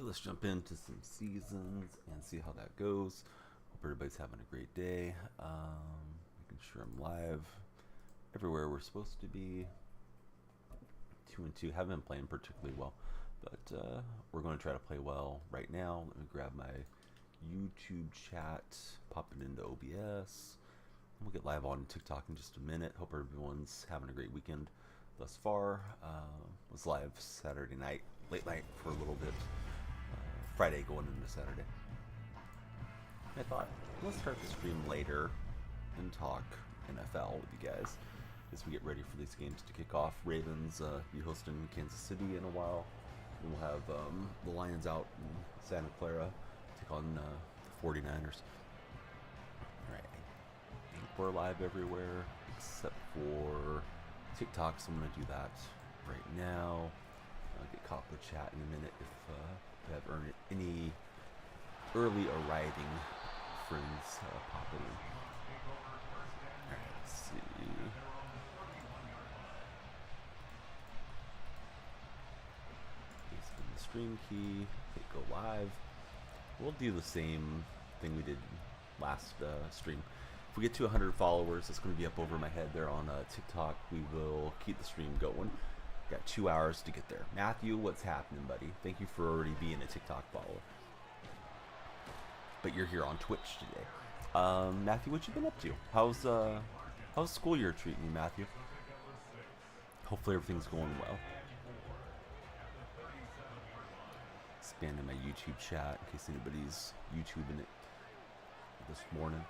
let's jump into some seasons and see how that goes. Hope everybody's having a great day. Making sure I'm live everywhere we're supposed to be. 2-2. Haven't been playing particularly well, but we're going to try to play well right now. Let me grab my YouTube chat, pop it into OBS. We'll get live on TikTok in just a minute. Hope everyone's having a great weekend thus far. Was live Saturday night, late night for a little bit. Friday going into Saturday. I thought, let's start the stream later and talk NFL with you guys as we get ready for these games to kick off. Ravens be hosting Kansas City in a while. And we'll have the Lions out in Santa Clara take on the 49ers. Alright, I think we're live everywhere except for TikTok, so I'm going to do that right now. I'll get caught with chat in a minute if we have any early arriving friends popping in. Alright, let's see. Paste in the stream key, hit go live. We'll do the same thing we did last stream. If we get to 100 followers, it's going to be up over my head there on TikTok. We will keep the stream going. Got 2 hours to get there. Matthew, what's happening, buddy? Thank you for already being a TikTok follower. But you're here on Twitch today. Matthew, what you been up to? How's school year treating you, Matthew? Hopefully everything's going well. Expanding my YouTube chat in case anybody's YouTubing it this morning.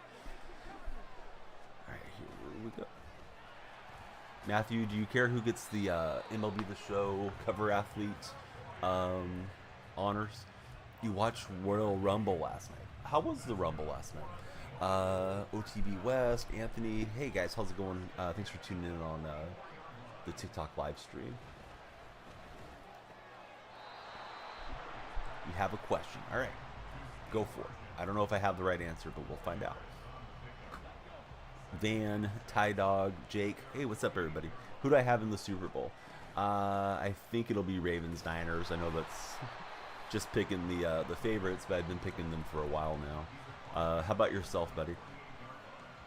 Alright, here we go. Matthew, do you care who gets the MLB The Show cover athlete honors? You watched Royal Rumble last night. How was the Rumble last night? OTB West, Anthony. Hey guys, how's it going? Thanks for tuning in on the TikTok live stream. You have a question. All right, go for it. I don't know if I have the right answer, but we'll find out. Van, Ty Dog, Jake. Hey, what's up, everybody? Who do I have in the Super Bowl? I think it'll be Ravens Niners. I know that's just picking the favorites, but I've been picking them for a while now. How about yourself, buddy?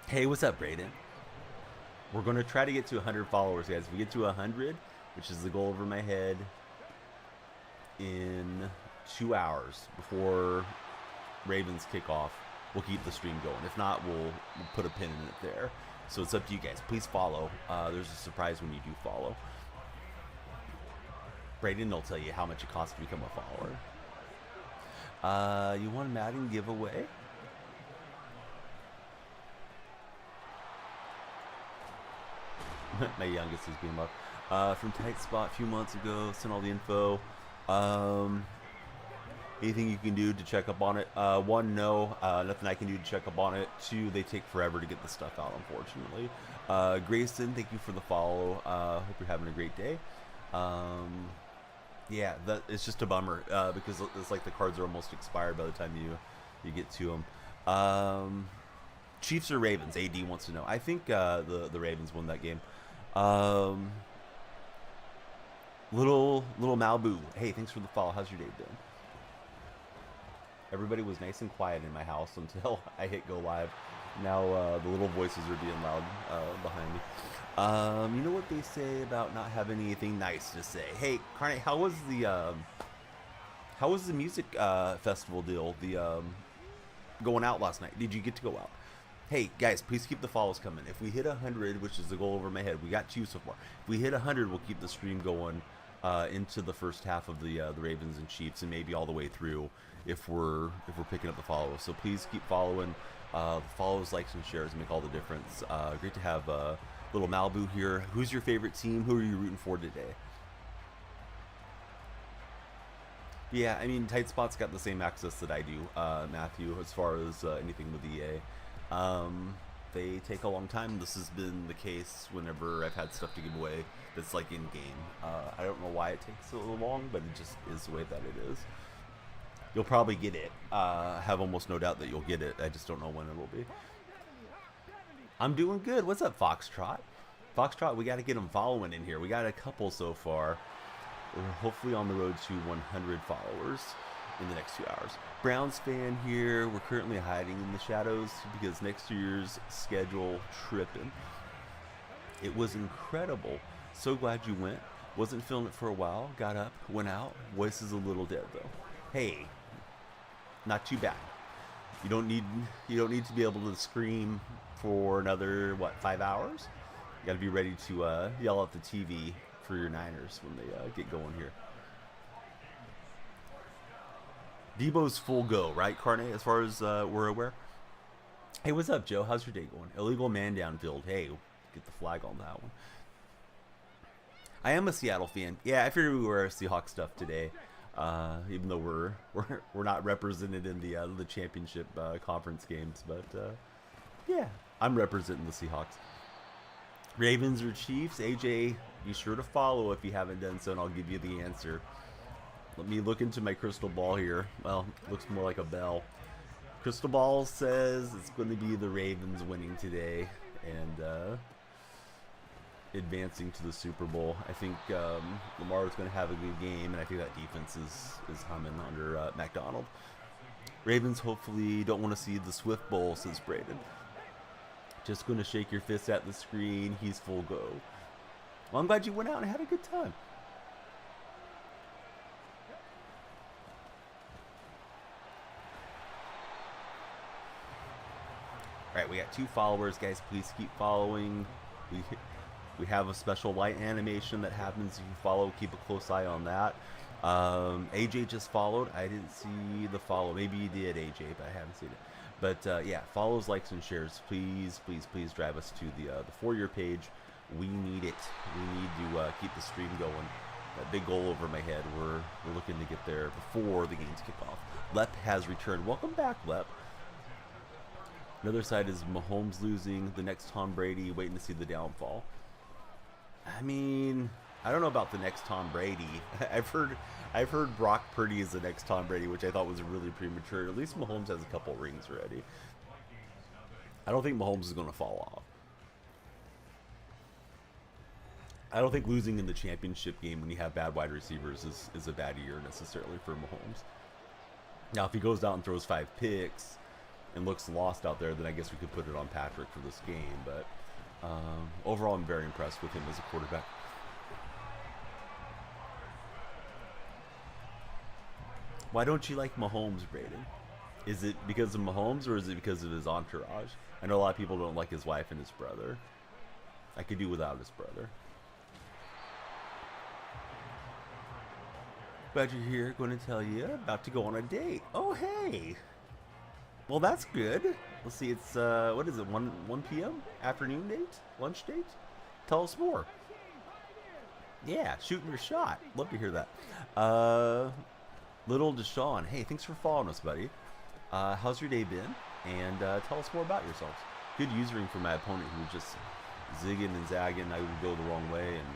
Hey, what's up, Brayden? We're going to try to get to 100 followers, guys. If we get to 100, which is the goal over my head, in 2 hours before Ravens kick off, we'll keep the stream going. If not, we'll put a pin in it there. So it's up to you guys. Please follow. There's a surprise when you do follow. Brayden will tell you how much it costs to become a follower. You want a Madden giveaway? My youngest is being up. From Tight Spot a few months ago. Sent all the info. Anything you can do to check up on it? One, no. Nothing I can do to check up on it. Two, they take forever to get the stuff out, unfortunately. Grayson, thank you for the follow. Hope you're having a great day. Yeah, it's just a bummer because it's like the cards are almost expired by the time you get to them. Chiefs or Ravens? AD wants to know. I think the Ravens won that game. Little Malibu. Hey, thanks for the follow. How's your day been? Everybody was nice and quiet in my house until I hit go live. Now the little voices are being loud behind me. You know what they say about not having anything nice to say? Hey, Carnate, how was the music festival deal? The going out last night? Did you get to go out? Hey guys, please keep the follows coming. If we hit 100, which is the goal over my head, we got 2 so far. If we hit 100, we'll keep the stream going into the first half of the Ravens and Chiefs, and maybe all the way through if we're picking up the follows. So please keep following. The follows, likes, and shares make all the difference. Great to have little Malibu here. Who's your favorite team? Who are you rooting for today? Yeah, I mean, Tight Spot's got the same access that I do, Matthew, as far as anything with EA. They take a long time. This has been the case whenever I've had stuff to give away that's like in-game. I don't know why it takes so long, but it just is the way that it is. You'll probably get it. I have almost no doubt that you'll get it. I just don't know when it'll be. I'm doing good. What's up, Foxtrot? Foxtrot, we got to get them following in here. We got a couple so far. We're hopefully on the road to 100 followers. in the next 2 hours. Browns fan here. We're currently hiding in the shadows because next year's schedule tripping. It was incredible. So glad you went. Wasn't feeling it for a while. Got up, went out. Voice is a little dead though. Hey, not too bad. You don't need to be able to scream for another 5 hours. You got to be ready to yell at the TV for your Niners when they get going here. Debo's full go, right, Carne? As far as we're aware. Hey, what's up, Joe? How's your day going? Illegal man downfield. Hey, get the flag on that one. I am a Seattle fan. Yeah, I figured we were Seahawks stuff today, even though we're not represented in the championship conference games. But yeah, I'm representing the Seahawks. Ravens or Chiefs? AJ, be sure to follow if you haven't done so, and I'll give you the answer. Let me look into my crystal ball here. Well, looks more like a bell. Crystal ball says it's going to be the Ravens winning today and advancing to the Super Bowl. I think Lamar is going to have a good game, and I think that defense is humming under McDonald. Ravens hopefully don't want to see the Swift Bowl, says Braden. Just going to shake your fist at the screen. He's full go. Well, I'm glad you went out and had a good time. All right, we got 2 followers, guys. Please keep following. We have a special light animation that happens if you follow. Keep a close eye on that. AJ just followed. I didn't see the follow. Maybe you did, AJ, but I haven't seen it. But yeah, follows, likes, and shares. Please, please, please drive us to the For Your page. We need it. We need to keep the stream going. That big goal over my head. We're looking to get there before the games kick off. Lep has returned. Welcome back, Lep. Another side is Mahomes losing. The next Tom Brady, waiting to see the downfall. I mean, I don't know about the next Tom Brady. I've heard Brock Purdy is the next Tom Brady, which I thought was really premature. At least Mahomes has a couple rings already. I don't think Mahomes is going to fall off. I don't think losing in the championship game when you have bad wide receivers is a bad year necessarily for Mahomes. Now, if he goes out and throws 5 picks and looks lost out there, then I guess we could put it on Patrick for this game. But overall, I'm very impressed with him as a quarterback. Why don't you like Mahomes, Braden? Is it because of Mahomes or is it because of his entourage? I know a lot of people don't like his wife and his brother. I could do without his brother. Glad you're here. Going to tell you about to go on a date. Oh, hey. Well, that's good. Let's see. It's what is it? 1 p.m. afternoon date, lunch date. Tell us more. Yeah, shooting your shot. Love to hear that. Little Deshaun. Hey, thanks for following us, buddy. How's your day been? And tell us more about yourselves. Good usering for my opponent who was just zigging and zagging. I would go the wrong way and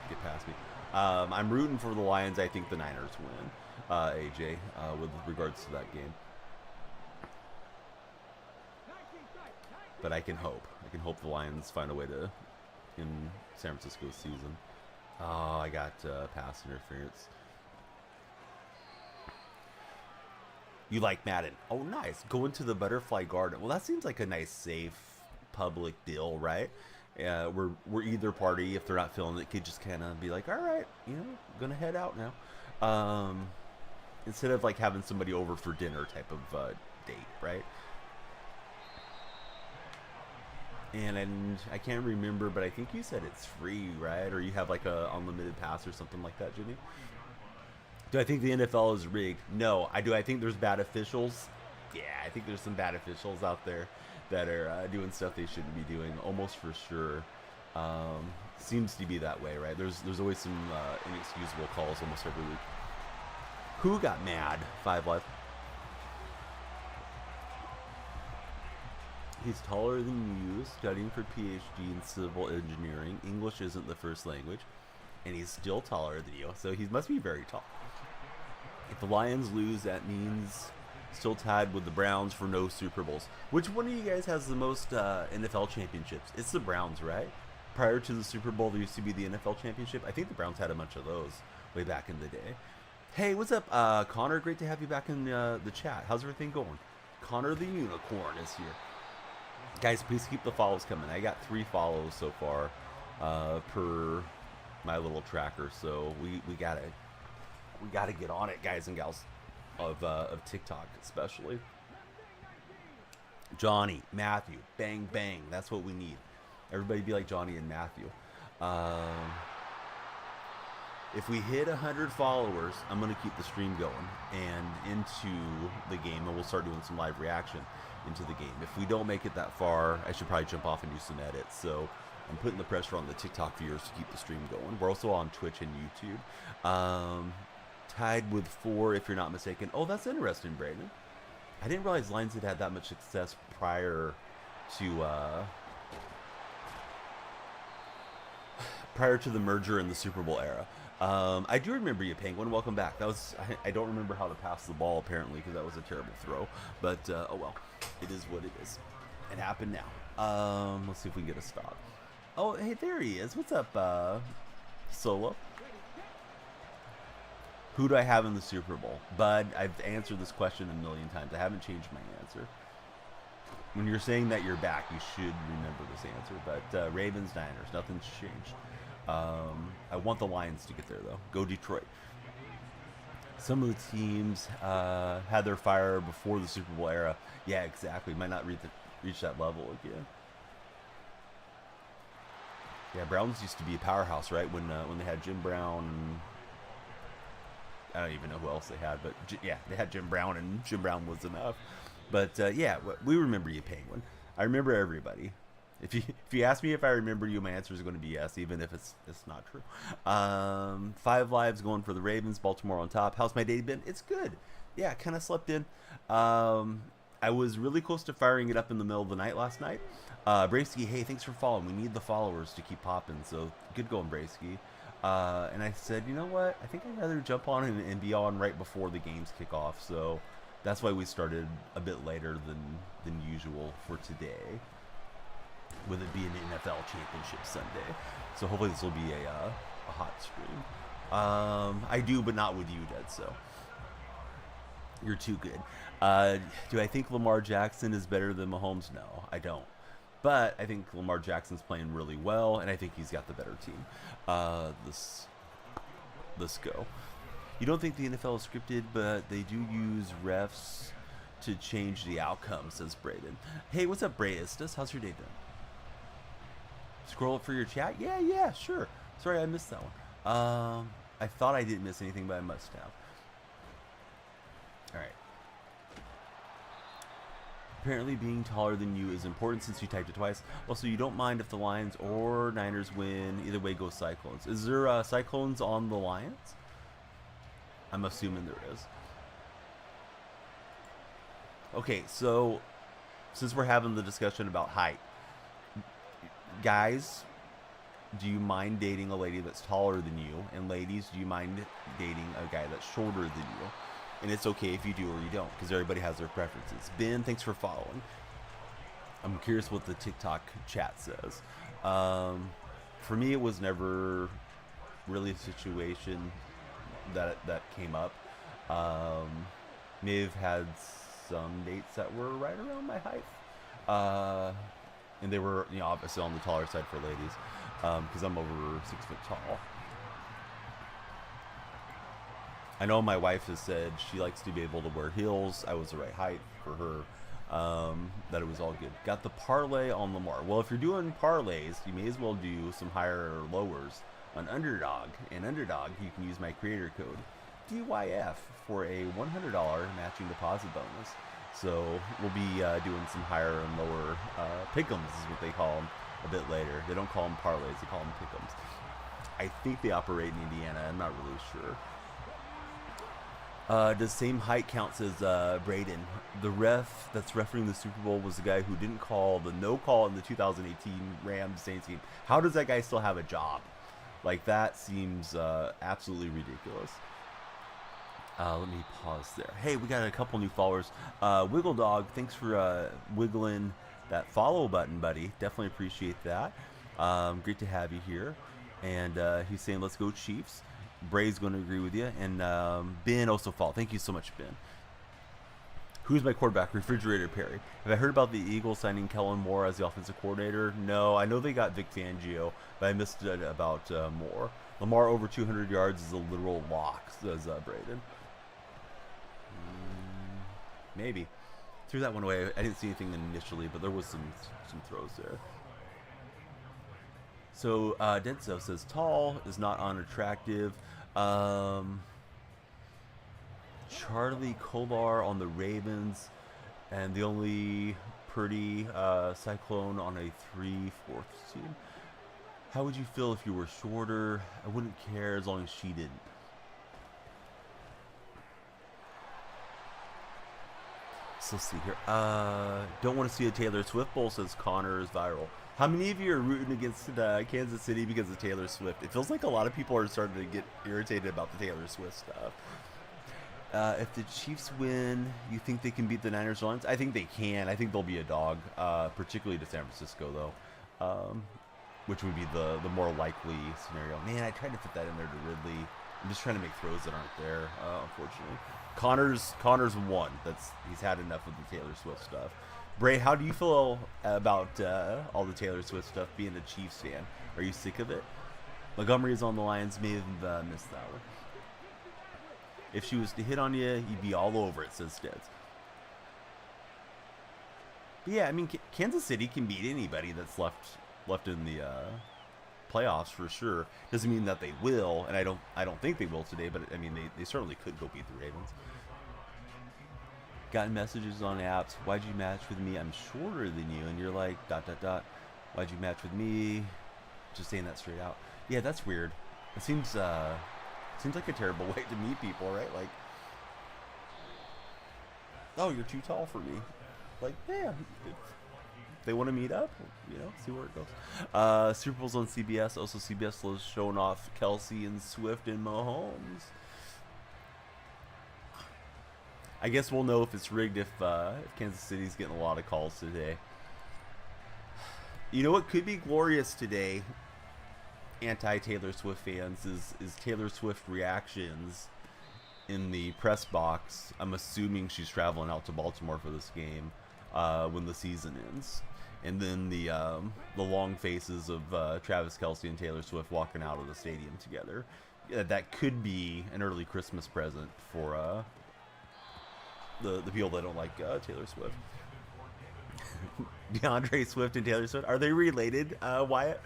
get past me. I'm rooting for the Lions. I think the Niners win, AJ, with regards to that game. But I can hope. I can hope the Lions find a way to in San Francisco's season. Oh, I got pass interference. You like Madden? Oh, nice. Going to the Butterfly Garden. Well, that seems like a nice, safe, public deal, right? We're either party, if they're not feeling it, could just kind of be like, all right, you know, gonna head out now. Instead of like having somebody over for dinner type of date, right? And I can't remember, but I think you said it's free, right? Or you have like a unlimited pass or something like that, Jimmy? Do I think the NFL is rigged? No. I think there's bad officials. Yeah, I think there's some bad officials out there that are doing stuff they shouldn't be doing, almost for sure. Seems to be that way, right? There's always some inexcusable calls almost every week. Who got mad? 5 Live. He's taller than you, studying for PhD in civil engineering. English isn't the first language, and he's still taller than you, so he must be very tall. If the Lions lose, that means still tied with the Browns for no Super Bowls. Which one of you guys has the most NFL championships? It's the Browns, right? Prior to the Super Bowl, there used to be the NFL championship. I think the Browns had a bunch of those way back in the day. Hey, what's up, Connor? Great to have you back in the chat. How's everything going? Connor the Unicorn is here. Guys, please keep the follows coming. I got 3 follows so far per my little tracker, so we gotta get on it, guys and gals of TikTok especially. Johnny, Matthew, bang bang. That's what we need. Everybody be like Johnny and Matthew. If we hit 100 followers, I'm going to keep the stream going and into the game, and we'll start doing some live reaction into the game. If we don't make it that far, I should probably jump off and do some edits. So I'm putting the pressure on the TikTok viewers to keep the stream going. We're also on Twitch and YouTube. Tied with 4, if you're not mistaken. Oh, that's interesting, Brayden. I didn't realize Lions had that much success prior to the merger in the Super Bowl era. I do remember you, Penguin. Welcome back. That was I don't remember how to pass the ball apparently because that was a terrible throw. But oh well, it is what it is. It happened now. Let's see if we can get a stop. Oh, hey, there he is. What's up, Solo? Who do I have in the Super Bowl? Bud, I've answered this question a million times. I haven't changed my answer. When you're saying that you're back, you should remember this answer. But Ravens, Niners, nothing's changed. I want the Lions to get there, though. Go Detroit. Some of the teams had their fire before the Super Bowl era. Yeah, exactly. Might not reach that level again. Yeah, Browns used to be a powerhouse, right? When they had Jim Brown. I don't even know who else they had, but yeah, they had Jim Brown, and Jim Brown was enough. But yeah, we remember you, Penguin. I remember everybody. If you ask me if I remember you, my answer is going to be yes, even if it's not true. 5 lives going for the Ravens. Baltimore on top. How's my day been? It's good. Yeah, kind of slept in. I was really close to firing it up in the middle of the night last night. Braysky, hey, thanks for following. We need the followers to keep popping, so good going, Braysky. And I said, you know what? I think I'd rather jump on and be on right before the games kick off. So that's why we started a bit later than usual for today, with it being an NFL Championship Sunday. So hopefully this will be a hot stream. I do, but not with you, Dead. So you're too good. Do I think Lamar Jackson is better than Mahomes? No, I don't. But I think Lamar Jackson's playing really well, and I think he's got the better team. Let's go. You don't think the NFL is scripted, but they do use refs to change the outcome, says Braden. Hey, what's up, Brayistas? How's your day been? Scroll up for your chat? Yeah, sure. Sorry, I missed that one. I thought I didn't miss anything, but I must have. All right. Apparently being taller than you is important since you typed it twice. Also, you don't mind if the Lions or Niners win. Either way, go Cyclones. Is there Cyclones on the Lions? I'm assuming there is. Okay, so since we're having the discussion about height, guys, do you mind dating a lady that's taller than you? And ladies, do you mind dating a guy that's shorter than you? And it's okay if you do or you don't, because everybody has their preferences. Ben, thanks for following. I'm curious what the TikTok chat says. For me, it was never really a situation that came up. May have had some dates that were right around my height. And they were, obviously on the taller side for ladies, because I'm over 6 foot tall. I know my wife has said she likes to be able to wear heels. I was the right height for her. That it was all good. Got the parlay on Lamar. Well, if you're doing parlays, you may as well do some higher or lowers on Underdog. And Underdog, you can use my creator code DYF for a $100 matching deposit bonus. So we'll be doing some higher and lower pick'ems is what they call them a bit later. They don't call them parlays, they call them pick'ems. I think they operate in Indiana. I'm not really sure. Does same height counts as Braden? The ref that's refereeing the Super Bowl was the guy who didn't call the no call in the 2018 Rams Saints game. How does that guy still have a job? Like, that seems absolutely ridiculous. Let me pause there. Hey, we got a couple new followers. Wiggle Dog, thanks for wiggling that follow button, buddy. Definitely appreciate that. Great to have you here. And he's saying, let's go Chiefs. Bray's going to agree with you. And Ben also followed. Thank you so much, Ben. Who's my quarterback? Refrigerator Perry. Have I heard about the Eagles signing Kellen Moore as the offensive coordinator? No, I know they got Vic Fangio, but I missed it about Moore. Lamar over 200 yards is a literal lock, says Braden. Maybe. Threw that one away. I didn't see anything initially, but there was some throws there. So Denso says tall is not unattractive. Charlie Kolar on the Ravens, and the only pretty Cyclone on a 3/4 team. How would you feel if you were shorter? I wouldn't care as long as she didn't. So let's see here. Don't want to see a Taylor Swift bowl, says Connor is viral. How many of you are rooting against Kansas City because of Taylor Swift? It feels like a lot of people are starting to get irritated about the Taylor Swift stuff. If the Chiefs win, you think they can beat the Niners Lions? I think they can. I think they'll be a dog, particularly to San Francisco, though, which would be the more likely scenario. Man, I tried to fit that in there to Ridley. I'm just trying to make throws that aren't there, unfortunately. Connor's won. He's had enough of the Taylor Swift stuff. Bray, how do you feel about all the Taylor Swift stuff, being a Chiefs fan? Are you sick of it? Montgomery is on the Lions. May have missed that one. If she was to hit on you, you'd be all over it, says Steds. But yeah, I mean, Kansas City can beat anybody that's left in the playoffs for sure. Doesn't mean that they will, and I don't think they will today. But I mean, they certainly could go beat the Ravens. Gotten messages on apps. Why'd you match with me? I'm shorter than you, and you're like ... Why'd you match with me? Just saying that straight out. Yeah, that's weird. It seems like a terrible way to meet people, right? Like, oh, you're too tall for me. Like, yeah, if they want to meet up, see where it goes. Super Bowl's on CBS. Also, CBS loves showing off Kelsey and Swift and Mahomes. I guess we'll know if it's rigged if Kansas City's getting a lot of calls today. You know what could be glorious today, anti-Taylor Swift fans, is Taylor Swift reactions in the press box. I'm assuming she's traveling out to Baltimore for this game when the season ends. And then the long faces of Travis Kelce and Taylor Swift walking out of the stadium together. That could be an early Christmas present for the people that don't like Taylor Swift. DeAndre Swift and Taylor Swift, are they related, Wyatt?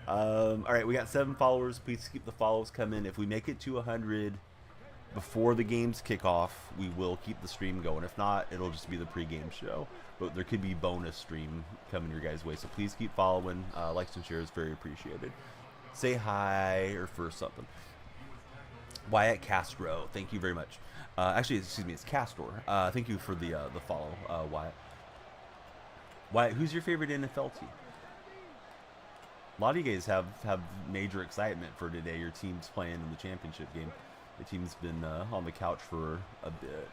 All right, we got 7 followers. Please keep the follows coming. If we make it to 100 before the games kick off, we will keep the stream going. If not, it'll just be the pregame show. But there could be bonus stream coming your guys' way. So please keep following. Likes and shares, very appreciated. Say hi or for something. Wyatt Castro, thank you very much. Actually, excuse me, it's Castor. Thank you for the follow, Wyatt. Wyatt, who's your favorite NFL team? A lot of you guys have major excitement for today. Your team's playing in the championship game. The team's been on the couch for a bit.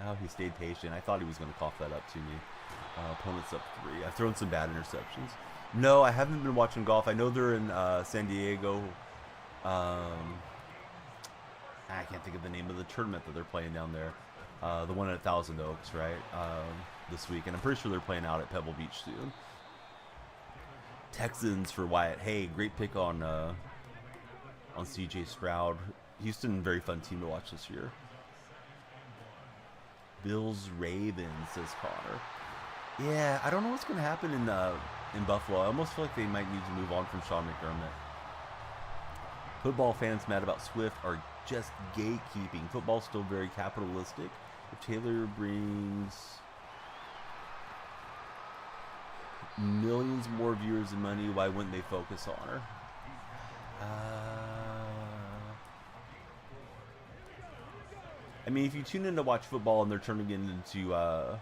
Oh, he stayed patient. I thought he was going to cough that up to me. Opponent's up 3. I've thrown some bad interceptions. No, I haven't been watching golf. I know they're in San Diego. I can't think of the name of the tournament that they're playing down there. The one at Thousand Oaks, right? This week. And I'm pretty sure they're playing out at Pebble Beach soon. Texans for Wyatt. Hey, great pick on CJ Stroud. Houston, very fun team to watch this year. Bills Ravens, says Connor. Yeah, I don't know what's going to happen in Buffalo. I almost feel like they might need to move on from Sean McDermott. Football fans mad about Swift are just gatekeeping. Football's still very capitalistic. If Taylor brings millions more viewers and money, why wouldn't they focus on her? I mean, if you tune in to watch football and they're turning it into a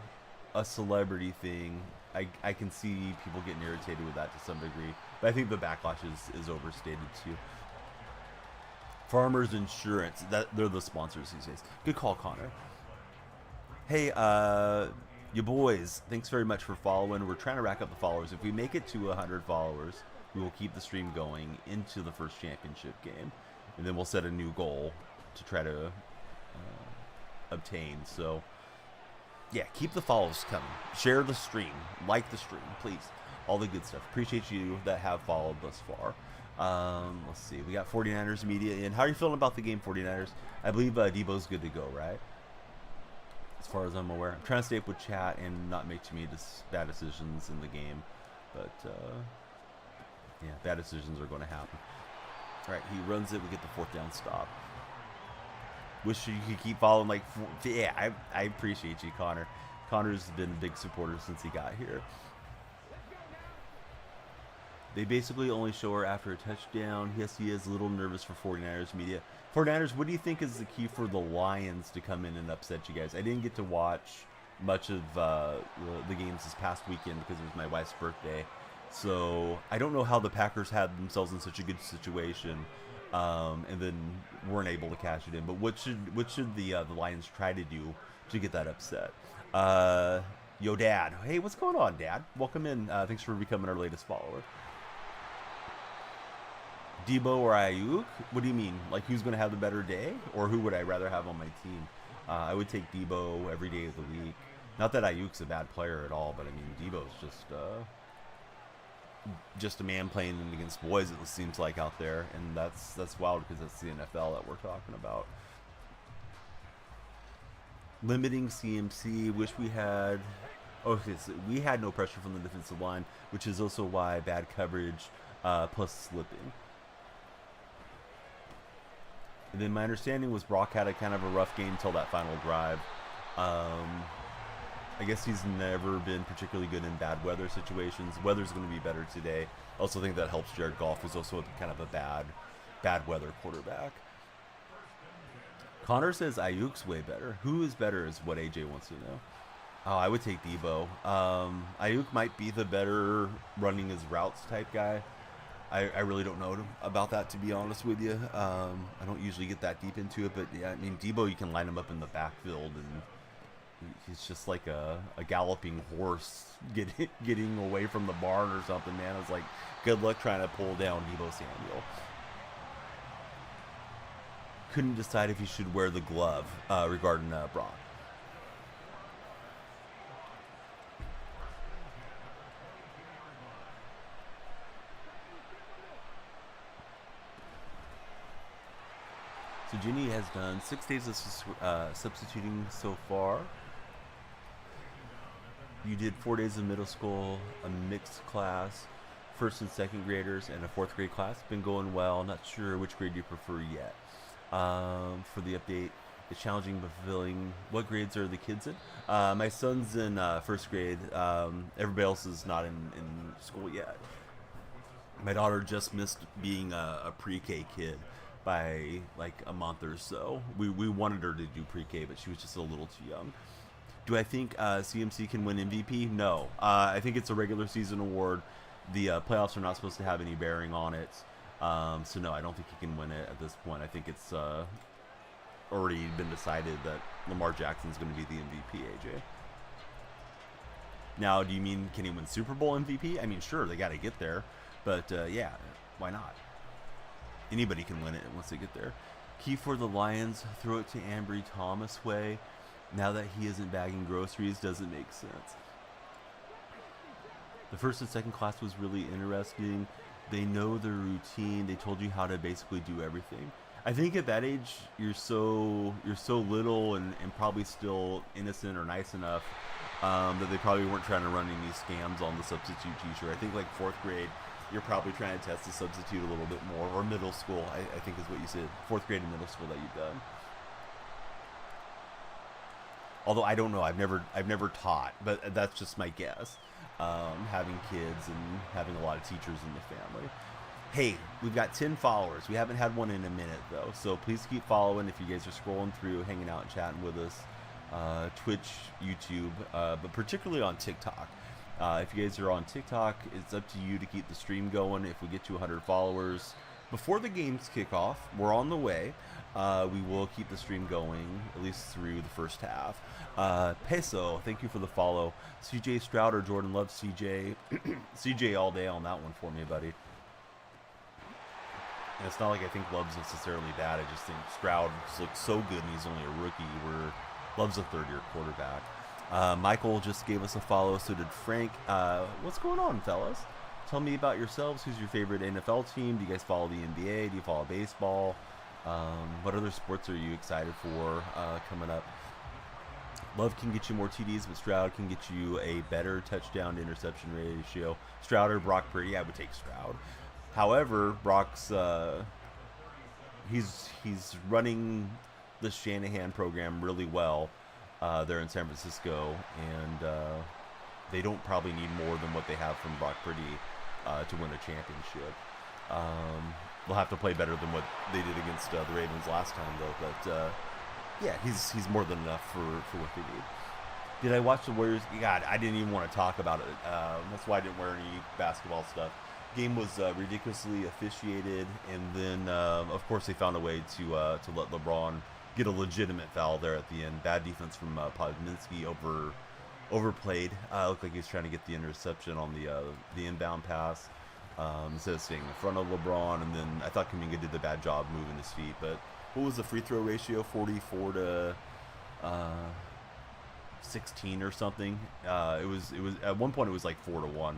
celebrity thing, I can see people getting irritated with that to some degree. But I think the backlash is overstated too. Farmers Insurance, they're the sponsors these days. Good call, Connor. Hey, you boys, thanks very much for following. We're trying to rack up the followers. If we make it to 100 followers, we will keep the stream going into the first championship game, and then we'll set a new goal to try to obtain. So yeah, keep the follows coming. Share the stream, like the stream, please. All the good stuff. Appreciate you that have followed thus far. Let's see. We got 49ers media in. How are you feeling about the game, 49ers? I believe Debo's good to go, right? As far as I'm aware. I'm trying to stay up with chat and not make too many bad decisions in the game. But, yeah, bad decisions are going to happen. All right, he runs it. We get the 4th down stop. Wish you could keep following. Like, yeah, I appreciate you, Connor. Connor's been a big supporter since he got here. They basically only show her after a touchdown. Yes, he is a little nervous for 49ers media. 49ers, what do you think is the key for the Lions to come in and upset you guys? I didn't get to watch much of the games this past weekend because it was my wife's birthday. So I don't know how the Packers had themselves in such a good situation and then weren't able to cash it in. But what should the Lions try to do to get that upset? Yo, Dad. Hey, what's going on, Dad? Welcome in. Thanks for becoming our latest follower. Debo or Ayuk? What do you mean? Like, who's going to have the better day? Or who would I rather have on my team? I would take Debo every day of the week. Not that Ayuk's a bad player at all, but I mean, Debo's just a man playing against boys, it seems like, out there. And that's wild because that's the NFL that we're talking about. Limiting CMC. Wish we had... Okay, so we had no pressure from the defensive line, which is also why bad coverage plus slipping. And then my understanding was Brock had a kind of a rough game until that final drive. I guess he's never been particularly good in bad weather situations. Weather's going to be better today. I also think that helps Jared Goff, who's also kind of a bad weather quarterback. Connor says Ayuk's way better. Who is better is what AJ wants to know. Oh, I would take Debo. Ayuk might be the better running his routes type guy. I really don't know about that, to be honest with you. I don't usually get that deep into it, but yeah, I mean, Debo, you can line him up in the backfield, and he's just like a galloping horse getting away from the barn or something, man. It's like, good luck trying to pull down Debo Samuel. Couldn't decide if he should wear the glove regarding Brock. So Ginny has done 6 days of substituting so far. You did 4 days of middle school, a mixed class, 1st and 2nd graders, and a 4th grade class. Been going well. Not sure which grade you prefer yet. For the update, it's challenging but fulfilling. What grades are the kids in? My son's in 1st grade. Everybody else is not in school yet. My daughter just missed being a pre-K kid by like a month or so. We wanted her to do pre-K, but she was just a little too young. Do I think CMC can win MVP? No. I think it's a regular season award. The playoffs are not supposed to have any bearing on it. So no, I don't think he can win it at this point. I think it's already been decided that Lamar Jackson's going to be the MVP, AJ. Now, do you mean can he win Super Bowl MVP? I mean, sure, they got to get there. But yeah, why not? Anybody can win it once they get there. Key for the Lions, throw it to Ambry Thomas way. Now that he isn't bagging groceries, doesn't make sense. The 1st and 2nd class was really interesting. They know the routine. They told you how to basically do everything. I think at that age, you're so little and probably still innocent or nice enough that they probably weren't trying to run any scams on the substitute teacher. I think like 4th grade, you're probably trying to test the substitute a little bit more, or middle school, I think is what you said. 4th grade and middle school that you've done. Although I don't know, I've never taught, but that's just my guess. Having kids and having a lot of teachers in the family. Hey, we've got 10 followers. We haven't had one in a minute though, so please keep following if you guys are scrolling through, hanging out and chatting with us. Twitch, YouTube, but particularly on TikTok. If you guys are on TikTok, it's up to you to keep the stream going. If we get to 100 followers before the games kick off, we're on the way. We will keep the stream going, at least through the first half. Peso, thank you for the follow. CJ Stroud or Jordan loves CJ. CJ all day on that one for me, buddy. And it's not like I think Love's necessarily bad. I just think Stroud looks so good, and he's only a rookie. Where Love's a third-year quarterback. Michael just gave us a follow. So did Frank. What's going on, fellas? Tell me about yourselves. Who's your favorite NFL team? Do you guys follow the NBA? Do you follow baseball? What other sports are you excited for coming up? Love can get you more TDs, but Stroud can get you a better touchdown to interception ratio. Stroud or Brock Purdy? I would take Stroud. However, Brock's he's running the Shanahan program really well there in San Francisco, and they don't probably need more than what they have from Brock Purdy to win a championship. They'll have to play better than what they did against the Ravens last time, though. But yeah, he's more than enough for what they need. Did I watch the Warriors? God, I didn't even want to talk about it. That's why I didn't wear any basketball stuff. Game was ridiculously officiated, and then of course they found a way to let LeBron get a legitimate foul there at the end. Bad defense from Podminski overplayed. Looked like he was trying to get the interception on the inbound pass instead of staying in front of LeBron. And then I thought Kuminga did the bad job moving his feet. But what was the free throw ratio? 44 to 16 or something. It was at one point it was like 4-1.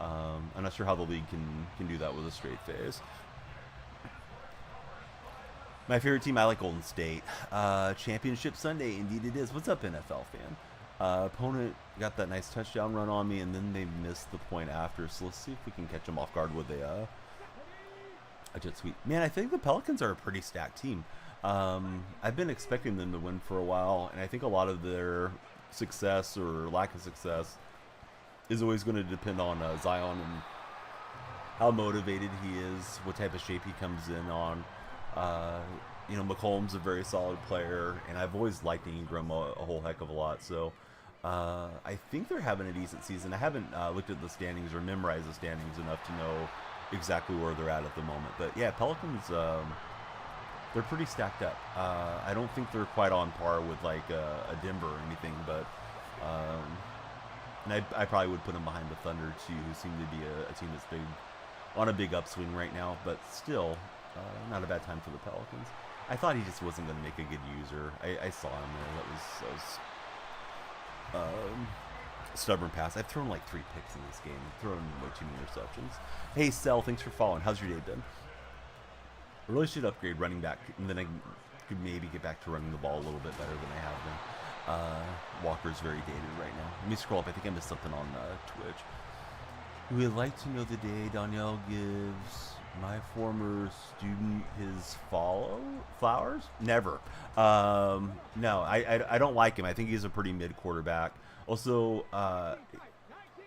I'm not sure how the league can do that with a straight face. My favorite team, I like Golden State. Championship Sunday, indeed it is. What's up, NFL fan? Opponent got that nice touchdown run on me, and then they missed the point after. So let's see if we can catch them off guard with a jet sweep. Man, I think the Pelicans are a pretty stacked team. I've been expecting them to win for a while, and I think a lot of their success or lack of success is always going to depend on Zion and how motivated he is, what type of shape he comes in on. McCollum's a very solid player, and I've always liked Ingram a whole heck of a lot. So I think they're having a decent season. I haven't looked at the standings or memorized the standings enough to know exactly where they're at the moment. But yeah, Pelicans, they're pretty stacked up. I don't think they're quite on par with like a Denver or anything, but and I probably would put them behind the Thunder too, who seem to be a team that's on a big upswing right now. But still, not a bad time for the Pelicans. I thought he just wasn't going to make a good user. I saw him there. That was stubborn pass. I've thrown like 3 picks in this game. I've thrown way too many interceptions. Hey, Sel, thanks for following. How's your day been? I really should upgrade running back, and then I could maybe get back to running the ball a little bit better than I have been. Walker's very dated right now. Let me scroll up. I think I missed something on Twitch. We would like to know the day Danielle gives my former student his flowers. Never. No, I don't like him. I think he's a pretty mid quarterback. Also,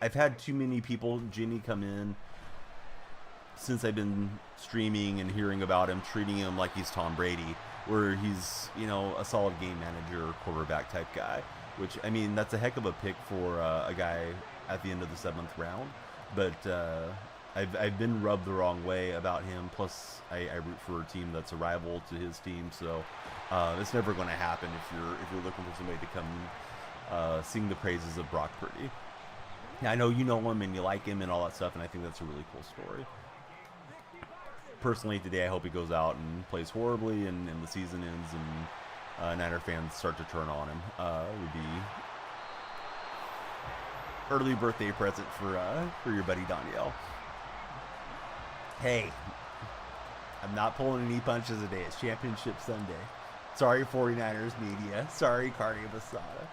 I've had too many people, Jenny, come in since I've been streaming and hearing about him, treating him like he's Tom Brady, where he's, a solid game manager, quarterback type guy, which, I mean, that's a heck of a pick for a guy at the end of the 7th round. But I've been rubbed the wrong way about him. Plus, I root for a team that's a rival to his team, so it's never going to happen if you're looking for somebody to come sing the praises of Brock Purdy. Now, I know you know him and you like him and all that stuff, and I think that's a really cool story. Personally, today I hope he goes out and plays horribly, and the season ends, and Niner fans start to turn on him. It would be early birthday present for your buddy Danielle. Hey, I'm not pulling any punches today. It's Championship Sunday. Sorry, 49ers media. Sorry, Cardi Basada.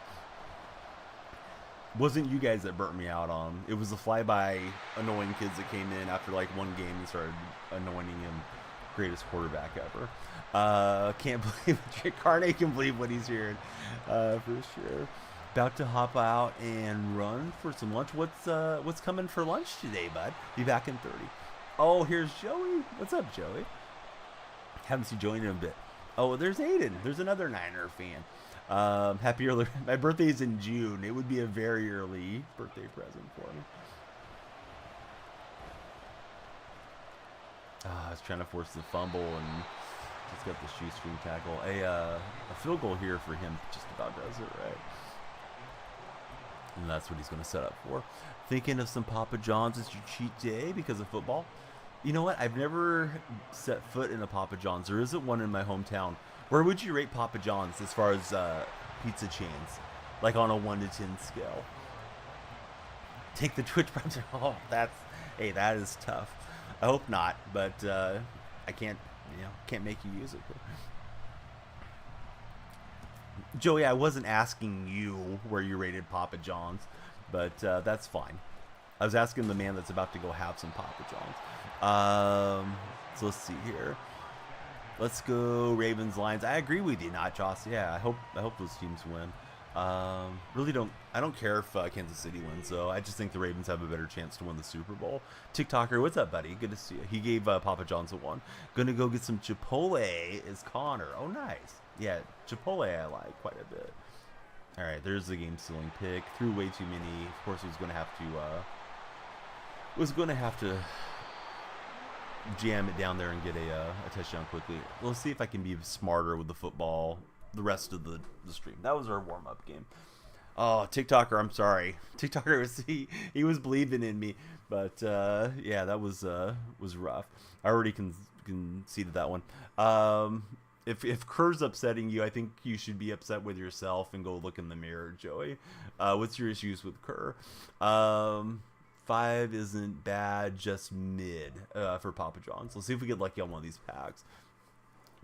Wasn't you guys that burnt me out on. It was the flyby annoying kids that came in after like one game and started anointing him greatest quarterback ever. Can't believe Carney can believe what he's hearing for sure. About to hop out and run for some lunch. What's coming for lunch today, bud? Be back in 30. Oh, here's Joey. What's up, Joey? Haven't seen Joey in a bit. Oh, there's Aiden. There's another Niner fan. Happy early. My birthday's in June. It would be a very early birthday present for me. I was trying to force the fumble and just got the shoestring tackle. A field goal here for him just about does it right. And that's what he's going to set up for. Thinking of some Papa John's as your cheat day because of football. You know what? I've never set foot in a Papa John's. There isn't one in my hometown. Where would you rate Papa John's as far as pizza chains? Like on a 1 to 10 scale? Take the Twitch Prime. Oh, hey, that is tough. I hope not, but I can't make you use it. Joey, I wasn't asking you where you rated Papa John's, but that's fine. I was asking the man that's about to go have some Papa John's. So let's see here. Let's go Ravens Lions. I agree with you, not Joss. Yeah, I hope those teams win. I don't care if Kansas City wins, though. I just think the Ravens have a better chance to win the Super Bowl. TikToker, what's up, buddy? Good to see you. He gave Papa John's a 1. Gonna go get some Chipotle is Connor. Oh, nice. Yeah, Chipotle I like quite a bit. All right, there's the game-sealing pick. Threw way too many. Of course, he was gonna have to jam it down there and get a touchdown quickly. Let's see if I can be smarter with the football the rest of the stream. That was our warm-up game. Oh, TikToker, I'm sorry. TikToker, he was believing in me, but yeah, that was rough. I already conceded that one. If Kerr's upsetting you, I think you should be upset with yourself and go look in the mirror, Joey. What's your issues with Kerr? 5 isn't bad, just mid for Papa John's. Let's see if we get lucky on one of these packs.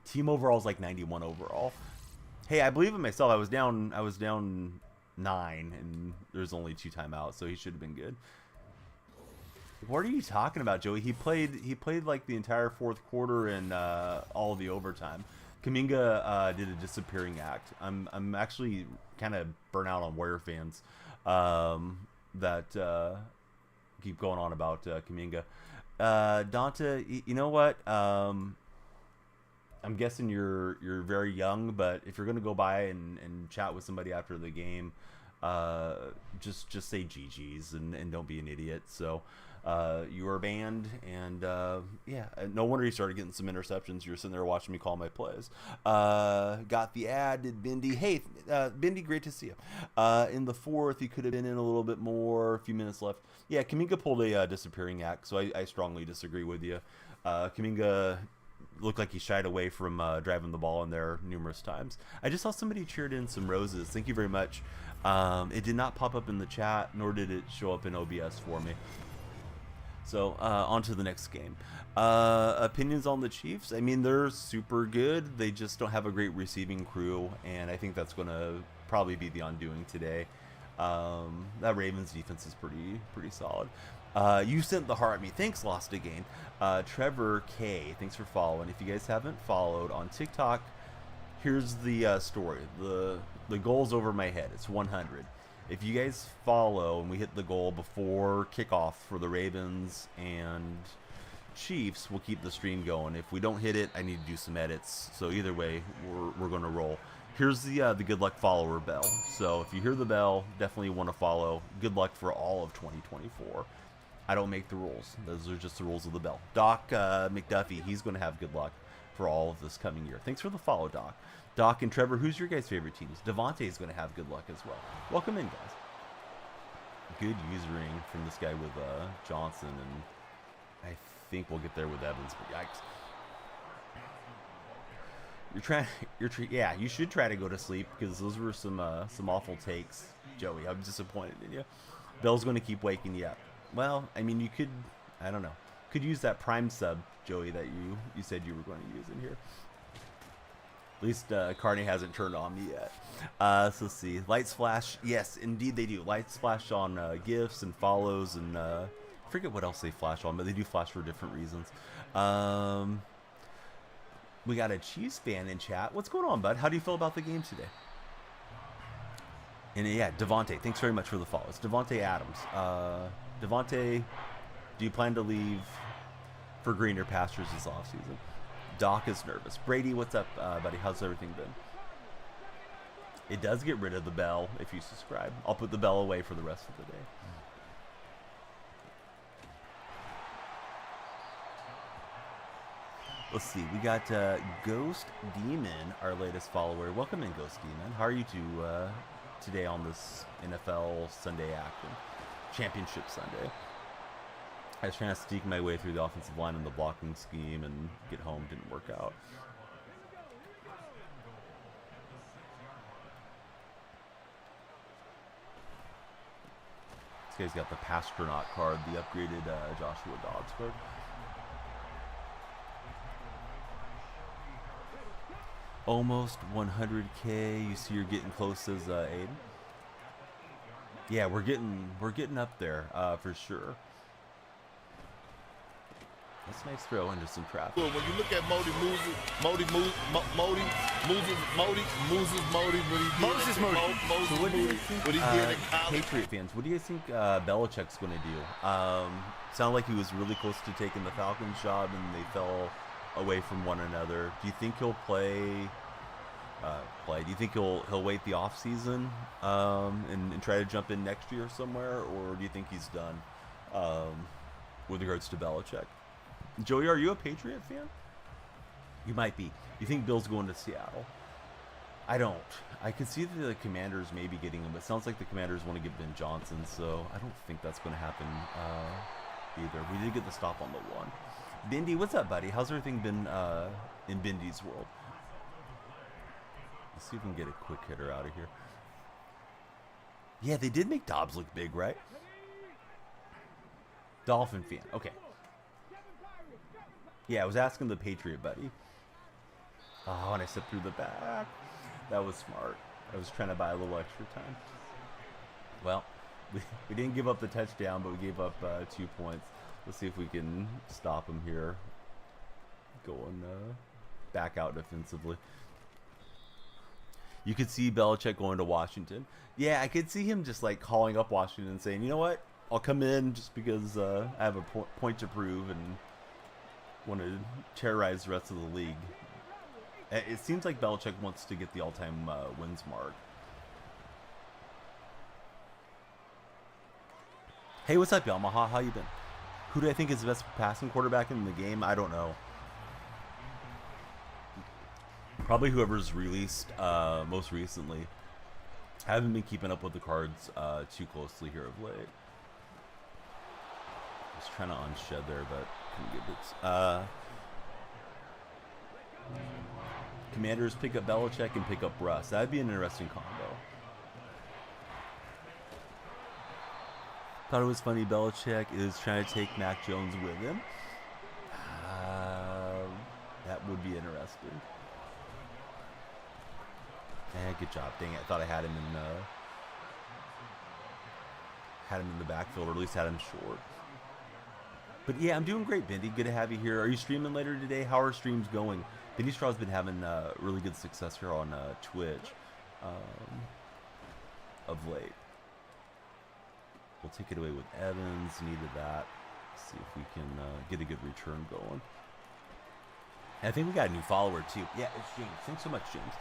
Team overall is like 91 overall. Hey, I believe in myself. I was down 9, and there's only 2 timeouts, so he should have been good. What are you talking about, Joey? He played like the entire fourth quarter and all of the overtime. Kuminga did a disappearing act. I'm actually kind of burnt out on Warrior fans that keep going on about Kuminga. Dante, you know what? I'm guessing you're very young, but if you're gonna go by and chat with somebody after the game, just say GG's and don't be an idiot. So you were banned, and yeah, no wonder you started getting some interceptions. You're sitting there watching me call my plays. Got the ad, did Bindi. Hey, Bindi, great to see you. In the fourth, he could have been in a little bit more. A few minutes left. Yeah, Kuminga pulled a disappearing act, so I strongly disagree with you. Kuminga looked like he shied away from driving the ball in there numerous times. I just saw somebody cheered in some roses. Thank you very much. It did not pop up in the chat, nor did it show up in OBS for me. So on to the next game. Opinions on the Chiefs? I mean, they're super good. They just don't have a great receiving crew, and I think that's going to probably be the undoing today. That Ravens defense is pretty solid. You sent the heart at me. Thanks, Lost Again. Trevor K, thanks for following. If you guys haven't followed on TikTok, here's the story. The goal's over my head. It's 100. If you guys follow and we hit the goal before kickoff for the Ravens and Chiefs, we'll keep the stream going. If we don't hit it, I need to do some edits. So either way, we're going to roll. Here's the good luck follower bell. So if you hear the bell, definitely want to follow. Good luck for all of 2024. I don't make the rules. Those are just the rules of the bell. Doc McDuffie, he's going to have good luck for all of this coming year. Thanks for the follow, Doc. Doc and Trevor, who's your guys' favorite teams? Devontae is going to have good luck as well. Welcome in, guys. Good usering from this guy with Johnson, and I think we'll get there with Evans, but yikes. Yeah, you should try to go to sleep because those were some awful takes, Joey. I'm disappointed in you. Bell's going to keep waking you up. Well, I mean, you could, I don't know, could use that Prime sub, Joey, that you said you were going to use in here. At least Carney hasn't turned on me yet. So let's see. Lights flash. Yes, indeed they do. Lights flash on gifts and follows, and I forget what else they flash on, but they do flash for different reasons. We got a Chiefs fan in chat. What's going on, bud? How do you feel about the game today? And yeah, Devontae, thanks very much for the follow. It's Devontae Adams. Devontae, do you plan to leave for greener pastures this offseason? Doc is nervous. Brady, what's up, buddy? How's everything been? It does get rid of the bell if you subscribe. I'll put the bell away for the rest of the day. Let's see. We got Ghost Demon, our latest follower. Welcome in, Ghost Demon. How are you two today on this NFL Sunday action? Championship Sunday. I was trying to sneak my way through the offensive line in the blocking scheme and get home. Didn't work out. This guy's got the Pastronaut card, the upgraded Joshua Dobbs card. Almost 100K. You see, you're getting close as Aiden. Yeah, we're getting up there for sure. That's a nice throw into some traffic. Well, when you look at Moses Moody, what do you think, Patriot fans, what do you think Belichick's going to do? Sounded like he was really close to taking the Falcons job, and they fell away from one another. Do you think he'll play? Do you think he'll wait the off season and try to jump in next year somewhere, or do you think he's done with regards to Belichick? Joey, are you a Patriot fan? You might be. You think Bill's going to Seattle? I don't. I can see the Commanders maybe getting him, but it sounds like the Commanders want to get Ben Johnson, so I don't think that's going to happen either. We did get the stop on the one. Bindi, what's up, buddy? How's everything been in Bindi's world? Let's see if we can get a quick hitter out of here. Yeah, they did make Dobbs look big, right? Dolphin fan. Okay. Yeah, I was asking the Patriot buddy. Oh, and I slipped through the back. That was smart. I was trying to buy a little extra time. Well, we didn't give up the touchdown, but we gave up 2 points. Let's see if we can stop him here. Going back out defensively. You could see Belichick going to Washington. Yeah, I could see him just like calling up Washington and saying, you know what? I'll come in just because I have a point to prove and want to terrorize the rest of the league. It seems like Belichick wants to get the all-time wins mark. Hey, what's up, Yamaha? How you been? Who do I think is the best passing quarterback in the game? I don't know. Probably whoever's released most recently. I haven't been keeping up with the cards too closely here of late. I was trying to unshed there, but couldn't get it. Commanders pick up Belichick and pick up Russ. That'd be an interesting combo. Thought it was funny Belichick is trying to take Mac Jones with him. That would be interesting. Good job. Dang it. I thought I had him in the backfield, or at least had him short. But yeah, I'm doing great, Bindi. Good to have you here. Are you streaming later today? How are streams going? Bindi Straw's been having really good success here on Twitch of late. We'll take it away with Evans. Needed that. See if we can get a good return going. And I think we got a new follower too. Yeah, it's James. Thanks so much, James.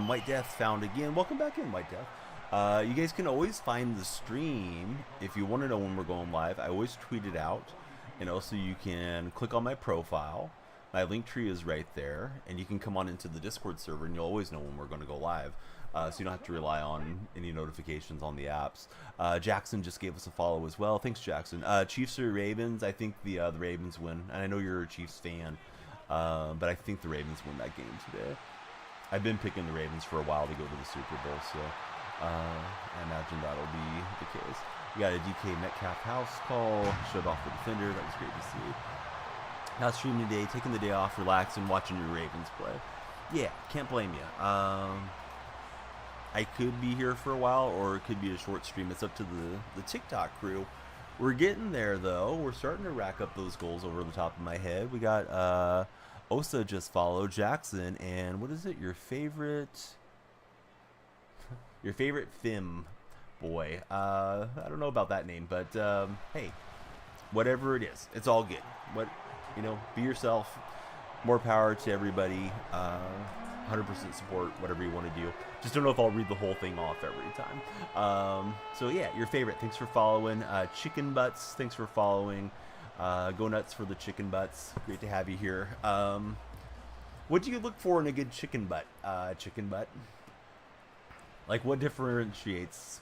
White Death found again. Welcome back in, White Death. You guys can always find the stream if you want to know when we're going live. I always tweet it out. And also you can click on my profile. My link tree is right there. And you can come on into the Discord server and you'll always know when we're going to go live. So you don't have to rely on any notifications on the apps. Jackson just gave us a follow as well. Thanks, Jackson. Chiefs or Ravens? I think the Ravens win. And I know you're a Chiefs fan. But I think the Ravens win that game today. I've been picking the Ravens for a while to go to the Super Bowl, so I imagine that'll be the case. We got a DK Metcalf house call, showed off the defender. That was great to see. Not streaming today, taking the day off, relaxing, watching your Ravens play. Yeah, can't blame you. I could be here for a while, or it could be a short stream. It's up to the TikTok crew. We're getting there, though. We're starting to rack up those goals over the top of my head. We got Osa just followed Jackson, and what is it? Your favorite Fim boy. I don't know about that name, but hey, whatever it is, it's all good. Be yourself. More power to everybody. 100% support whatever you want to do. Just don't know if I'll read the whole thing off every time. So yeah, your favorite. Thanks for following. Chicken Butts. Thanks for following. Go nuts for the chicken butts. Great to have you here. What do you look for in a good chicken butt? Like what differentiates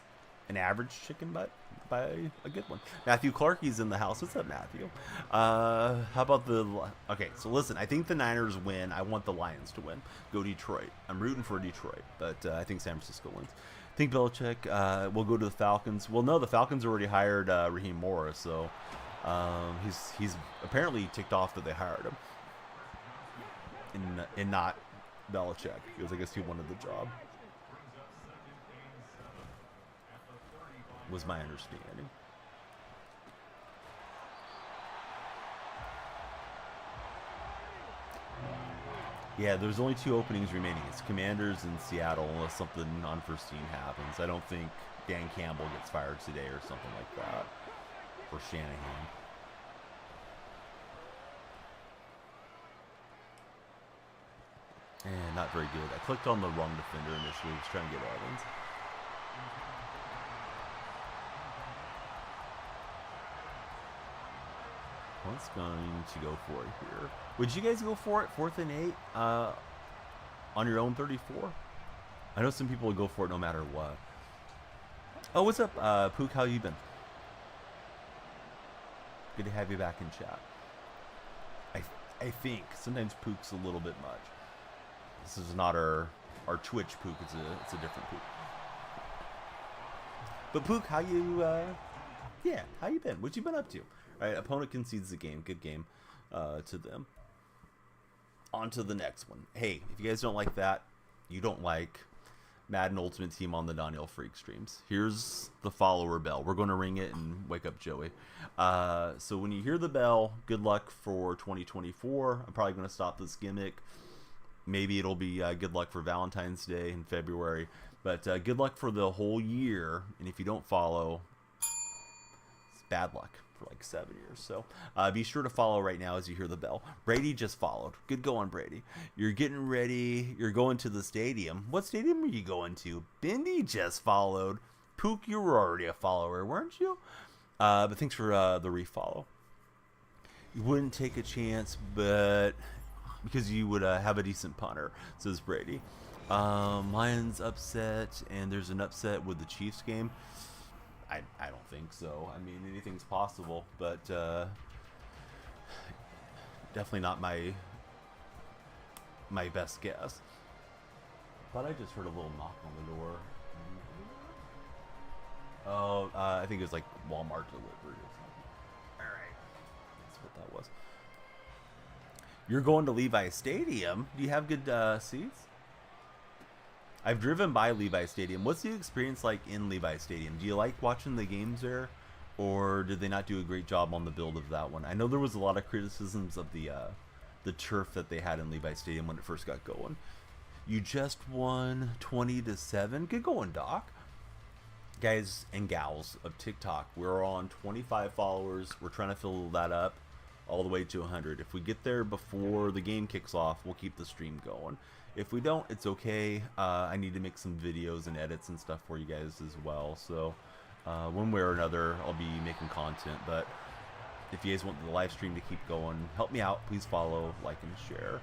an average chicken butt by a good one. Matthew Clarkey's in the house. What's up, Matthew? How about the... Okay, so listen, I think the Niners win. I want the Lions to win. Go Detroit. I'm rooting for Detroit, but I think San Francisco wins. I think Belichick will go to the Falcons. Well, no, the Falcons already hired Raheem Morris, so he's apparently ticked off that they hired him. And not Belichick, because I guess he wanted the job. Was my understanding. Yeah, there's only 2 openings remaining. It's Commanders and Seattle, unless something unforeseen happens. I don't think Dan Campbell gets fired today or something like that. Or Shanahan. And not very good. I clicked on the wrong defender initially. I was trying to get Evans. What's going to go for it here? Would you guys go for it 4th and 8 on your own 34? I know some people would go for it no matter what. Oh, what's up, Pook? How you been? Good to have you back in chat. I think sometimes Pook's a little bit much. This is not our Twitch Pook. It's a different Pook. But Pook, how you? Yeah, how you been? What you been up to? All right, opponent concedes the game. Good game to them. On to the next one. Hey, if you guys don't like that, you don't like Madden Ultimate Team on the Daniel Freak streams. Here's the follower bell. We're going to ring it and wake up Joey. So when you hear the bell, good luck for 2024. I'm probably going to stop this gimmick. Maybe it'll be good luck for Valentine's Day in February. But good luck for the whole year. And if you don't follow, it's bad luck for like 7 years. So be sure to follow right now as you hear the bell. Brady just followed. Good go on, Brady. You're getting ready. You're going to the stadium. What stadium are you going to? Bindi just followed. Pook, you were already a follower, weren't you? But thanks for the refollow. You wouldn't take a chance, but because you would have a decent punter, says Brady. Lions upset, and there's an upset with the Chiefs game. I don't think so. I mean, anything's possible, but definitely not my best guess. Thought I just heard a little knock on the door. Oh, I think it was like Walmart delivery or something. All right, that's what that was. You're going to Levi Stadium? Do you have good seats? I've driven by Levi Stadium. What's the experience like in Levi Stadium? Do you like watching the games there, or did they not do a great job on the build of that one? I know there was a lot of criticisms of the turf that they had in Levi Stadium when it first got going. You just won 20-7. Good going, Doc. Guys and gals of TikTok, we're on 25 followers. We're trying to fill that up all the way to 100. If we get there before the game kicks off, we'll keep the stream going. If we don't, it's okay. I need to make some videos and edits and stuff for you guys as well. So one way or another, I'll be making content. But if you guys want the live stream to keep going, help me out. Please follow, like, and share.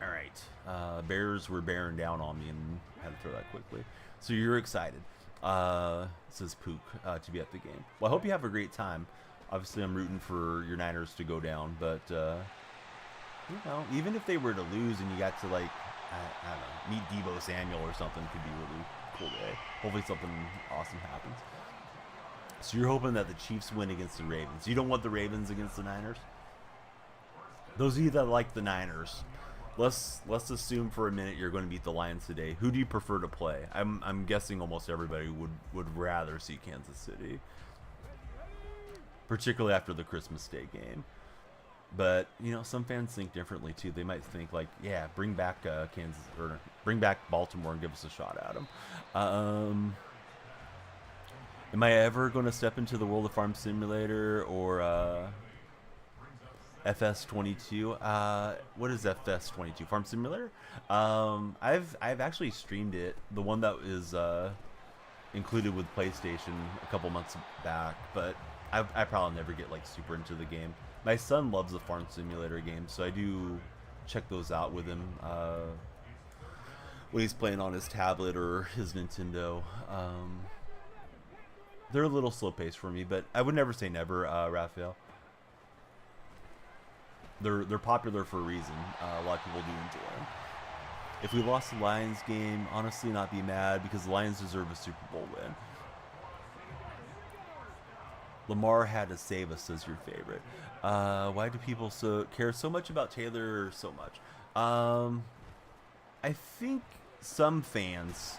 All right. Bears were bearing down on me and had to throw that quickly. So you're excited, says Pook, to be at the game. Well, I hope you have a great time. Obviously, I'm rooting for your Niners to go down, but you know, even if they were to lose and you got to, like, I don't know, meet Deebo Samuel or something, could be a really cool day. Hopefully something awesome happens. So you're hoping that the Chiefs win against the Ravens. You don't want the Ravens against the Niners? Those of you that like the Niners, let's assume for a minute you're going to beat the Lions today. Who do you prefer to play? I'm guessing almost everybody would rather see Kansas City, particularly after the Christmas Day game. But, you know, some fans think differently, too. They might think, like, yeah, bring back Kansas, or bring back Baltimore and give us a shot at them. Am I ever going to step into the world of Farm Simulator or FS22? What is FS22? Farm Simulator? I've actually streamed it. The one that is included with PlayStation a couple months back, but I probably never get, like, super into the game. My son loves the Farm Simulator games, so I do check those out with him. when he's playing on his tablet or his Nintendo. They're a little slow paced for me, but I would never say never, Raphael. They're popular for a reason. A lot of people do enjoy them. If we lost the Lions game, honestly, not be mad because the Lions deserve a Super Bowl win. Lamar had to save us, says your favorite. Why do people care so much about Taylor so much? I think some fans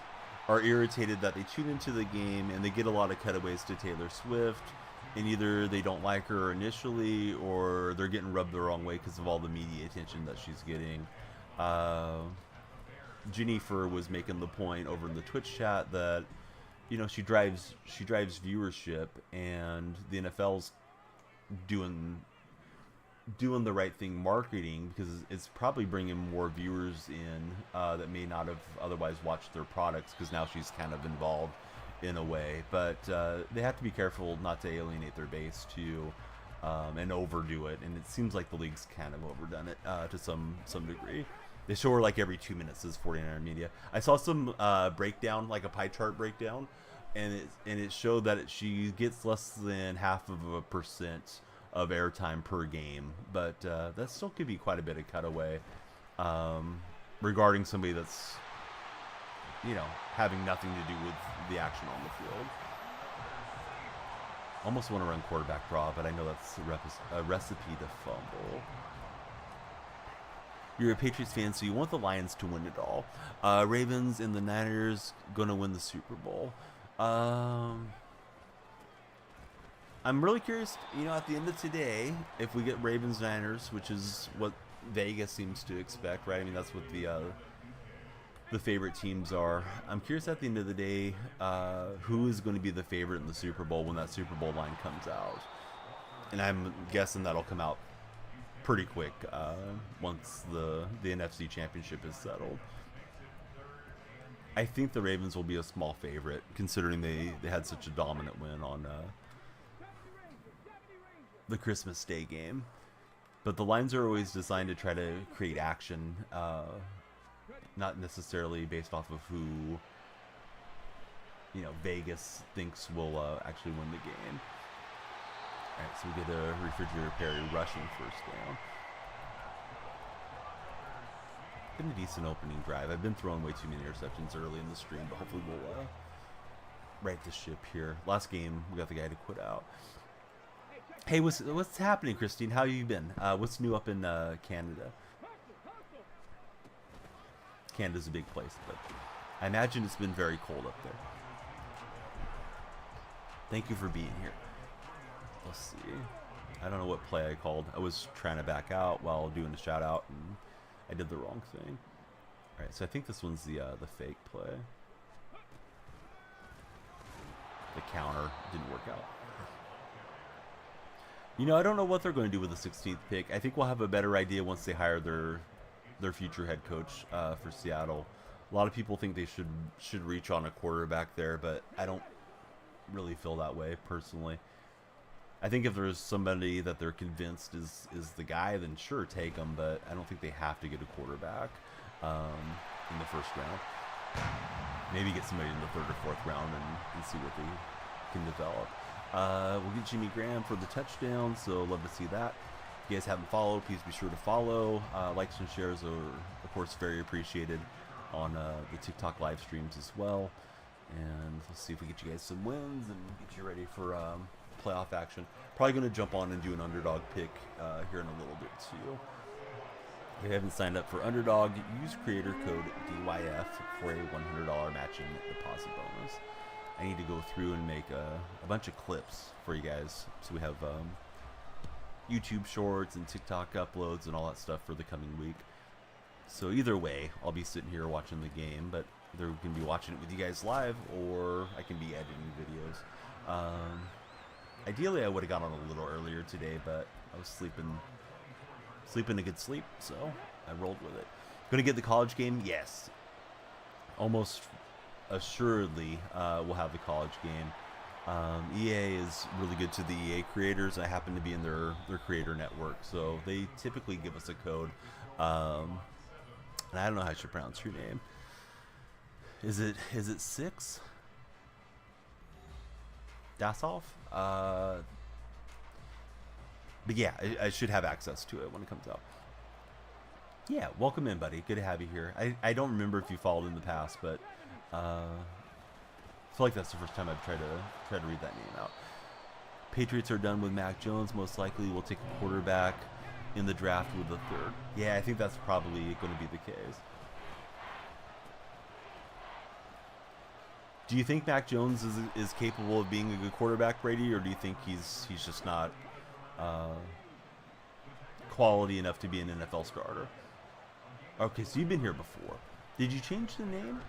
are irritated that they tune into the game and they get a lot of cutaways to Taylor Swift, and either they don't like her initially or they're getting rubbed the wrong way because of all the media attention that she's getting. Jennifer was making the point over in the Twitch chat that, you know, she drives viewership, and the NFL's doing the right thing marketing because it's probably bringing more viewers in that may not have otherwise watched their products, because now she's kind of involved in a way. But they have to be careful not to alienate their base too, and overdo it. And it seems like the league's kind of overdone it to some degree. They show her like every 2 minutes, as 49er Media. I saw some breakdown, like a pie chart breakdown, and it showed that she gets less than 0.5% of airtime per game, but that still could be quite a bit of cutaway regarding somebody that's, you know, having nothing to do with the action on the field. Almost want to run quarterback draw, but I know that's a recipe to fumble. You're a Patriots fan, so you want the Lions to win it all. Ravens and the Niners gonna win the Super Bowl. I'm really curious, you know, at the end of today, if we get Ravens-Niners, which is what Vegas seems to expect, right? I mean, that's what the favorite teams are. I'm curious at the end of the day, who is going to be the favorite in the Super Bowl when that Super Bowl line comes out. And I'm guessing that'll come out pretty quick once the NFC Championship is settled. I think the Ravens will be a small favorite, considering they had such a dominant win on the Christmas Day game. But the lines are always designed to try to create action, not necessarily based off of who, you know, Vegas thinks will actually win the game. Alright, so we get a Refrigerator Perry rushing first down. Been a decent opening drive. I've been throwing way too many interceptions early in the stream, but hopefully we'll right the ship here. Last game, we got the guy to quit out. Hey, what's happening, Christine? How you been? What's new up in Canada? Canada's a big place, but I imagine it's been very cold up there. Thank you for being here. Let's see. I don't know what play I called. I was trying to back out while doing a shout out, and I did the wrong thing. All right, so I think this one's the fake play. The counter didn't work out. You know, I don't know what they're going to do with the 16th pick. I think we'll have a better idea once they hire their future head coach for Seattle. A lot of people think they should reach on a quarterback there, but I don't really feel that way personally. I think if there's somebody that they're convinced is the guy, then sure, take him. But I don't think they have to get a quarterback in the first round. Maybe get somebody in the third or fourth round and see what they can develop. We'll get Jimmy Graham for the touchdown, so love to see that. If you guys haven't followed, please be sure to follow. Likes and shares are, of course, very appreciated on the TikTok live streams as well. And let's see if we get you guys some wins and get you ready for playoff action. Probably going to jump on and do an underdog pick here in a little bit too. If you haven't signed up for Underdog, use creator code DYF for a $100 matching deposit bonus. I need to go through and make a bunch of clips for you guys. So we have YouTube shorts and TikTok uploads and all that stuff for the coming week. So either way, I'll be sitting here watching the game, but either we can be watching it with you guys live, or I can be editing videos. Ideally, I would have got on a little earlier today, but I was sleeping a good sleep, so I rolled with it. Gonna get the college game? Yes. Almost assuredly, we'll have the college game. EA is really good to the EA creators. I happen to be in their creator network, so they typically give us a code. And I don't know how I should pronounce your name. Is it 6? Dassoff? But yeah, I should have access to it when it comes out. Yeah, welcome in, buddy. Good to have you here. I don't remember if you followed in the past, but I feel like that's the first time I've tried to read that name out. Patriots are done with Mac Jones. Most likely will take a quarterback in the draft with the 3rd. Yeah, I think that's probably going to be the case. Do you think Mac Jones is capable of being a good quarterback, Brady, or do you think he's just not quality enough to be an NFL starter? Okay, so you've been here before. Did you change the name?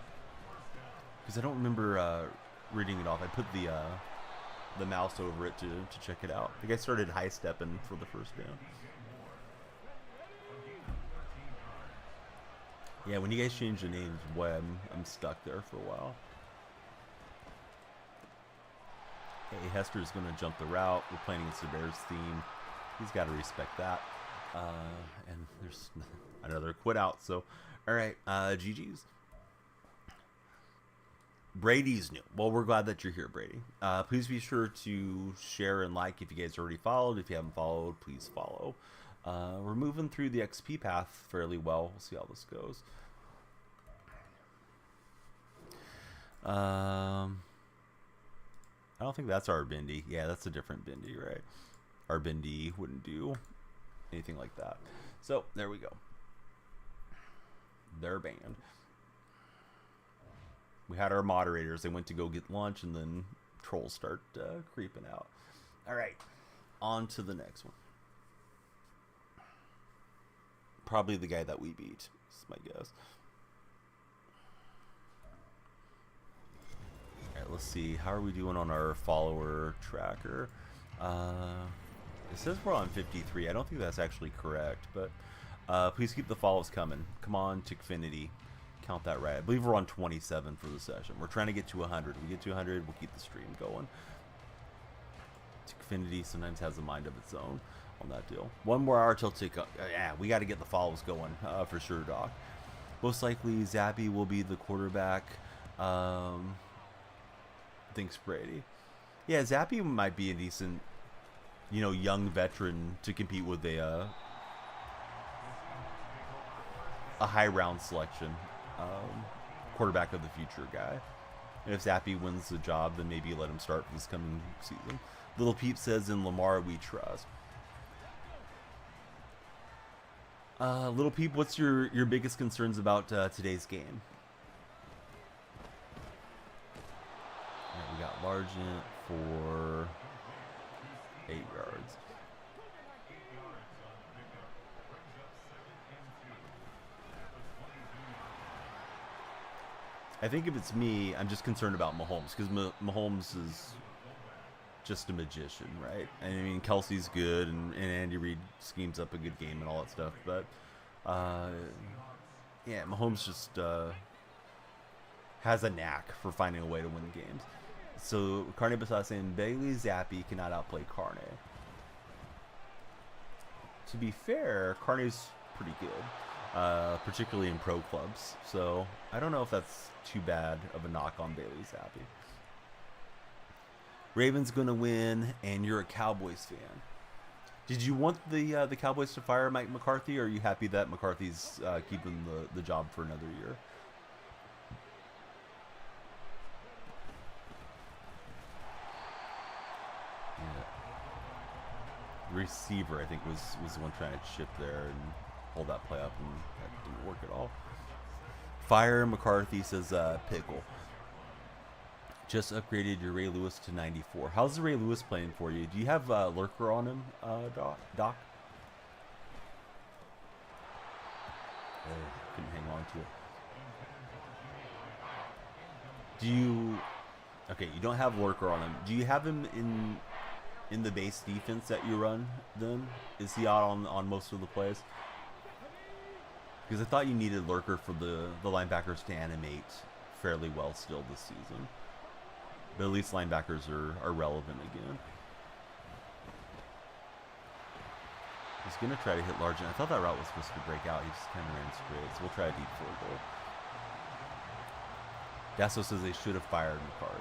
Because I don't remember reading it off. I put the mouse over it to check it out. I think I started high stepping for the first down. Yeah, when you guys change the names, boy, I'm stuck there for a while. Okay, Hester's going to jump the route. We're playing against the Bears theme. He's got to respect that. And there's another quit out. So, all right, GG's. Brady's new. Well, we're glad that you're here, Brady. Please be sure to share and like if you guys already followed. If you haven't followed, please follow. We're moving through the XP path fairly well. We'll see how this goes. I don't think that's our Bindi. Yeah, that's a different Bindi, right? Our Bindi wouldn't do anything like that. So, there we go. They're banned. We had our moderators. They went to go get lunch, and then trolls start creeping out. All right. On to the next one. Probably the guy that we beat, is my guess. All right, let's see. How are we doing on our follower tracker? It says we're on 53. I don't think that's actually correct, but please keep the follows coming. Come on, Tickfinity. Count that right. I believe we're on 27 for the session. We're trying to get to 100. We get to 100, we'll keep the stream going. Tickfinity sometimes has a mind of its own on that deal. One more hour till tick up. Yeah, we got to get the follows going for sure, Doc. Most likely, Zappy will be the quarterback. Thanks, Brady. Yeah, Zappy might be a decent, young veteran to compete with a high round selection. Quarterback of the future guy. And if Zappy wins the job, then maybe let him start for this coming season. Little Peep says, in Lamar we trust. Little Peep, what's your biggest concerns about today's game? Right, we got Largent for 8 yards. I think if it's me, I'm just concerned about Mahomes, because Mahomes is just a magician, right? I mean, Kelsey's good, and Andy Reid schemes up a good game and all that stuff, but yeah, Mahomes just has a knack for finding a way to win games. So Carne Basad saying Bailey Zappi cannot outplay Carne. To be fair, Carne's pretty good, particularly in pro clubs. So I don't know if that's too bad of a knock on Bailey Zappi. Ravens gonna win, and you're a Cowboys fan. Did you want the Cowboys to fire Mike McCarthy, or are you happy that McCarthy's keeping the job for another year? Yeah. Receiver, I think, was the one trying to chip there and hold that play up, and that didn't work at all. Fire McCarthy, says Pickle. Just upgraded your Ray Lewis to 94. How's the Ray Lewis playing for you? Do you have Lurker on him, Doc? Oh, couldn't hang on to it. Do you... Okay, you don't have Lurker on him. Do you have him in the base defense that you run, then? Is he out on most of the plays? Because I thought you needed Lurker for the linebackers to animate fairly well still this season. But at least linebackers are relevant again. He's going to try to hit Largent. I thought that route was supposed to break out. He just kind of ran straight. So we'll try a deep field goal. Gasso says they should have fired McCarthy.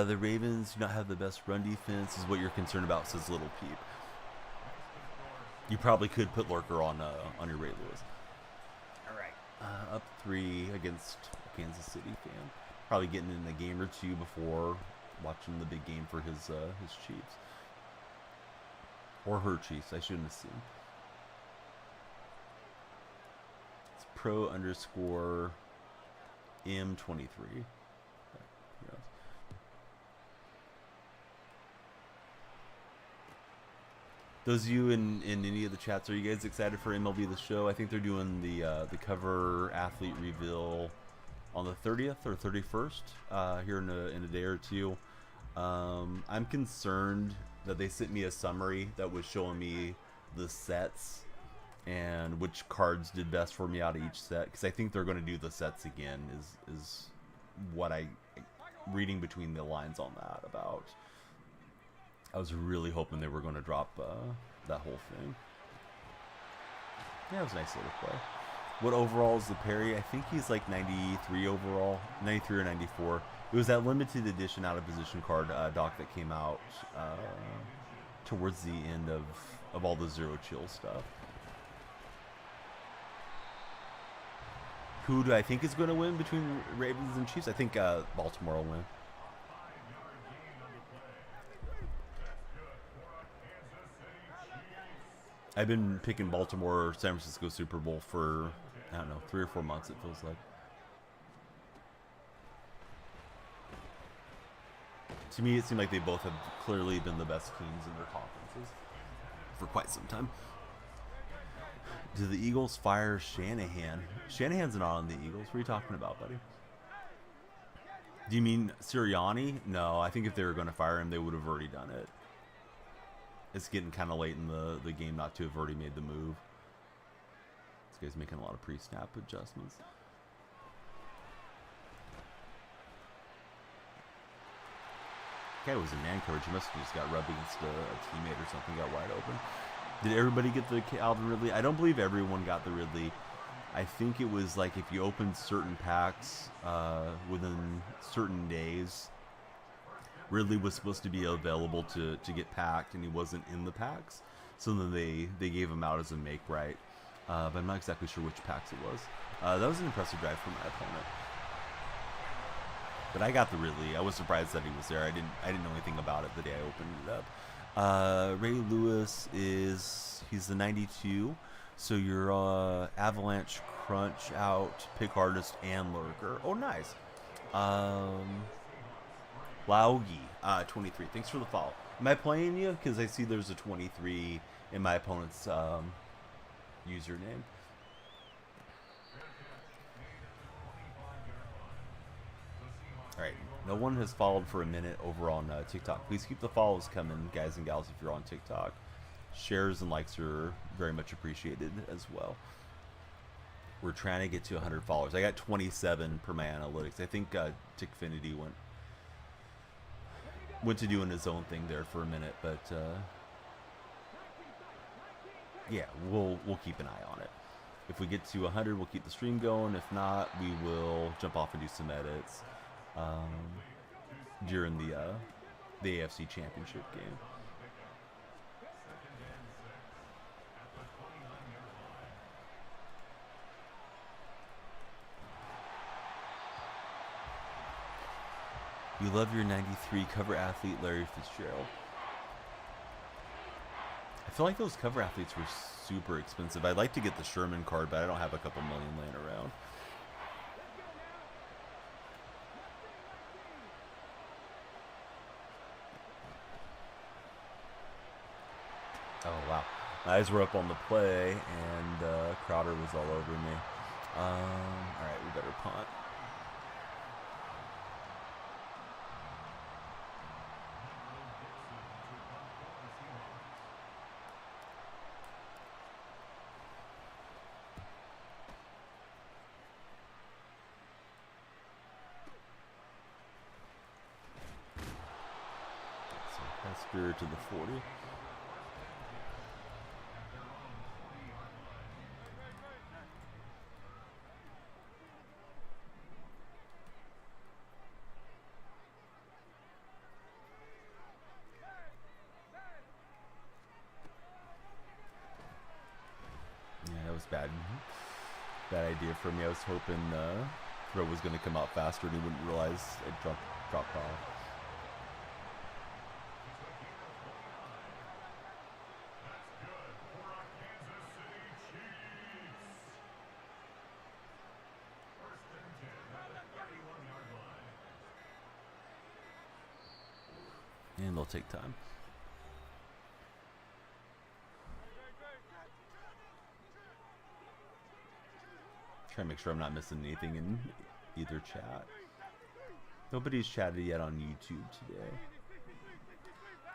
The Ravens do not have the best run defense, is what you're concerned about, says Little Peep. You probably could put Lurker on your Ray Lewis. All right. Up 3 against Kansas City fan. Probably getting in a game or two before watching the big game for his Chiefs. Or her Chiefs, I shouldn't assume. It's pro_M23. Those of you in any of the chats, are you guys excited for MLB The Show? I think they're doing the cover athlete reveal on the 30th or 31st here in a day or two. I'm concerned that they sent me a summary that was showing me the sets and which cards did best for me out of each set, because I think they're going to do the sets again is what I reading between the lines on that about. I was really hoping they were going to drop that whole thing. Yeah, it was a nice little play. What overall is the Perry? I think he's like 93 overall, 93 or 94. It was that limited edition out of position card doc that came out towards the end of all the Zero Chill stuff. Who do I think is going to win between Ravens and Chiefs? I think Baltimore will win. I've been picking Baltimore, San Francisco Super Bowl for, I don't know, 3 or 4 months, it feels like. To me, it seemed like they both have clearly been the best teams in their conferences for quite some time. Do the Eagles fire Shanahan? Shanahan's not on the Eagles. What are you talking about, buddy? Do you mean Sirianni? No, I think if they were going to fire him, they would have already done it. It's getting kind of late in the game not to have already made the move. This guy's making a lot of pre-snap adjustments. Guy was in man coverage. He must have just got rubbed against a teammate or something, got wide open. Did everybody get the Alvin Ridley? I don't believe everyone got the Ridley. I think it was like if you opened certain packs within certain days, Ridley was supposed to be available to get packed, and he wasn't in the packs. So then they gave him out as a make right. But I'm not exactly sure which packs it was. That was an impressive drive from my opponent. But I got the Ridley. I was surprised that he was there. I didn't know anything about it the day I opened it up. Ray Lewis he's the 92. So you're Avalanche, Crunch out, Pick Artist, and Lurker. Oh, nice. Laugi, 23. Thanks for the follow. Am I playing you? Because I see there's a 23 in my opponent's username. All right. No one has followed for a minute over on TikTok. Please keep the follows coming, guys and gals, if you're on TikTok. Shares and likes are very much appreciated as well. We're trying to get to 100 followers. I got 27 per my analytics. I think Tickfinity went to doing his own thing there for a minute, but yeah, we'll keep an eye on it. If we get to 100, we'll keep the stream going. If not, we will jump off and do some edits during the AFC Championship game. You love your 93 cover athlete, Larry Fitzgerald. I feel like those cover athletes were super expensive. I'd like to get the Sherman card, but I don't have a couple million laying around. Oh, wow. My eyes were up on the play, and Crowder was all over me. All right, we better punt. To the 40. was bad. Bad idea for me. I was hoping throw was going to come out faster and he wouldn't realize it dropped off. And they'll take time. Try to make sure I'm not missing anything in either chat. Nobody's chatted yet on YouTube today.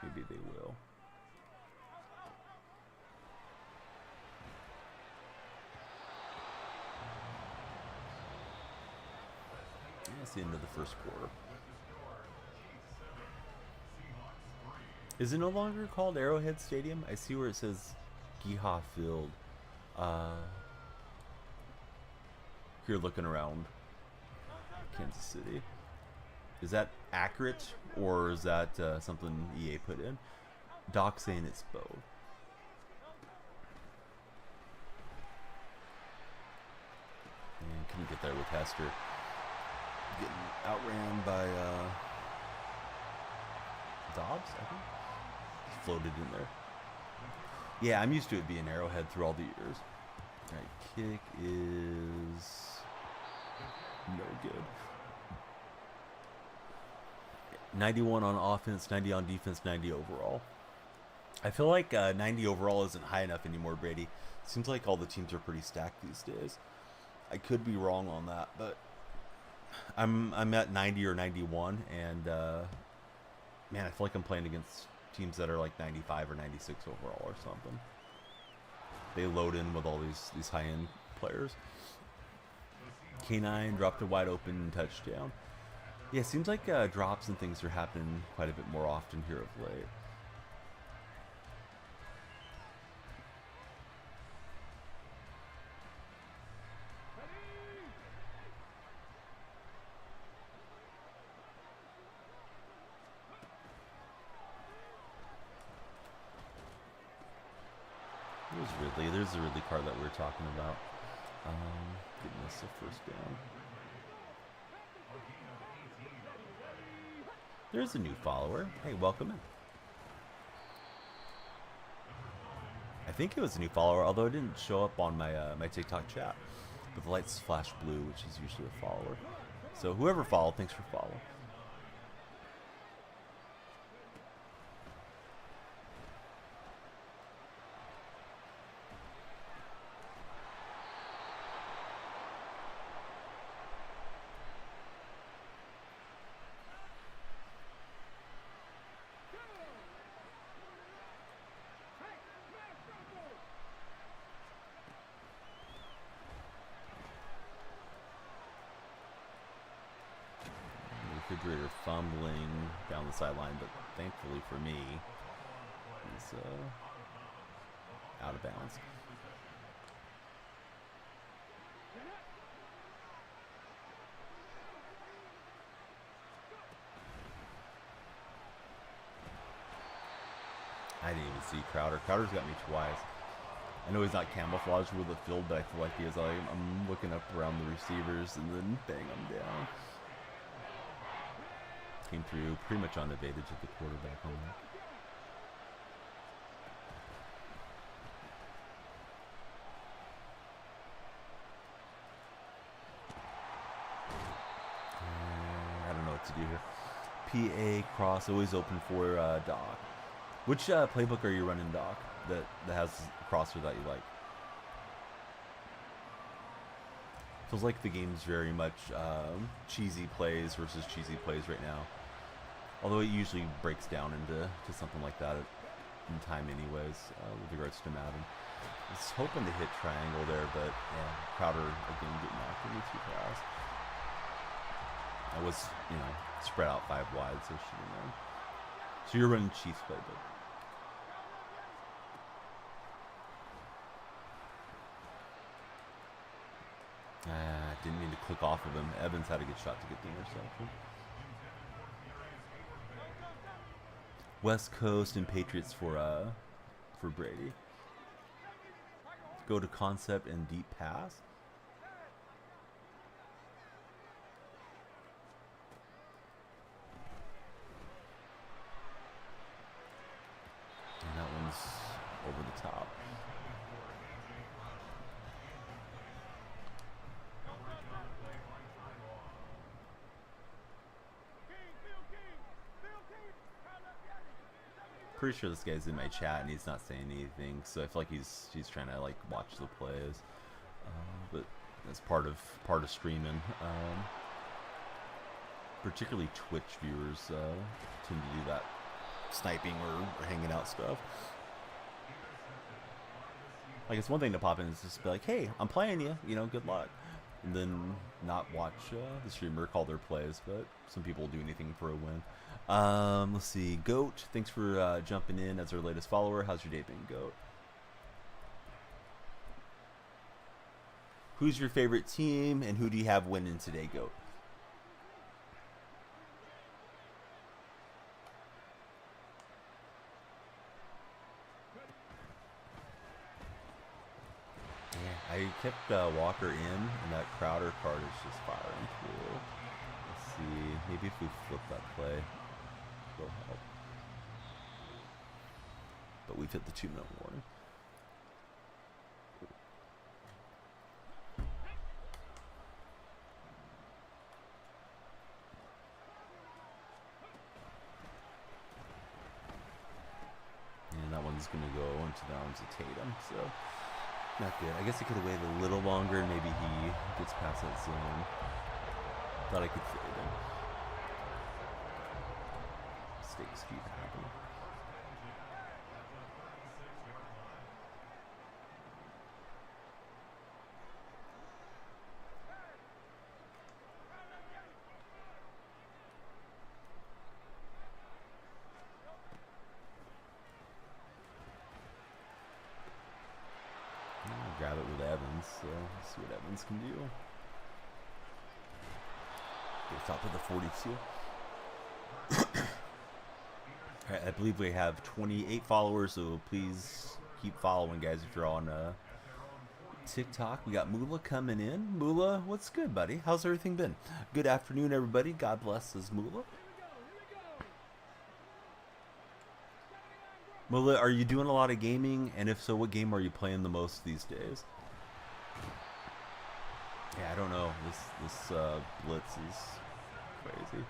Maybe they will. That's the end of the first quarter. Is it no longer called Arrowhead Stadium? I see where it says Geha Field. Here looking around Kansas City. Is that accurate or is that something EA put in? Doc saying it's both. And couldn't get there with Hester. Getting outran by Dobbs, I think. Floated in there. Yeah, I'm used to it being Arrowhead through all the years. Alright, kick is no good. 91 on offense, 90 on defense, 90 overall. I feel like 90 overall isn't high enough anymore, Brady. Seems like all the teams are pretty stacked these days. I could be wrong on that, but I'm at 90 or 91, and man, I feel like I'm playing against teams that are like 95 or 96 overall or something. They load in with all these high-end players. K9 dropped a wide open touchdown. Yeah, it seems like drops and things are happening quite a bit more often here of late. There's the Ridley card that we were talking about. Getting us the first down. There's a new follower. Hey, welcome in. I think it was a new follower, although it didn't show up on my my TikTok chat. But the lights flash blue, which is usually a follower. So whoever followed, thanks for following. Refrigerator fumbling down the sideline, but thankfully for me, he's out of bounds. I didn't even see Crowder. Crowder's got me twice. I know he's not camouflaged with the field, but I feel like he is. I'm looking up around the receivers and then bang, I'm down. Came through pretty much unevaded to the quarterback on that. I don't know what to do here. PA cross always open for Doc. Which playbook are you running, Doc? That has a crosser that you like? Feels like the game's very much cheesy plays versus cheesy plays right now. Although it usually breaks down into something like that in time anyways, with regards to Madden. I was hoping to hit triangle there, but yeah, Crowder again getting knocked into too fast. I was, spread out 5 wide, so should have known. So you're running Chiefs playbook. Didn't mean to click off of him. Evans had a good shot to get the interception. West Coast and Patriots for Brady. Go to concept and deep pass. And that one's over the top. Pretty sure this guy's in my chat and he's not saying anything, so I feel like he's trying to like watch the plays, but that's part of streaming. Particularly Twitch viewers tend to do that sniping or hanging out stuff. Like, it's one thing to pop in and just be like, hey, I'm playing you, you know, good luck, and then not watch the streamer call their plays. But some people will do anything for a win. Let's see. Goat, thanks for jumping in as our latest follower. How's your day been, Goat? Who's your favorite team, and who do you have winning today, Goat? Yeah, I kept Walker in, and that Crowder card is just firing through. Let's see. Maybe if we flip that play, it'll help. But we've hit the 2-minute warning. And that one's going to go into the arms of Tatum, so not good. I guess I could have waited a little longer, and maybe he gets past that zone. Thought I could fade him. Mistakes keep happening. Grab it with Evans, so let's see what Evans can do. Get top of the 42. Alright, I believe we have 28 followers, so please keep following, guys, if you're on TikTok. We got Mula coming in. Mula, what's good, buddy? How's everything been? Good afternoon, everybody. God bless us, Mula. Mula, are you doing a lot of gaming? And if so, what game are you playing the most these days? Yeah, I don't know. This blitz is crazy.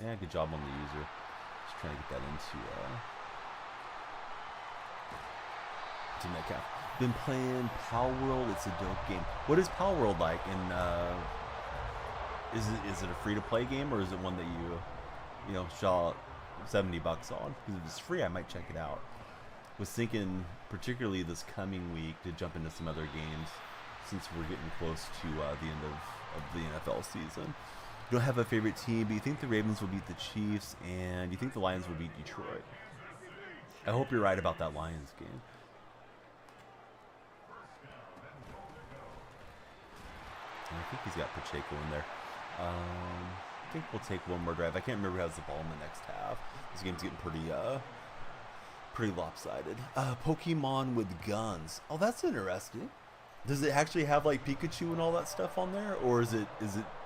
Yeah, good job on the user. Just trying to get that into Metcalf. Been playing Power World. It's a dope game. What is Power World like? And is it a free to play game, or is it one that you know, shell $70 on? Because if it's free, I might check it out. Was thinking particularly this coming week to jump into some other games, since we're getting close to the end of the NFL season. You don't have a favorite team, but you think the Ravens will beat the Chiefs, and you think the Lions will beat Detroit. I hope you're right about that Lions game. And I think he's got Pacheco in there. I think we'll take one more drive. I can't remember who has the ball in the next half. This game's getting pretty lopsided. Pokemon with guns. Oh, that's interesting. Does it actually have like Pikachu and all that stuff on there, or is it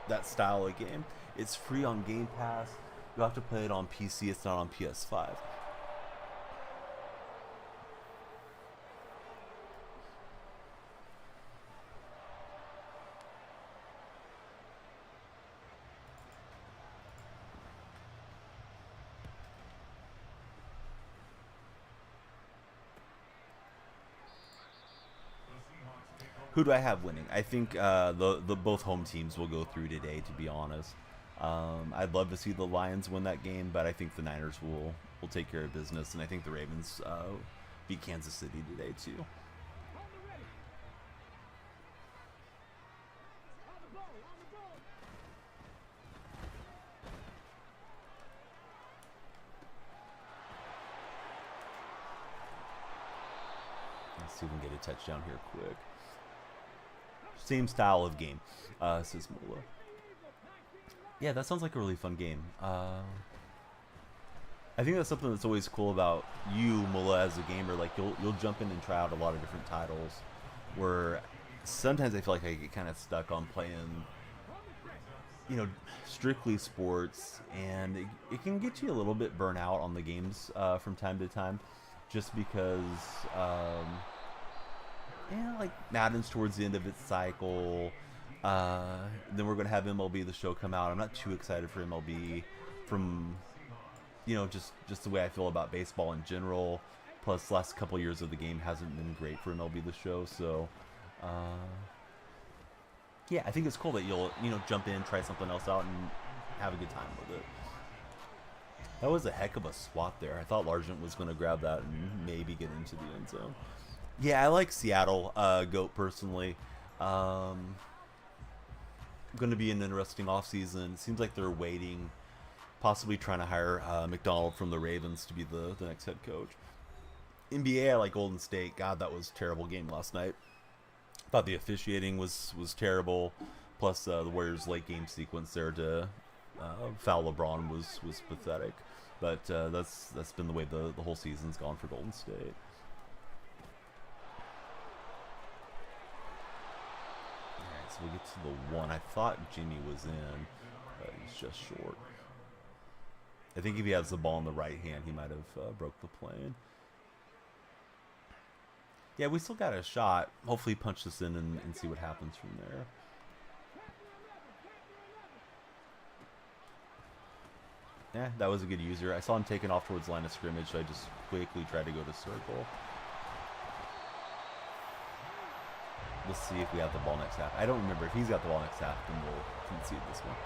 that style of game? It's free on Game Pass. You have to play it on PC. It's not on PS5. Who do I have winning? I think the both home teams will go through today, to be honest. I'd love to see the Lions win that game, but I think the Niners will take care of business, and I think the Ravens beat Kansas City today too. see if we can get a touchdown here quick. Same style of game, says Mola. Yeah, that sounds like a really fun game. I think that's something that's always cool about you, Mola, as a gamer. Like you'll jump in and try out a lot of different titles. Where sometimes I feel like I get kind of stuck on playing, strictly sports, and it can get you a little bit burnt out on the games from time to time, just because. Like Madden's towards the end of its cycle. Then we're gonna have MLB The Show come out. I'm not too excited for MLB, from just the way I feel about baseball in general. Plus, the last couple years of the game hasn't been great for MLB The Show. So, yeah, I think it's cool that you'll jump in, try something else out, and have a good time with it. That was a heck of a swat there. I thought Largent was gonna grab that and maybe get into the end zone. Yeah, I like Seattle GOAT personally. Going to be an interesting offseason. Seems like they're waiting, possibly trying to hire McDonald from the Ravens to be the next head coach. NBA, I like Golden State. God, that was a terrible game last night. Thought the officiating was terrible. Plus, the Warriors' late game sequence there to foul LeBron was pathetic. But that's been the way the whole season's gone for Golden State. We get to the one. I thought Jimmy was in, but he's just short. I think if he has the ball in the right hand, he might have broke the plane. Yeah, we still got a shot. Hopefully punch this in and see what happens from there. Yeah, that was a good user. I saw him taking off towards line of scrimmage, so I just quickly tried to go to circle. Let's see if we have the ball next half. I don't remember. If he's got the ball next half, then we'll concede this one.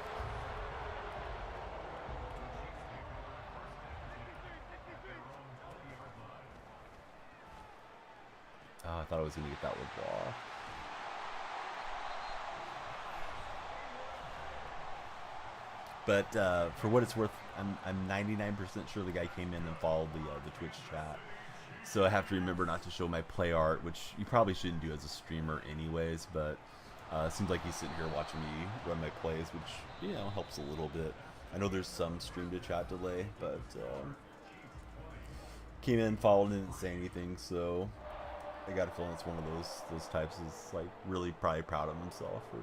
Oh, I thought I was going to get that with ball. But for what it's worth, I'm 99% sure the guy came in and followed the Twitch chat. So I have to remember not to show my play art, which you probably shouldn't do as a streamer anyways, but it seems like he's sitting here watching me run my plays, which, helps a little bit. I know there's some stream to chat delay, but came in, followed, and didn't say anything, so I got a feeling it's one of those types is like really probably proud of himself for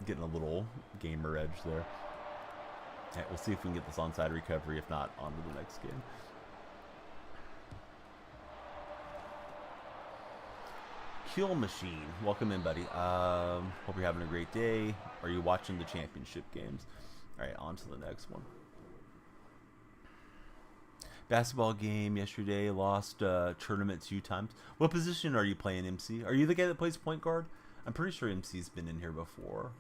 getting a little gamer edge there. All right, we'll see if we can get this onside recovery. If not, on to the next game. Kill Machine, welcome in, buddy. Hope you're having a great day. Are you watching the championship games? All right, on to the next one. Basketball game yesterday, lost tournament 2 times. What position are you playing, MC? Are you the guy that plays point guard? I'm pretty sure MC's been in here before.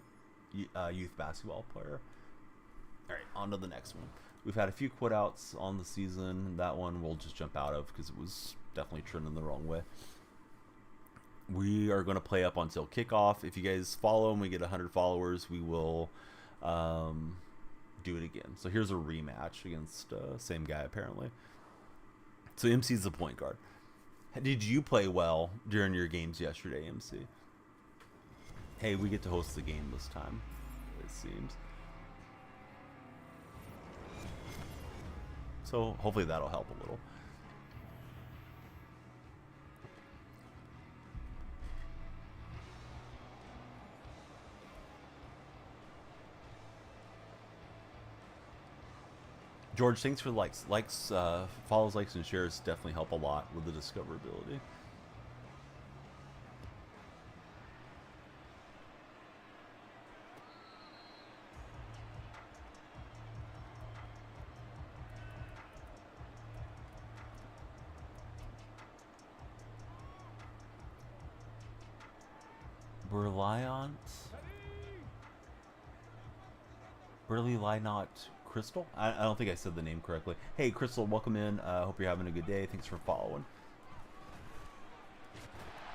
Youth basketball player. All right, on to the next one. We've had a few quit outs on the season. That one we'll just jump out of because it was definitely trending the wrong way. We are going to play up until kickoff. If you guys follow and we get 100 followers, we will do it again. So here's a rematch against same guy apparently. So MC's the point guard. Did you play well during your games yesterday, MC? Hey, we get to host the game this time, it seems. So hopefully that'll help a little. George, thanks for the likes. Follows, likes, and shares definitely help a lot with the discoverability. Berlianot Crystal? I don't think I said the name correctly. Hey, Crystal, welcome in. Hope you're having a good day. Thanks for following.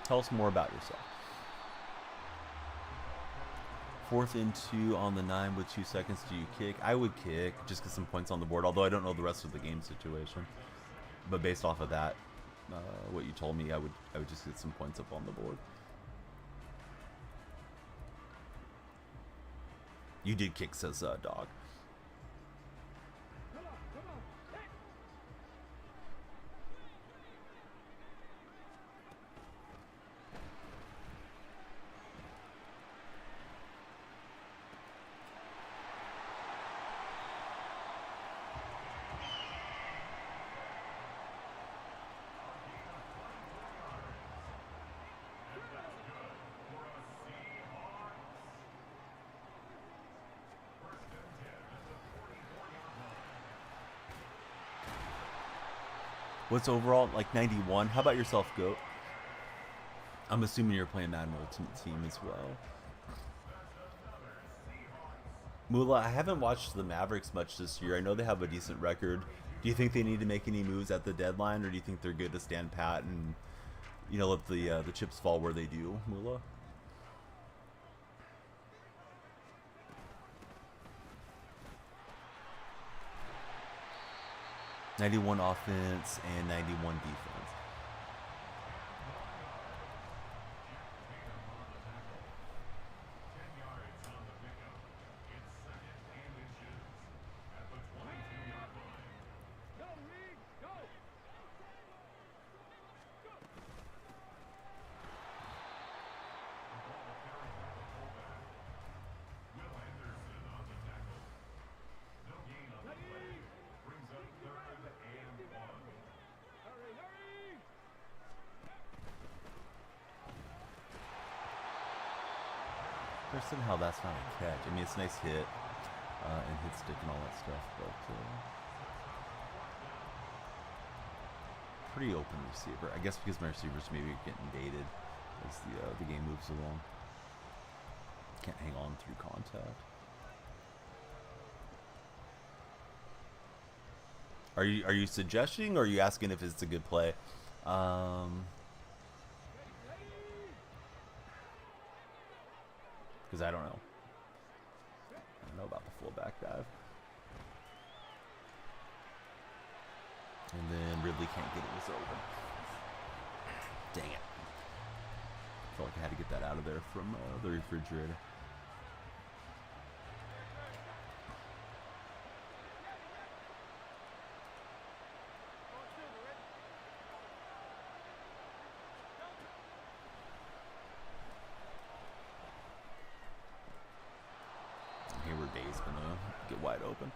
Tell us more about yourself. 4th and 2 on the 9 with 2 seconds. Do you kick? I would kick, just get some points on the board, although I don't know the rest of the game situation. But based off of that, what you told me, I would just get some points up on the board. You did kick, says Dog. What's overall? Like 91? How about yourself, Goat? I'm assuming you're playing Madden Ultimate Team as well. Mula, I haven't watched the Mavericks much this year. I know they have a decent record. Do you think they need to make any moves at the deadline, or do you think they're good to stand pat and, you know, let the chips fall where they do, Mula? '91 offense and 91 defense. Somehow that's not a catch. I mean, it's a nice hit and hit stick and all that stuff, but pretty open receiver. I guess because my receivers maybe getting baited as the game moves along. Can't hang on through contact. Are you suggesting, or are you asking if it's a good play? Because I don't know. I don't know about the fullback dive. And then Ridley can't get it. It's open. Dang it. Felt like I had to get that out of there from the refrigerator. Day's gonna get wide open.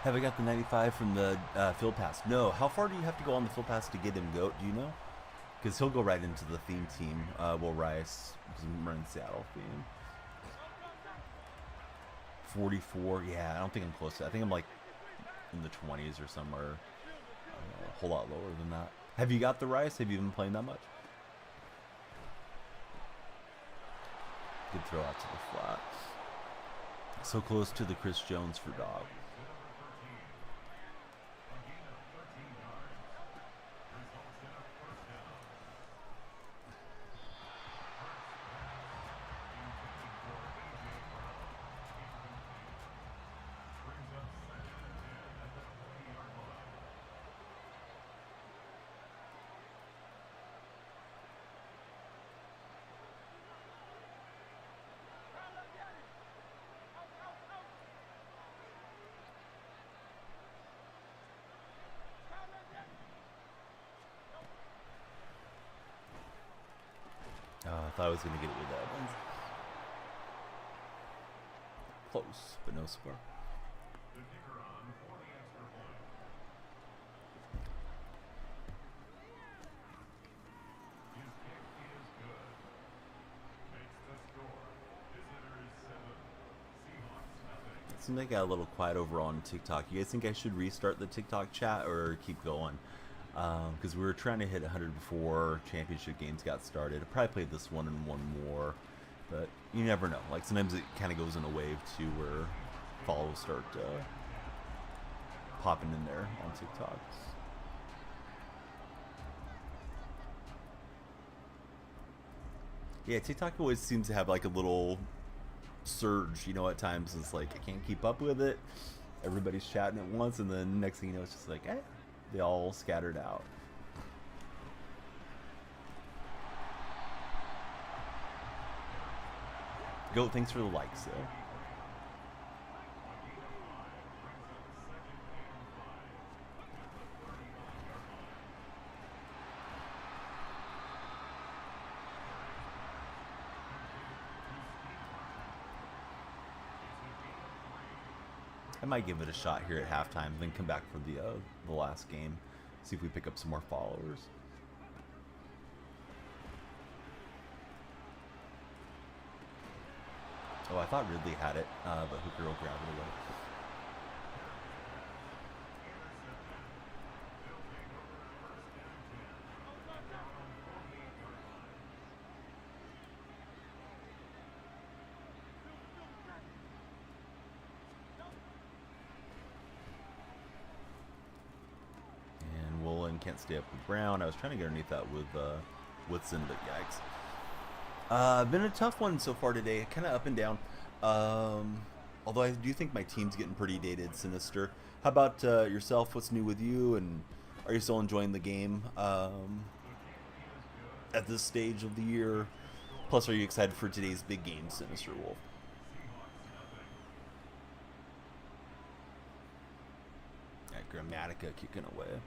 Have I got the 95 from the field pass? No. How far do you have to go on the field pass to get him, Goat? Do you know? Because he'll go right into the theme team, Will Rice, because I'm running Seattle theme. 44, yeah, I don't think I'm close to that. I think I'm like in the 20s or somewhere, a whole lot lower than that. Have you got the Rice? Have you been playing that much? Good throw out to the flat. So close to the Chris Jones for Dog. I thought I was going to get it with Evans. Close, but no score. It seems like I got a little quiet over on TikTok. You guys think I should restart the TikTok chat or keep going? Because we were trying to hit 100 before championship games got started. I probably played this one and one more, but you never know. Like sometimes it kind of goes in a wave too, where follows start popping in there on TikTok. Yeah, TikTok always seems to have like a little surge, you know, at times it's like I can't keep up with it. Everybody's chatting at once, and then next thing you know, it's just like, eh, they all scattered out. Goat, thanks for the likes, though. I might give it a shot here at halftime, then come back for the last game, see if we pick up some more followers. Oh, I thought Ridley had it, but Hooker will grab it away. Can't stay up with Brown. I was trying to get underneath that with Woodson, but yikes. Been a tough one so far today, kind of up and down. Although I do think my team's getting pretty dated, Sinister. How about yourself? What's new with you? And are you still enjoying the game at this stage of the year? Plus, are you excited for today's big game, Sinister Wolf? Grammatica kicking away.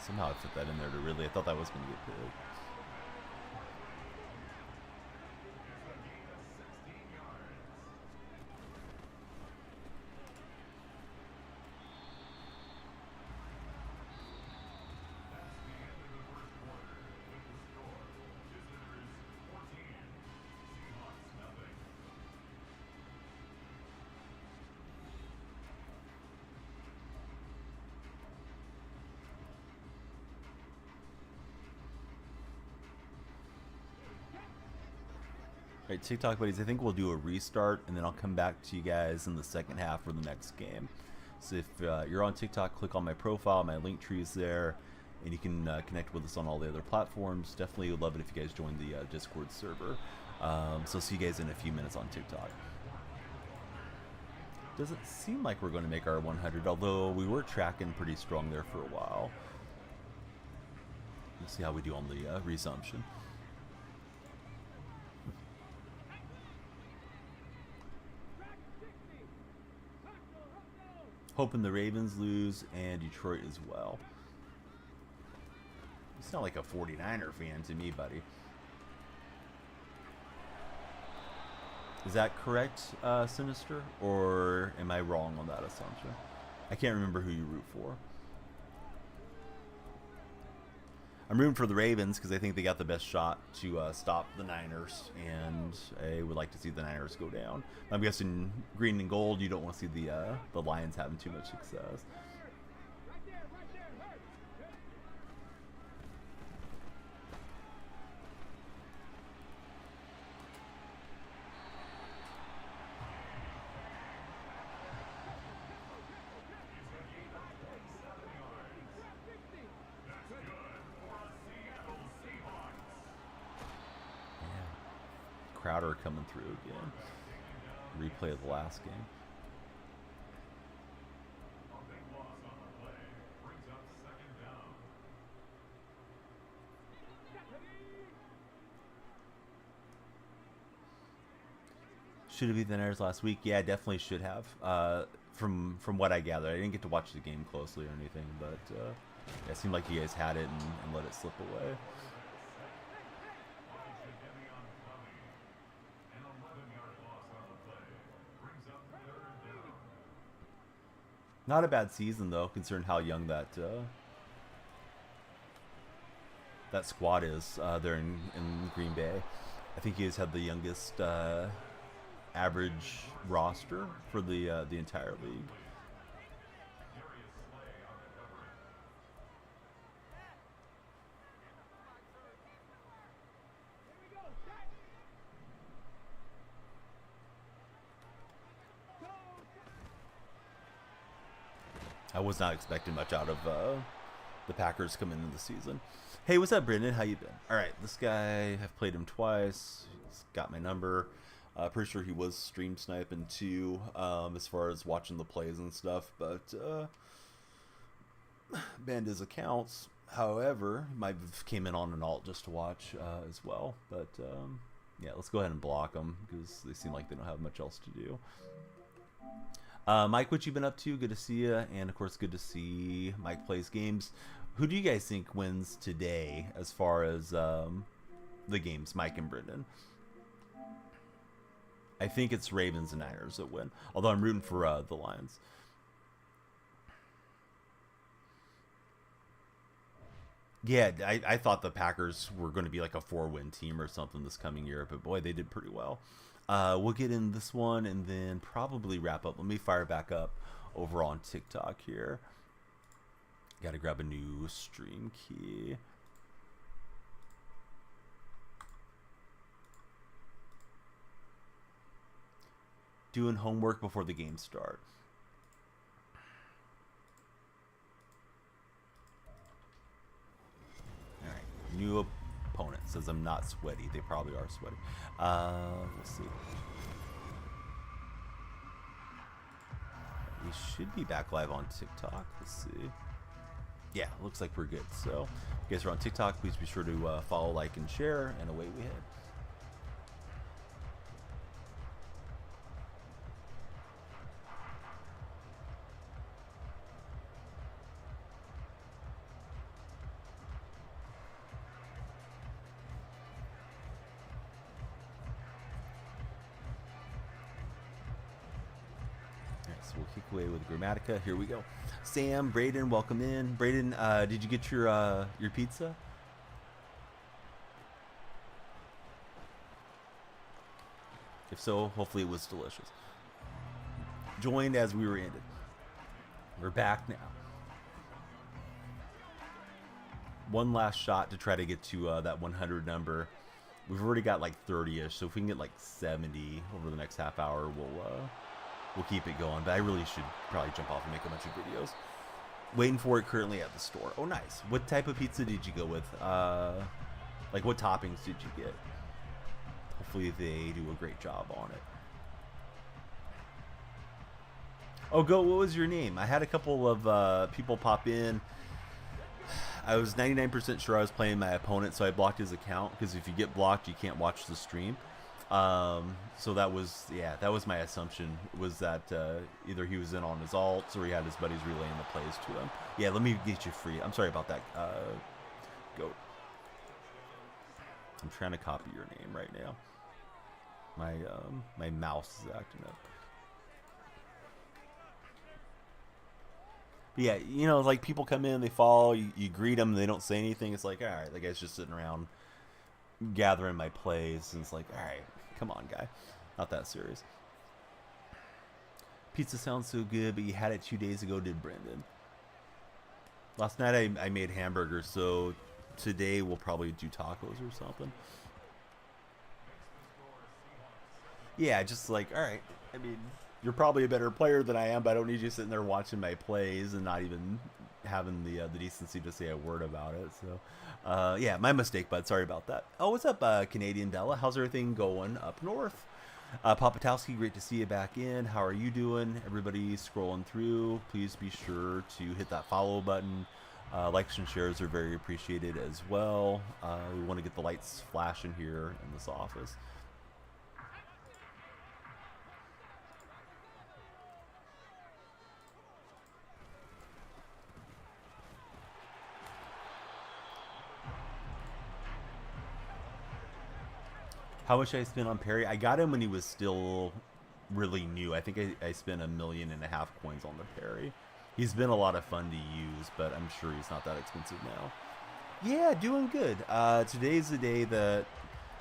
Somehow I fit that in there to really. I thought that was going to get big. Alright, TikTok buddies, I think we'll do a restart, and then I'll come back to you guys in the second half for the next game. So if you're on TikTok, click on my profile, my link tree is there, and you can connect with us on all the other platforms. Definitely would love it if you guys join the Discord server. So see you guys in a few minutes on TikTok. Doesn't seem like we're going to make our 100, although we were tracking pretty strong there for a while. We'll see how we do on the resumption. Hoping the Ravens lose and Detroit as well. You sound like a 49er fan to me, buddy. Is that correct, Sinister? Or am I wrong on that assumption? I can't remember who you root for. I'm rooting for the Ravens because I think they got the best shot to stop the Niners, and I would like to see the Niners go down. I'm guessing green and gold, you don't want to see the Lions having too much success. Crowder coming through again. Replay of the last game. Should have beat the Niners last week. Yeah, definitely should have. From what I gathered, I didn't get to watch the game closely or anything, but yeah, it seemed like you guys had it and let it slip away. Not a bad season though, considering how young that that squad is there in Green Bay. I think he has had the youngest average roster for the entire league. I was not expecting much out of the Packers coming into the season. Hey, what's up, Brendan? How you been? All right, this guy, I've played him twice. He's got my number. Pretty sure he was stream sniping too, as far as watching the plays and stuff. But banned his accounts. However, he might have came in on an alt just to watch as well. But yeah, let's go ahead and block them because they seem like they don't have much else to do. Mike, what you been up to? Good to see you, and of course, good to see Mike plays games. Who do you guys think wins today, as far as the games, Mike and Brendan? I think it's Ravens and Niners that win, although I'm rooting for the Lions. Yeah, I thought the Packers were going to be like a 4-win team or something this coming year, but boy, they did pretty well. We'll get in this one and then probably wrap up. Let me fire back up over on TikTok here. Got to grab a new stream key. Doing homework before the game start. All right, new opponent says I'm not sweaty. They probably are sweaty. Let's see. We should be back live on TikTok. Let's see. Yeah, looks like we're good. So, if you guys are on TikTok, please be sure to follow, like, and share, and away we head. We'll kick away with Grammatica. Here we go. Sam, Braden, welcome in. Braden, did you get your pizza? If so, hopefully it was delicious. Joined as we were ended. We're back now. One last shot to try to get to that 100 number. We've already got like 30-ish, so if we can get like 70 over the next half hour, we'll keep it going. But I really should probably jump off and make a bunch of videos. Waiting for it currently at the store. Oh, nice. What type of pizza did you go with? Like, what toppings did you get? Hopefully they do a great job on it. Oh, Go, what was your name? I had a couple of people pop in. I was 99% sure I was playing my opponent, so I blocked his account, because if you get blocked, you can't watch the stream. So that was my assumption, was that either he was in on his alts or he had his buddies relaying the plays to him. Yeah, let me get you free. I'm sorry about that, Goat. I'm trying to copy your name right now. My mouse is acting up. But yeah, you know, like people come in, they fall, you greet them, they don't say anything. It's like, all right, the guy's just sitting around gathering my plays, and it's like, all right, come on, guy, not that serious. Pizza sounds so good, but you had it 2 days ago, did Brendan? Last night I made hamburgers, so today we'll probably do tacos or something. Yeah, just like, all right, I mean, you're probably a better player than I am, but I don't need you sitting there watching my plays and not even having the decency to say a word about it. So, yeah, my mistake, bud. Sorry about that. Oh, what's up, Canadian Della? How's everything going up north? Papatowski, great to see you back in. How are you doing? Everybody scrolling through, please be sure to hit that follow button. Likes and shares are very appreciated as well. We want to get the lights flashing here in this office. How much I spent on Perry? I got him when he was still really new. I think I spent 1.5 million coins on the Perry. He's been a lot of fun to use, but I'm sure he's not that expensive now. Yeah, doing good. Today's the day that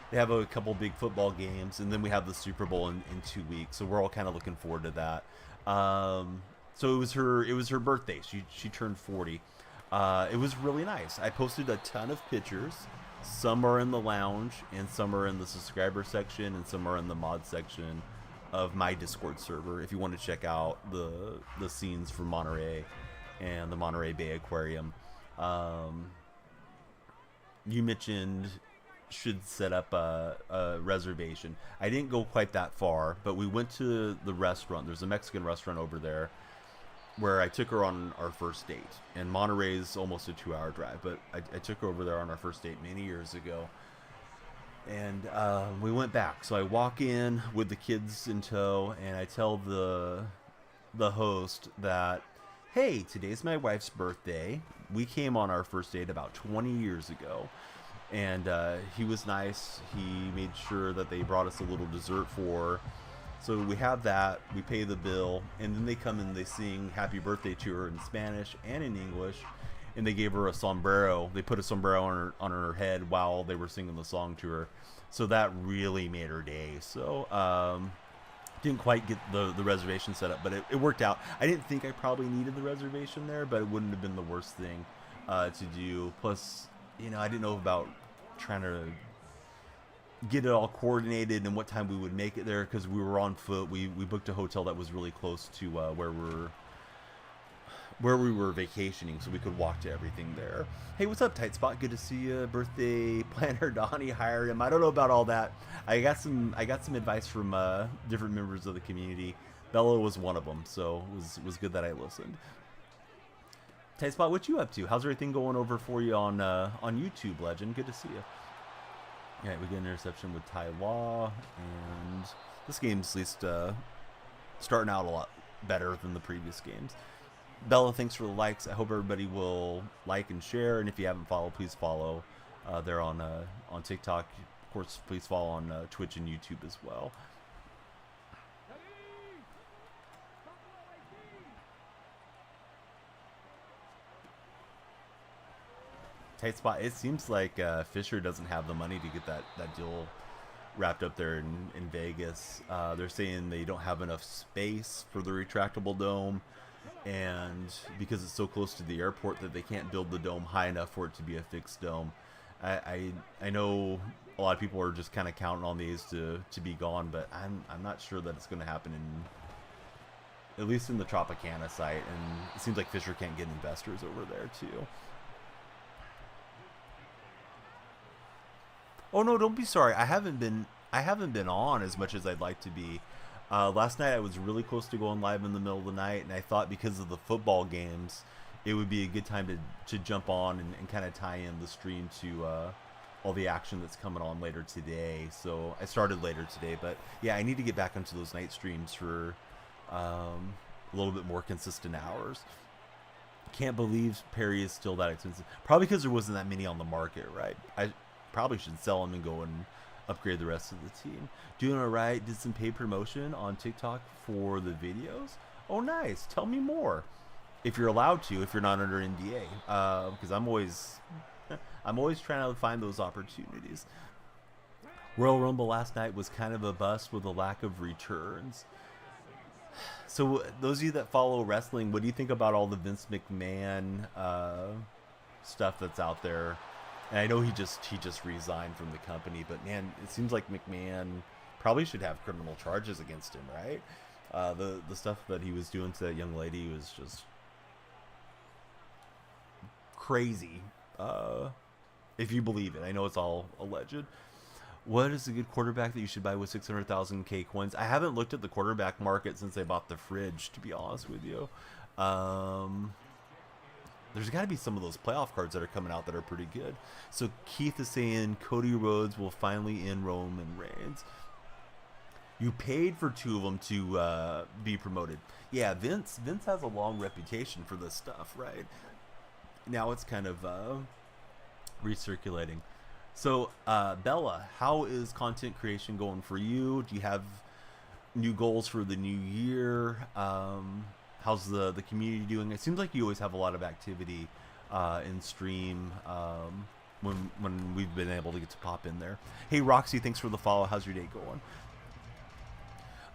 they have a couple big football games, and then we have the Super Bowl in 2 weeks. So we're all kind of looking forward to that. So it was her birthday. She turned 40. It was really nice. I posted a ton of pictures. Some are in the lounge, and some are in the subscriber section, and some are in the mod section of my Discord server. If you want to check out the scenes from Monterey and the Monterey Bay Aquarium. You mentioned should set up a reservation. I didn't go quite that far, but we went to the restaurant. There's a Mexican restaurant over there where I took her on our first date. And Monterey's almost a 2-hour drive, but I took her over there on our first date many years ago. And we went back. So I walk in with the kids in tow, and I tell the host that, hey, today's my wife's birthday. We came on our first date about 20 years ago. And he was nice. He made sure that they brought us a little dessert for her. So we have that, we pay the bill, and then they come and they sing happy birthday to her in Spanish and in English, and they gave her a sombrero. They put a sombrero on her head while they were singing the song to her. So that really made her day. So didn't quite get the reservation set up, but it worked out. I didn't think I probably needed the reservation there, but it wouldn't have been the worst thing to do. Plus, I didn't know about trying to get it all coordinated and what time we would make it there, because we were on foot. We booked a hotel that was really close to where we were vacationing, so we could walk to everything there. Hey, what's up, Tight Spot? Good to see you. Birthday planner Donnie, hired him. I don't know about all that. I got some advice from different members of the community. Bella was one of them, so it was good that I listened. Tight Spot, what you up to? How's everything going over for you on YouTube, Legend? Good to see you. All right, we get an interception with Ty Law, and this game's at least starting out a lot better than the previous games. Bella, thanks for the likes. I hope everybody will like and share, and if you haven't followed, please follow. They're on TikTok. Of course, please follow on Twitch and YouTube as well. Tight Spot. It seems like Fisher doesn't have the money to get that deal wrapped up there in Vegas. They're saying they don't have enough space for the retractable dome, and because it's so close to the airport that they can't build the dome high enough for it to be a fixed dome. I know a lot of people are just kind of counting on these to be gone, but I'm not sure that it's going to happen at least in the Tropicana site, and it seems like Fisher can't get investors over there too. Oh no, don't be sorry. I haven't been on as much as I'd like to be. Last night I was really close to going live in the middle of the night, and I thought because of the football games, it would be a good time to jump on and kind of tie in the stream to all the action that's coming on later today. So I started later today, but yeah, I need to get back onto those night streams for a little bit more consistent hours. Can't believe Perry is still that expensive. Probably because there wasn't that many on the market, right? I probably should sell them and go and upgrade the rest of the team. Doing all right. Did some paid promotion on TikTok for the videos. Oh, nice. Tell me more, if you're allowed to, if you're not under NDA, because I'm always trying to find those opportunities. Royal Rumble last night was kind of a bust with a lack of returns. So those of you that follow wrestling, what do you think about all the Vince McMahon stuff that's out there? And I know he just resigned from the company, but man, it seems like McMahon probably should have criminal charges against him, right? The stuff that he was doing to that young lady was just crazy. If you believe it, I know it's all alleged. What is a good quarterback that you should buy with 600,000 K coins? I haven't looked at the quarterback market since I bought the fridge, to be honest with you. There's got to be some of those playoff cards that are coming out that are pretty good. So Keith is saying Cody Rhodes will finally end Roman Reigns. You paid for two of them to be promoted. Yeah, Vince has a long reputation for this stuff, right? Now it's kind of recirculating. So, Bella, how is content creation going for you? Do you have new goals for the new year? How's the community doing? It seems like you always have a lot of activity in stream when we've been able to get to pop in there. Hey, Roxy, thanks for the follow. How's your day going?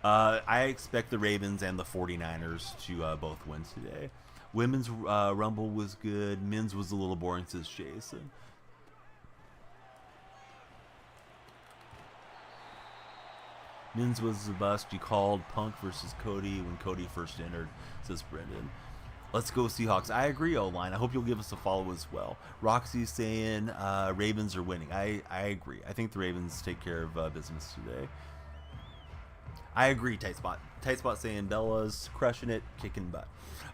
I expect the Ravens and the 49ers to both win today. Women's Rumble was good. Men's was a little boring, says Jason. Men's was a bust. You called Punk versus Cody when Cody first entered, says Brendan. Let's go Seahawks. I agree, O-line. I hope you'll give us a follow as well. Roxy's saying Ravens are winning. I agree. I think the Ravens take care of business today. I agree, Tight Spot. Tight Spot saying Bella's crushing it, kicking butt.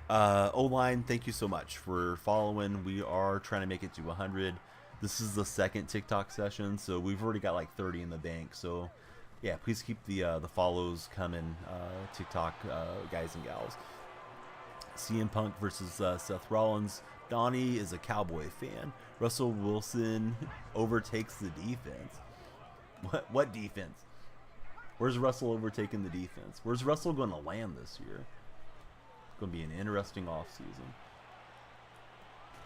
O-line, thank you so much for following. We are trying to make it to 100. This is the second TikTok session, so we've already got like 30 in the bank. So, yeah, please keep the follows coming, TikTok guys and gals. CM Punk versus Seth Rollins. Donnie is a Cowboy fan. Russell Wilson overtakes the defense. What defense? Where's Russell overtaking the defense? Where's Russell going to land this year? It's going to be an interesting offseason.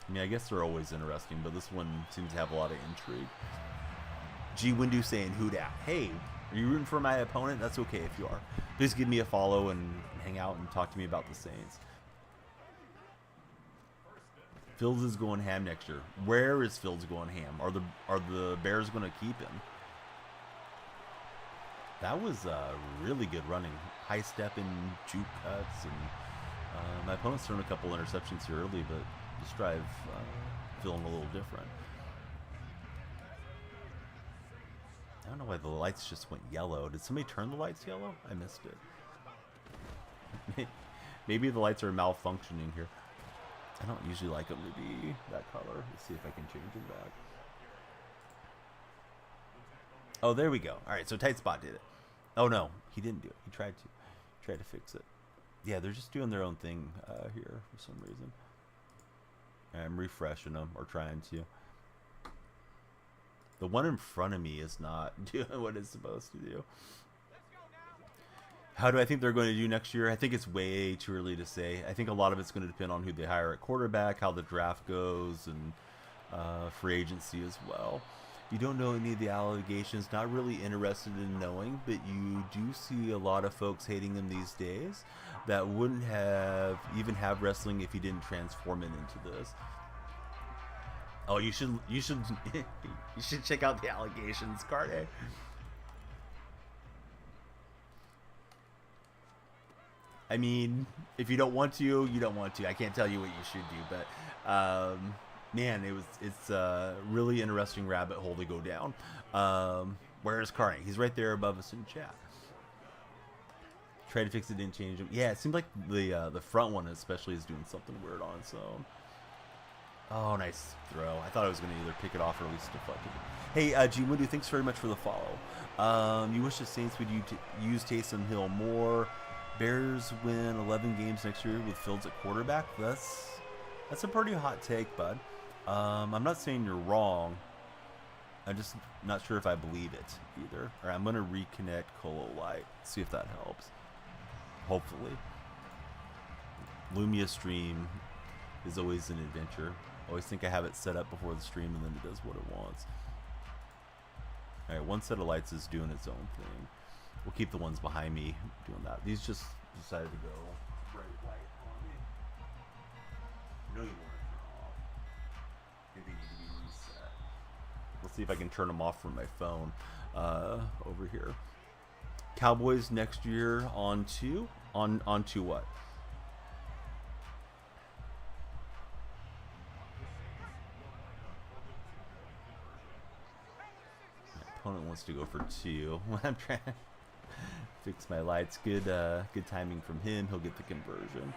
I mean, I guess they're always interesting, but this one seems to have a lot of intrigue. G Windu saying, who dat? Hey, are you rooting for my opponent? That's okay if you are. Please give me a follow and hang out and talk to me about the Saints. Fields is going ham next year. Where is Fields going ham? Are the Bears going to keep him? That was really good running. High step and juke cuts. And my opponent's thrown a couple interceptions here early, but this drive feeling a little different. I don't know why the lights just went yellow. Did somebody turn the lights yellow? I missed it. Maybe the lights are malfunctioning here. I don't usually like them to be that color. Let's see if I can change them back. Oh, there we go. All right, so Tight Spot did it. Oh, no, he didn't do it. He tried to fix it. Yeah, they're just doing their own thing here for some reason. I'm refreshing them, or trying to. The one in front of me is not doing what it's supposed to do. How do I think they're going to do next year? I think it's way too early to say. I think a lot of it's going to depend on who they hire at quarterback, how the draft goes, and free agency as well. You don't know any of the allegations, not really interested in knowing, but you do see a lot of folks hating him these days that wouldn't even have wrestling if he didn't transform it into this. Oh, you should you should check out the allegations, Carde. I mean, if you don't want to, you don't want to. I can't tell you what you should do, but man, it's a really interesting rabbit hole to go down. Where's Carney? He's right there above us in chat. Try to fix it, didn't change him. Yeah, it seemed like the front one especially is doing something weird on its own. Oh, nice throw. I thought I was going to either pick it off or at least deflect it. Hey, G Windu, thanks very much for the follow. You wish the Saints would use Taysom Hill more. Bears win 11 games next year with Fields at quarterback. That's a pretty hot take, bud. I'm not saying you're wrong. I'm just not sure if I believe it either. All right, I'm going to reconnect Colo Light. See if that helps. Hopefully. Lumia stream is always an adventure. I always think I have it set up before the stream and then it does what it wants. All right, one set of lights is doing its own thing. We'll keep the ones behind me doing that. These just decided to go bright white on me. No, you weren't off. Maybe they need to be reset. Let's see if I can turn them off from my phone over here. Cowboys next year on to what? My opponent wants to go for 2. I'm trying to fix my lights. Good timing from him. He'll get the conversion.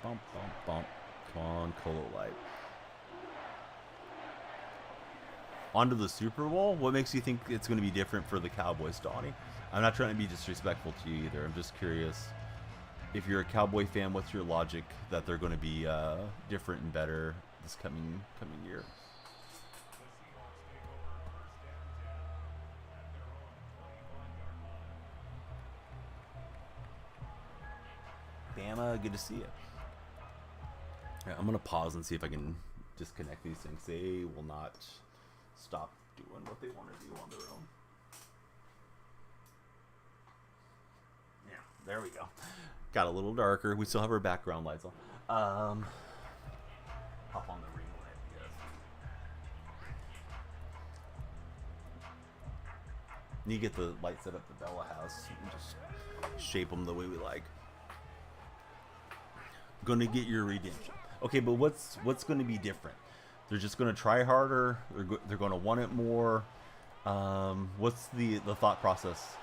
Bump, bump, bump. Come on, Colo Light. On to the Super Bowl? What makes you think it's going to be different for the Cowboys, Donnie? I'm not trying to be disrespectful to you either. I'm just curious if you're a Cowboy fan, what's your logic that they're going to be different and better this coming year? Bama, good to see you. Right, I'm gonna pause and see if I can disconnect these things. They will not stop doing what they want to do on their own. Yeah, there we go. Got a little darker. We still have our background lights on. Hop on the ring light, yes. Need to get the light set up the Bella house and just shape them the way we like. Gonna get your redemption. Okay, but what's going to be different? They're just going to try harder. They're going to want it more. What's the thought process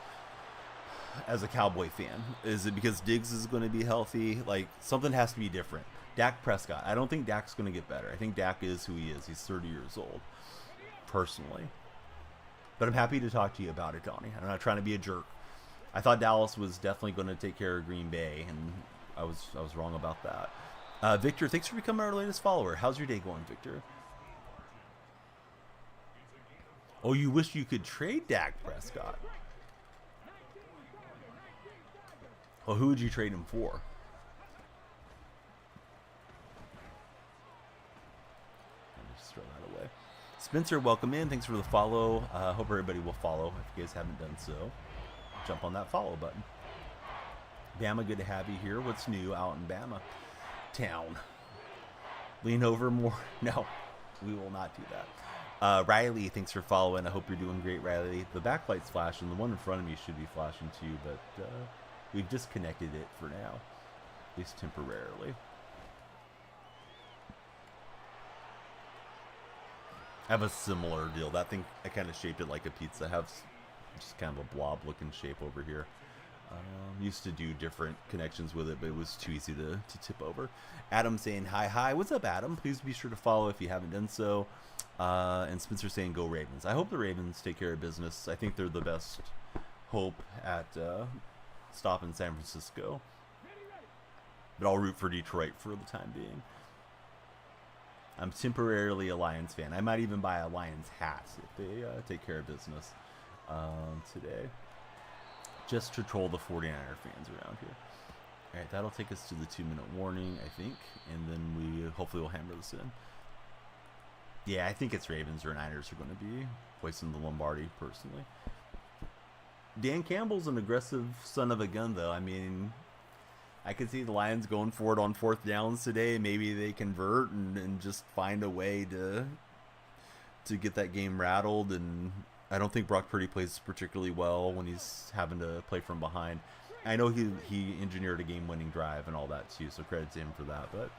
as a Cowboy fan? Is it because Diggs is going to be healthy? Like, something has to be different. Dak Prescott. I don't think Dak's going to get better. I think Dak is who he is. He's 30 years old, personally. But I'm happy to talk to you about it, Donnie. I'm not trying to be a jerk. I thought Dallas was definitely going to take care of Green Bay, and I was wrong about that. Victor, thanks for becoming our latest follower. How's your day going, Victor? Oh, you wish you could trade Dak Prescott. Well, who would you trade him for? Let me just throw that away. Spencer, welcome in. Thanks for the follow. Hope everybody will follow if you guys haven't done so. Jump on that follow button. Bama, good to have you here. What's new out in Bama town? Lean over more. No, we will not do that. Riley, thanks for following. I hope you're doing great, Riley. The backlight's flashing. The one in front of me should be flashing too, but we've disconnected it for now, at least temporarily. I have a similar deal. That thing, I kind of shaped it like a pizza. I have just kind of a blob looking shape over here. Used to do different connections with it, but it was too easy to tip over. Adam saying hi. What's up, Adam? Please be sure to follow if you haven't done so. And Spencer saying go Ravens. I hope the Ravens take care of business. I think they're the best hope at stopping San Francisco. But I'll root for Detroit for the time being. I'm temporarily a Lions fan. I might even buy a Lions hat if they take care of business today. Just to troll the 49er fans around here. All right, that'll take us to the 2-minute warning, I think. And then we hopefully will hammer this in. Yeah, I think it's Ravens or Niners are going to be voicing the Lombardi, personally. Dan Campbell's an aggressive son of a gun, though. I mean, I could see the Lions going for it on 4th downs today. Maybe they convert and just find a way to get that game rattled. And I don't think Brock Purdy plays particularly well when he's having to play from behind. I know he engineered a game-winning drive and all that too, so credit to him for that. But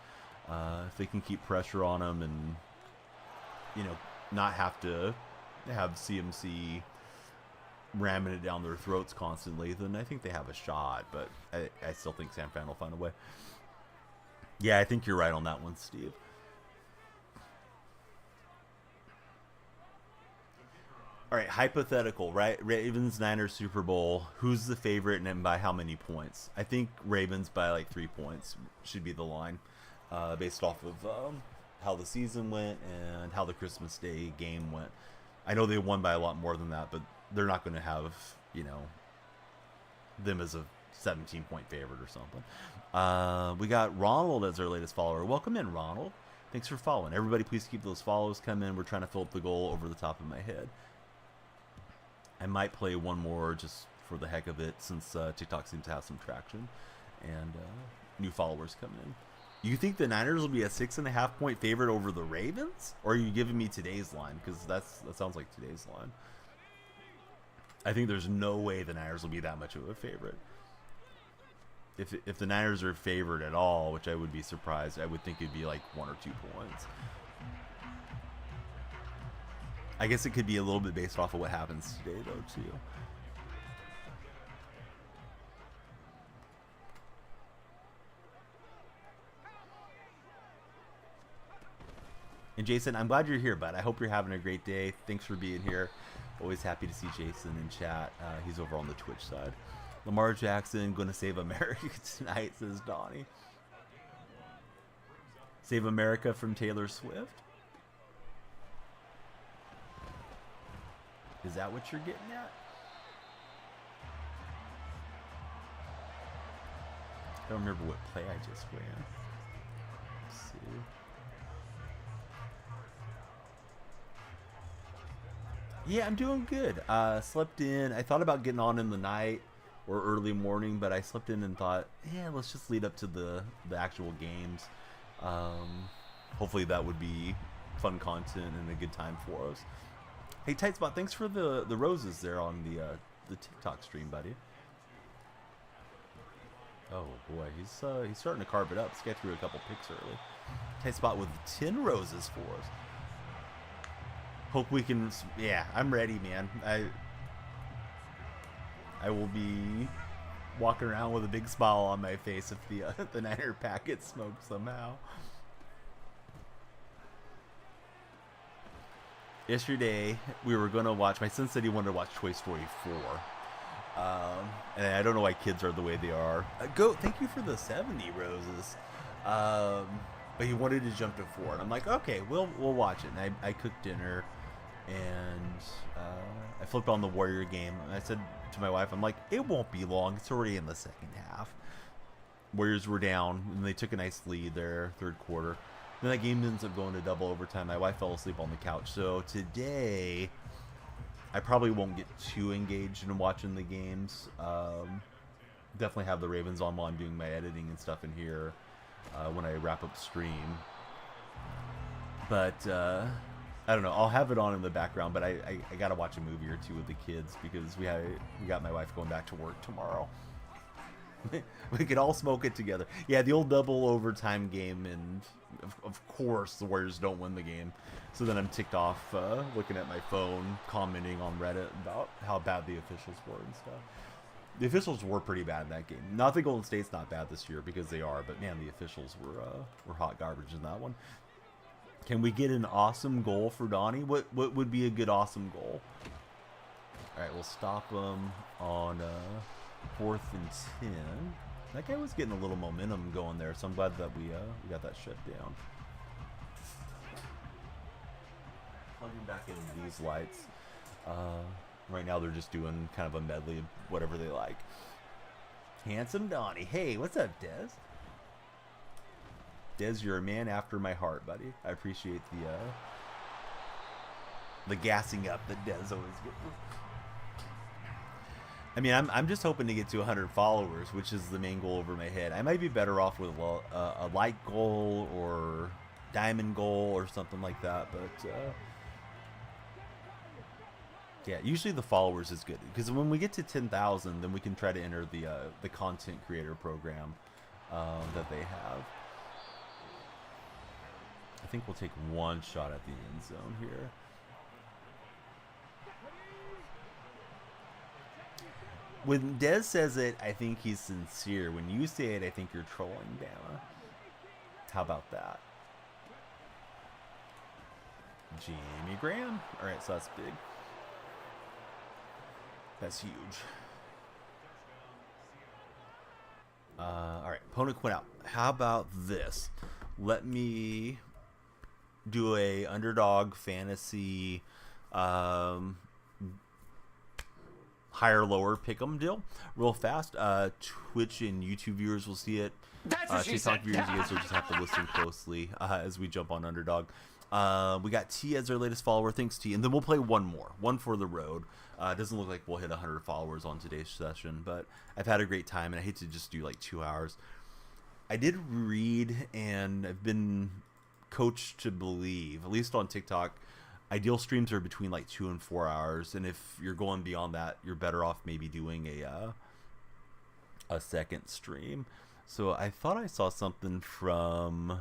if they can keep pressure on him and, you know, not have to have CMC ramming it down their throats constantly, then I think they have a shot. But I still think San Fran will find a way. Yeah, I think you're right on that one, Steve. All right, hypothetical, right? Ravens, Niners, Super Bowl. Who's the favorite and by how many points? I think Ravens by like 3 points should be the line, based off of how the season went and how the Christmas Day game went. I know they won by a lot more than that, but they're not going to have, you know, them as a 17-point favorite or something. We got Ronald as our latest follower. Welcome in, Ronald. Thanks for following. Everybody, please keep those follows coming. We're trying to fill up the goal over the top of my head. I might play one more just for the heck of it, since TikTok seems to have some traction and new followers coming in. You think the Niners will be a 6.5-point favorite over the Ravens? Or are you giving me today's line? Because that sounds like today's line. I think there's no way the Niners will be that much of a favorite. If the Niners are favored at all, which I would be surprised, I would think it'd be like 1 or 2 points. I guess it could be a little bit based off of what happens today, though, too. And Jason, I'm glad you're here, bud. I hope you're having a great day. Thanks for being here. Always happy to see Jason in chat. He's over on the Twitch side. Lamar Jackson going to save America tonight, says Donnie. Save America from Taylor Swift? Is that what you're getting at? I don't remember what play I just ran. Let's see. Yeah, I'm doing good. Slept in. I thought about getting on in the night or early morning, but I slept in and thought, yeah, let's just lead up to the actual games. Hopefully that would be fun content and a good time for us. Hey, Tight Spot, thanks for the roses there on the TikTok stream, buddy. Oh boy, he's starting to carve it up. This guy threw a couple picks early. Tight Spot with 10 roses for us. Hope we can. Yeah, I'm ready, man. I will be walking around with a big smile on my face if the Niner pack gets smoked somehow. Yesterday, we were going to watch, my son said he wanted to watch Toy Story 4. And I don't know why kids are the way they are. Thank you for the 70 roses. But he wanted to jump to 4. And I'm like, okay, we'll watch it. And I cooked dinner, and I flipped on the Warrior game. And I said to my wife, I'm like, it won't be long. It's already in the second half. Warriors were down, and they took a nice lead there, third quarter. Then that game ends up going to double overtime. My wife fell asleep on the couch. So today, I probably won't get too engaged in watching the games. Definitely have the Ravens on while I'm doing my editing and stuff in here when I wrap up stream. But I don't know. I'll have it on in the background, but I got to watch a movie or two with the kids because we got my wife going back to work tomorrow. We could all smoke it together. Yeah, the old double overtime game, and of course the Warriors don't win the game. So then I'm ticked off looking at my phone, commenting on Reddit about how bad the officials were and stuff. The officials were pretty bad in that game. Not that Golden State's not bad this year, because they are, but man, the officials were hot garbage in that one. Can we get an awesome goal for Donnie? What would be a good awesome goal? All right, we'll stop them on 4th and 10. That guy was getting a little momentum going there, so I'm glad that we got that shut down. Plugging back into these lights. Right now they're just doing kind of a medley of whatever they like. Handsome Donnie. Hey, what's up, Dez? Dez, you're a man after my heart, buddy. I appreciate the gassing up that Dez always gets. I mean, I'm just hoping to get to 100 followers, which is the main goal over my head. I might be better off with a like goal or diamond goal or something like that, but yeah, usually the followers is good, because when we get to 10,000, then we can try to enter the content creator program that they have. I think we'll take one shot at the end zone here. When Dez says it, I think he's sincere. When you say it, I think you're trolling, Bama. How about that? Jimmy Graham. All right, so that's big. That's huge. All right, opponent quit out. How about this? Let me do a underdog fantasy higher lower pick'em deal real fast. Twitch and YouTube viewers will see it. TikTok viewers, you guys will just have to listen closely as we jump on underdog. We got T as our latest follower. Thanks, T. And then we'll play one for the road. It doesn't look like we'll hit 100 followers on today's session, but I've had a great time, and I hate to just do like 2 hours. I did read, and I've been coached to believe, at least on TikTok, ideal streams are between like 2 and 4 hours, and if you're going beyond that, you're better off maybe doing a second stream. So I thought I saw something from,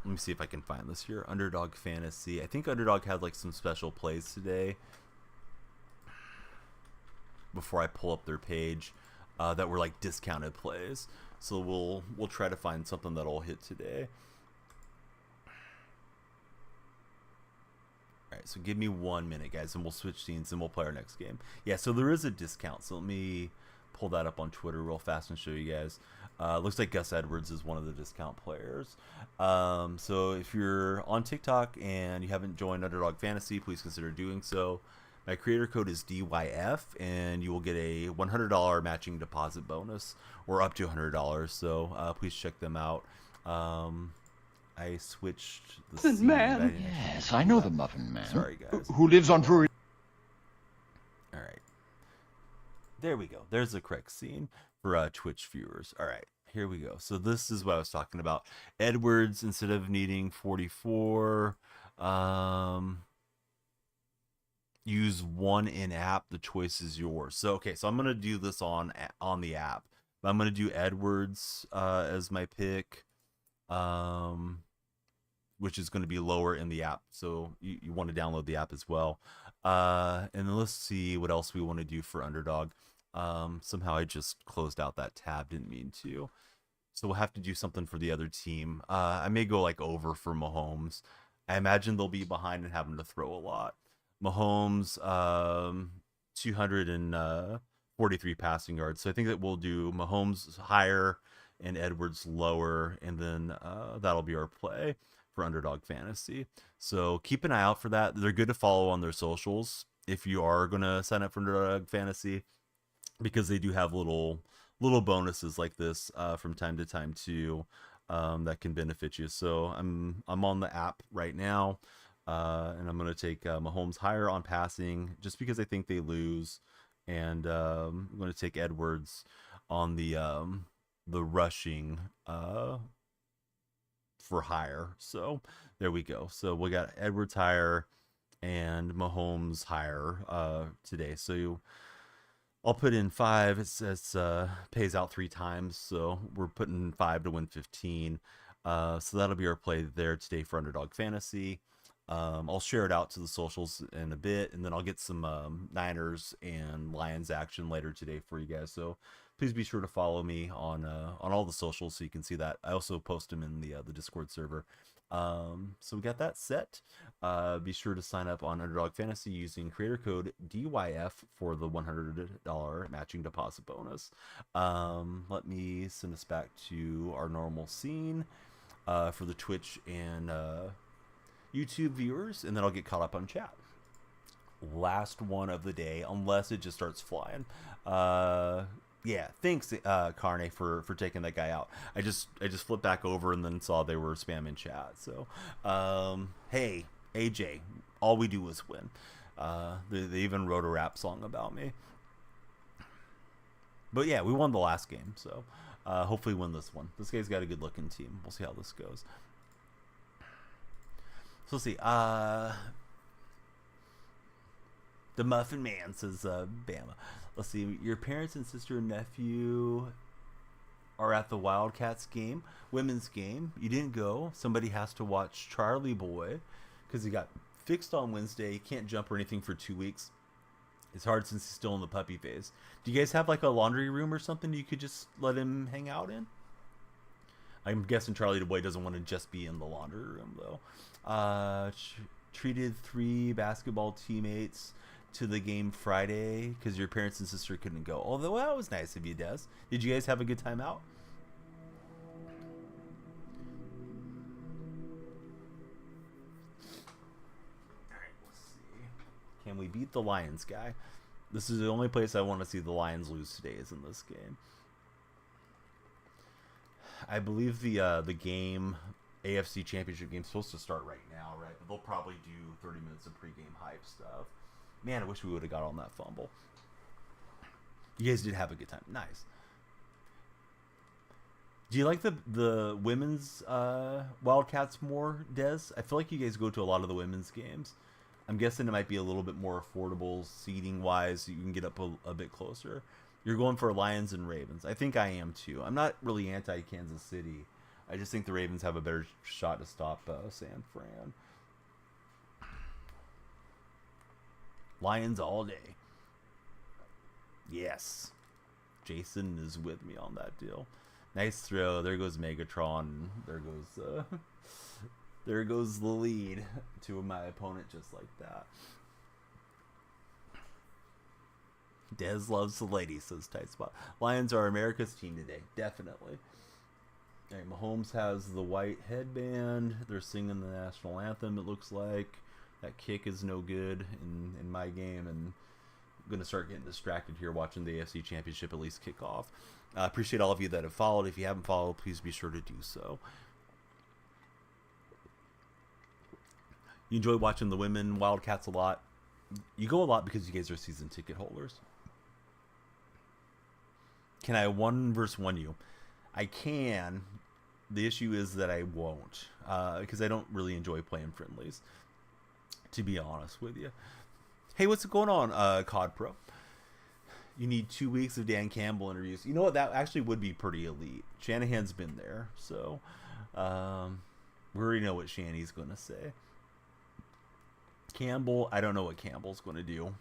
let me see if I can find this here. Underdog Fantasy. I think Underdog had like some special plays today before I pull up their page that were like discounted plays. So we'll try to find something that'll hit today. All right, so give me 1 minute, guys, and we'll switch scenes and we'll play our next game. Yeah, so there is a discount. So let me pull that up on Twitter real fast and show you guys. Looks like Gus Edwards is one of the discount players. So if you're on TikTok and you haven't joined Underdog Fantasy, please consider doing so. My creator code is DYF, and you will get a $100 matching deposit bonus, or up to $100. So please check them out. I switched the scene. Man. Yes, I know the Muffin Man. Sorry, guys. Who lives on Drury. All right. There we go. There's the correct scene for Twitch viewers. All right. Here we go. So this is what I was talking about. Edwards, instead of needing 44, use one in-app. The choice is yours. So, okay. So I'm going to do this on the app. I'm going to do Edwards as my pick. Which is going to be lower in the app. So you want to download the app as well. And then let's see what else we want to do for Underdog. Somehow I just closed out that tab, didn't mean to. So we'll have to do something for the other team. I may go like over for Mahomes. I imagine they'll be behind and having to throw a lot. Mahomes, 243 passing yards. So I think that we'll do Mahomes higher and Edwards lower, and then that'll be our play for Underdog Fantasy. So keep an eye out for that. They're good to follow on their socials if you are going to sign up for Underdog Fantasy, because they do have little bonuses like this from time to time too, that can benefit you. So I'm on the app right now, and I'm going to take Mahomes higher on passing just because I think they lose, and I'm going to take Edwards on the rushing for higher. So there we go. So we got Edwards higher and Mahomes higher today. So I'll put in 5. It says pays out 3 times, so we're putting 5 to win 15. So that'll be our play there today for Underdog Fantasy. I'll share it out to the socials in a bit, and then I'll get some Niners and Lions action later today for you guys. So please be sure to follow me on all the socials so you can see that. I also post them in the Discord server. So we got that set. Be sure to sign up on Underdog Fantasy using creator code DYF for the $100 matching deposit bonus. Let me send us back to our normal scene for the Twitch and YouTube viewers, and then I'll get caught up on chat. Last one of the day, unless it just starts flying. Yeah, thanks, Carne, for taking that guy out. I just flipped back over and then saw they were spamming chat. So, hey, AJ, all we do is win. They even wrote a rap song about me. But yeah, we won the last game, so hopefully win this one. This guy's got a good-looking team. We'll see how this goes. So let's see. The Muffin Man says, Bama. Let's see. Your parents and sister and nephew are at the Wildcats game, women's game. You didn't go. Somebody has to watch Charlie Boy because he got fixed on Wednesday. He can't jump or anything for 2 weeks. It's hard since he's still in the puppy phase. Do you guys have like a laundry room or something you could just let him hang out in? I'm guessing Charlie Boy doesn't want to just be in the laundry room though. Treated 3 basketball teammates to the game Friday because your parents and sister couldn't go. Although that was nice of you, Des. Did you guys have a good time out? Alright, let's see. Can we beat the Lions, guy? This is the only place I want to see the Lions lose today is in this game. I believe the game, AFC Championship game, is supposed to start right now, right? But they'll probably do 30 minutes of pregame hype stuff. Man, I wish we would have got on that fumble. You guys did have a good time. Nice. Do you like the women's Wildcats more, Des? I feel like you guys go to a lot of the women's games. I'm guessing it might be a little bit more affordable seating-wise, so you can get up a bit closer. You're going for Lions and Ravens. I think I am, too. I'm not really anti-Kansas City. I just think the Ravens have a better shot to stop San Fran. Lions all day. Yes. Jason is with me on that deal. Nice throw. There goes Megatron. There goes There goes the lead to my opponent just like that. Dez loves the ladies, says Tight Spot. Lions are America's team today. Definitely. All right, Mahomes has the white headband. They're singing the national anthem, it looks like. That kick is no good in my game, and I'm going to start getting distracted here watching the AFC Championship at least kick off. I appreciate all of you that have followed. If you haven't followed, please be sure to do so. You enjoy watching the women Wildcats a lot. You go a lot because you guys are season ticket holders. Can I 1v1 you? I can. The issue is that I won't, because I don't really enjoy playing friendlies, to be honest with you. Hey, what's going on, COD Pro? You need 2 weeks of Dan Campbell interviews. You know what? That actually would be pretty elite. Shanahan's been there, so we already know what Shanny's going to say. Campbell, I don't know what Campbell's going to do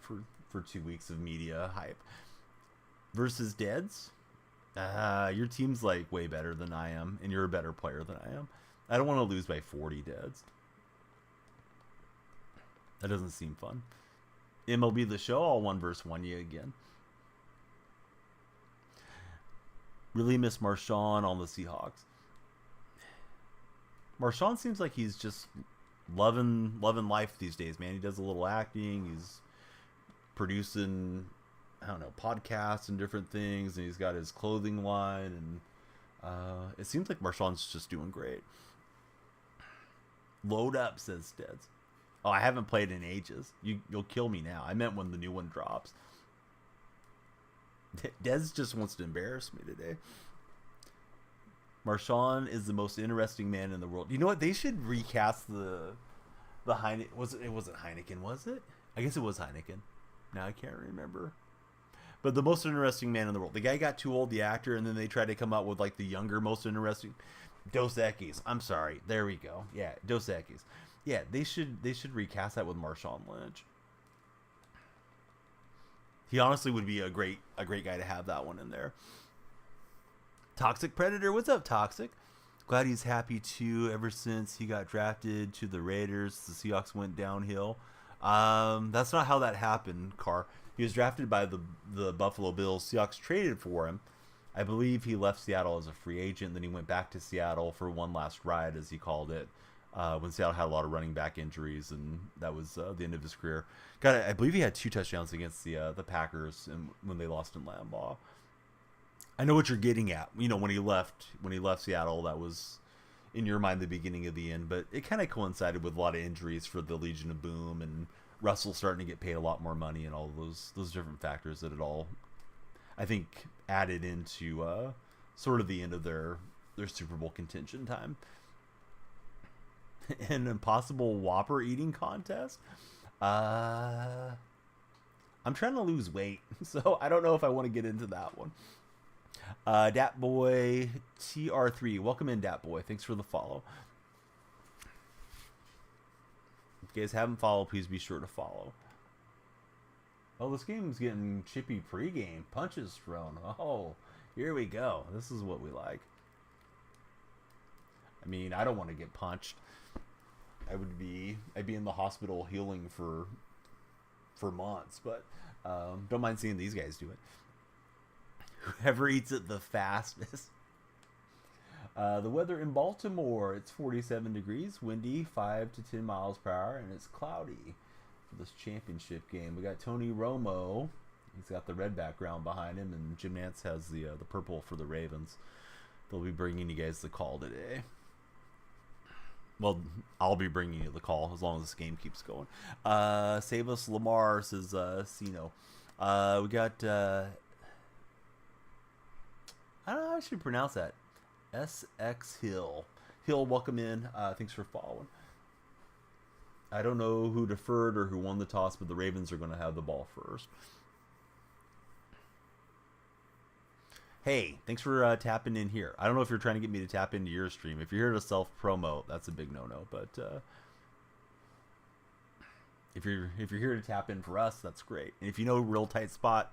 for 2 weeks of media hype. Versus Deads? Your team's like way better than I am, and you're a better player than I am. I don't want to lose by 40 Deads. That doesn't seem fun. MLB The Show, I'll 1v1 you again. Really miss Marshawn on the Seahawks. Marshawn seems like he's just loving life these days, man. He does a little acting. He's producing, I don't know, podcasts and different things, and he's got his clothing line, and it seems like Marshawn's just doing great. Load up, says Deds. Oh, I haven't played in ages. You'll kill me now. I meant when the new one drops. Dez just wants to embarrass me today. Marshawn is the most interesting man in the world. You know what? They should recast the Heineken. It wasn't Heineken, was it? I guess it was Heineken. Now I can't remember. But the most interesting man in the world. The guy got too old, the actor, and then they tried to come out with like the younger, most interesting. Dos Equis. I'm sorry. There we go. Yeah, Dos Equis. Yeah, they should recast that with Marshawn Lynch. He honestly would be a great guy to have that one in there. Toxic Predator, what's up, Toxic? Glad he's happy too. Ever since he got drafted to the Raiders, the Seahawks went downhill. That's not how that happened, Carr. He was drafted by the Buffalo Bills. Seahawks traded for him. I believe he left Seattle as a free agent. Then he went back to Seattle for one last ride, as he called it, when Seattle had a lot of running back injuries, and that was the end of his career. I believe he had 2 touchdowns against the Packers, and when they lost in Lambeau. I know what you're getting at. You know, when he left Seattle, that was, in your mind, the beginning of the end. But it kind of coincided with a lot of injuries for the Legion of Boom, and Russell starting to get paid a lot more money, and all those different factors that it all, I think, added into sort of the end of their Super Bowl contention time. An impossible Whopper eating contest. I'm trying to lose weight, so I don't know if I want to get into that one. Dat Boy TR3, welcome in, Dat Boy. Thanks for the follow. If you guys haven't followed, please be sure to follow. Oh, this game's getting chippy pregame. Punches thrown. Oh, here we go. This is what we like. I mean, I don't want to get punched. I'd be in the hospital healing for months, but don't mind seeing these guys do it. Whoever eats it the fastest. The weather in Baltimore, it's 47 degrees, windy, 5 to 10 miles per hour, and it's cloudy for this championship game. We got Tony Romo. He's got the red background behind him, and Jim Nantz has the purple for the Ravens. They'll be bringing you guys the call today. Well, I'll be bringing you the call as long as this game keeps going. Save us, Lamar, says Sino. We got... I don't know how I should pronounce that. SX Hill. Hill, welcome in. Thanks for following. I don't know who deferred or who won the toss, but the Ravens are going to have the ball first. Hey, thanks for tapping in here. I don't know if you're trying to get me to tap into your stream. If you're here to self-promote, that's a big no-no. But if you're here to tap in for us, that's great. And if you know Real Tight Spot,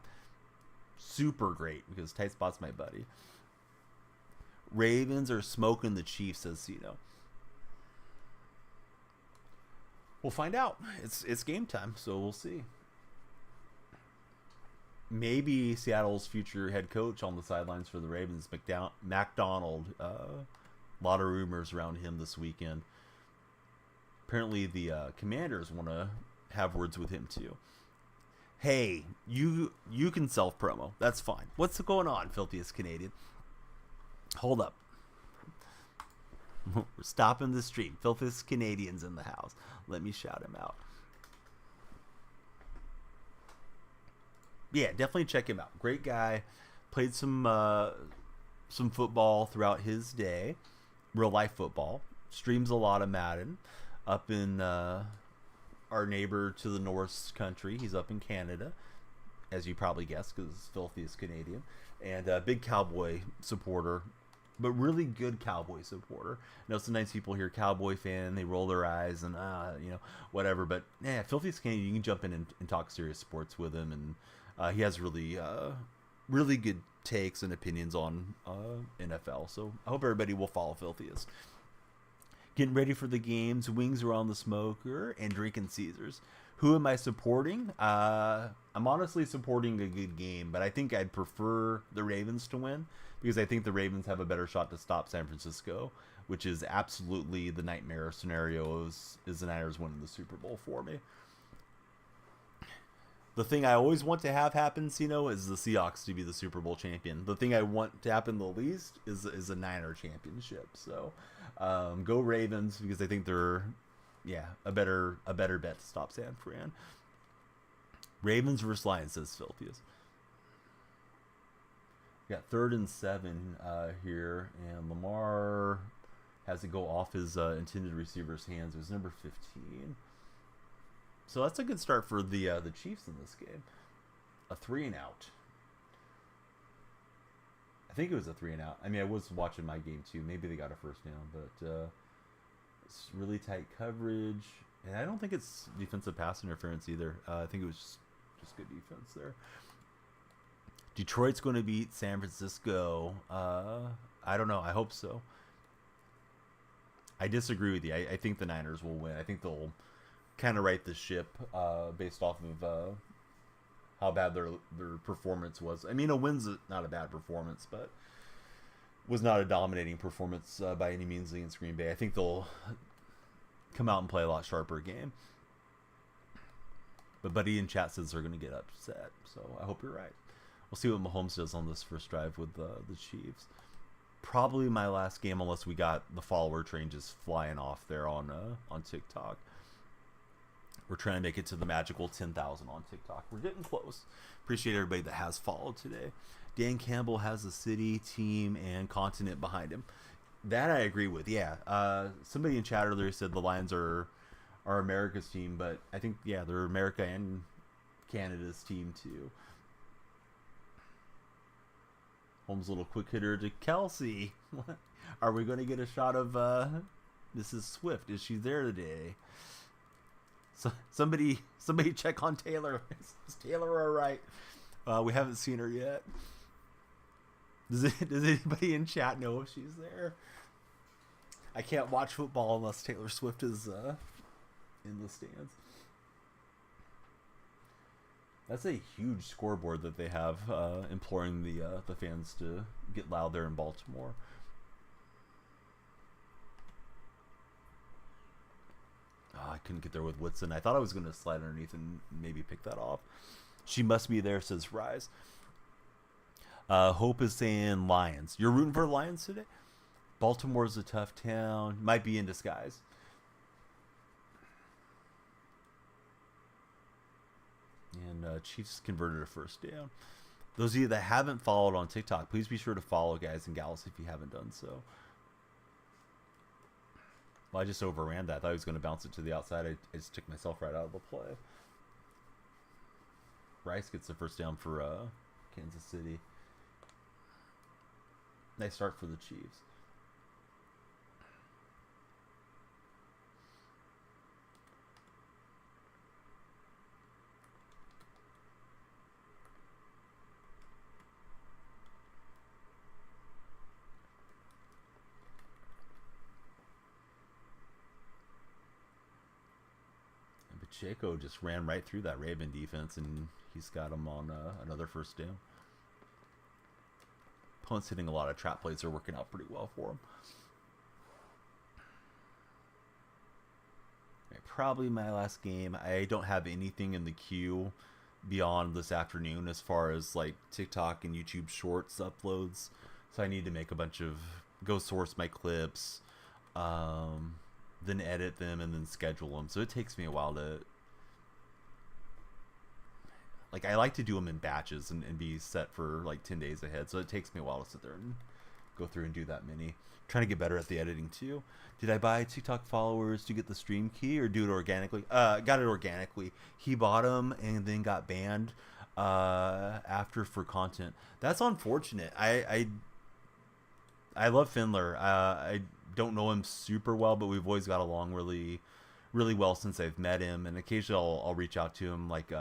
super great, because Tight Spot's my buddy. Ravens are smoking the Chiefs, says Cito. We'll find out. It's game time, so we'll see. Maybe Seattle's future head coach on the sidelines for the Ravens, McDonald. A lot of rumors around him this weekend. Apparently, the Commanders want to have words with him too. Hey, you can self promo. That's fine. What's going on, filthiest Canadian? Hold up. We're stopping the stream. Filthiest Canadians in the house. Let me shout him out. Yeah, definitely check him out. Great guy. Played some football throughout his day. Real life football. Streams a lot of Madden. Up in our neighbor to the north country. He's up in Canada, as you probably guessed, because filthiest Canadian. And a big Cowboy supporter, but really good Cowboy supporter. I know sometimes people hear Cowboy fan, they roll their eyes and whatever. But yeah, filthiest Canadian, you can jump in and talk serious sports with him, and he has really good takes and opinions on NFL. So I hope everybody will follow filthiest. Getting ready for the games, wings are on the smoker, and drinking Caesars. Who am I supporting? I'm honestly supporting a good game, but I think I'd prefer the Ravens to win because I think the Ravens have a better shot to stop San Francisco, which is absolutely the nightmare scenario is the Niners winning the Super Bowl for me. The thing I always want to have happen, Sino, is the Seahawks to be the Super Bowl champion. The thing I want to happen the least is a Niner championship. So go Ravens because I think they're a better bet to stop San Fran. Ravens versus Lions, says Filthiest. We got 3rd and 7 here, and Lamar has to go off his intended receiver's hands. It was number 15. So that's a good start for the Chiefs in this game. A 3-and-out. I think it was a 3-and-out. I mean, I was watching my game too. Maybe they got a first down, but it's really tight coverage, and I don't think it's defensive pass interference either. I think it was just good defense there. Detroit's going to beat San Francisco. I don't know. I hope so. I disagree with you. I think the Niners will win. I think they'll kind of right the ship based off of how bad their performance was. I mean, a win's not a bad performance, but was not a dominating performance by any means against Green Bay. I think they'll come out and play a lot sharper game. But Buddy in chat says they're going to get upset, so I hope you're right. We'll see what Mahomes does on this first drive with the Chiefs. Probably my last game, unless we got the follower train just flying off there on TikTok. We're trying to make it to the magical 10,000 on TikTok. We're getting close. Appreciate everybody that has followed today. Dan Campbell has the city, team, and continent behind him. That I agree with, yeah. Somebody in chat earlier said the Lions are America's team, but I think, yeah, they're America and Canada's team, too. Holmes' little quick hitter to Kelsey. Are we going to get a shot of Mrs. Swift? Is she there today? So somebody check on Taylor. Is Taylor all right? We haven't seen her yet. Does anybody in chat know if she's there? I can't watch football unless Taylor Swift is in the stands. That's a huge scoreboard that they have imploring the fans to get loud there in Baltimore. Oh, I couldn't get there with Woodson. I thought I was going to slide underneath and maybe pick that off. She must be there, says Rise. Hope is saying Lions. You're rooting for Lions today? Baltimore's a tough town. Might be in disguise. And Chiefs converted a first down. Those of you that haven't followed on TikTok, please be sure to follow, guys and gals, if you haven't done so. Well, I just overran that. I thought I was going to bounce it to the outside. I just took myself right out of the play. Rice gets the first down for Kansas City. Nice start for the Chiefs. Pacheco just ran right through that Raven defense, and he's got him on another first down. Opponent's hitting a lot of trap plays. Are working out pretty well for him. Right, probably my last game. I don't have anything in the queue beyond this afternoon as far as like TikTok and YouTube Shorts uploads. So I need to make a bunch of, go source my clips, then edit them and then schedule them. So it takes me a while to, like, I like to do them in batches and be set for like 10 days ahead. So it takes me a while to sit there and go through and do that many. Trying to get better at the editing too. Did I buy TikTok followers to get the stream key or do it organically? Got it organically. He bought them and then got banned after for content. That's unfortunate. I love Findler. I don't know him super well, but we've always got along really well since I've met him, and occasionally I'll reach out to him like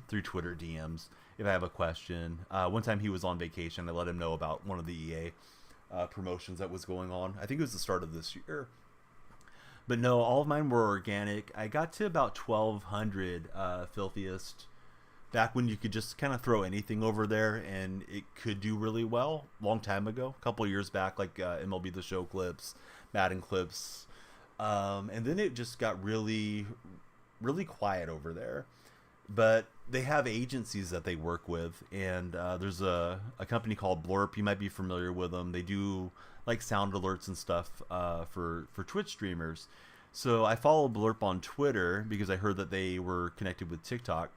through Twitter DMs if I have a question. One time he was on vacation. I let him know about one of the EA promotions that was going on. I think it was the start of this year. But no, all of mine were organic. I got to about 1,200 Filthiest back when you could just kind of throw anything over there and it could do really well. Long time ago, a couple of years back, like MLB The Show clips, Madden clips. And then it just got really quiet over there. But they have agencies that they work with, and there's a company called Blurp. You might be familiar with them. They do like sound alerts and stuff for Twitch streamers. So I follow Blurp on Twitter because I heard that they were connected with TikTok,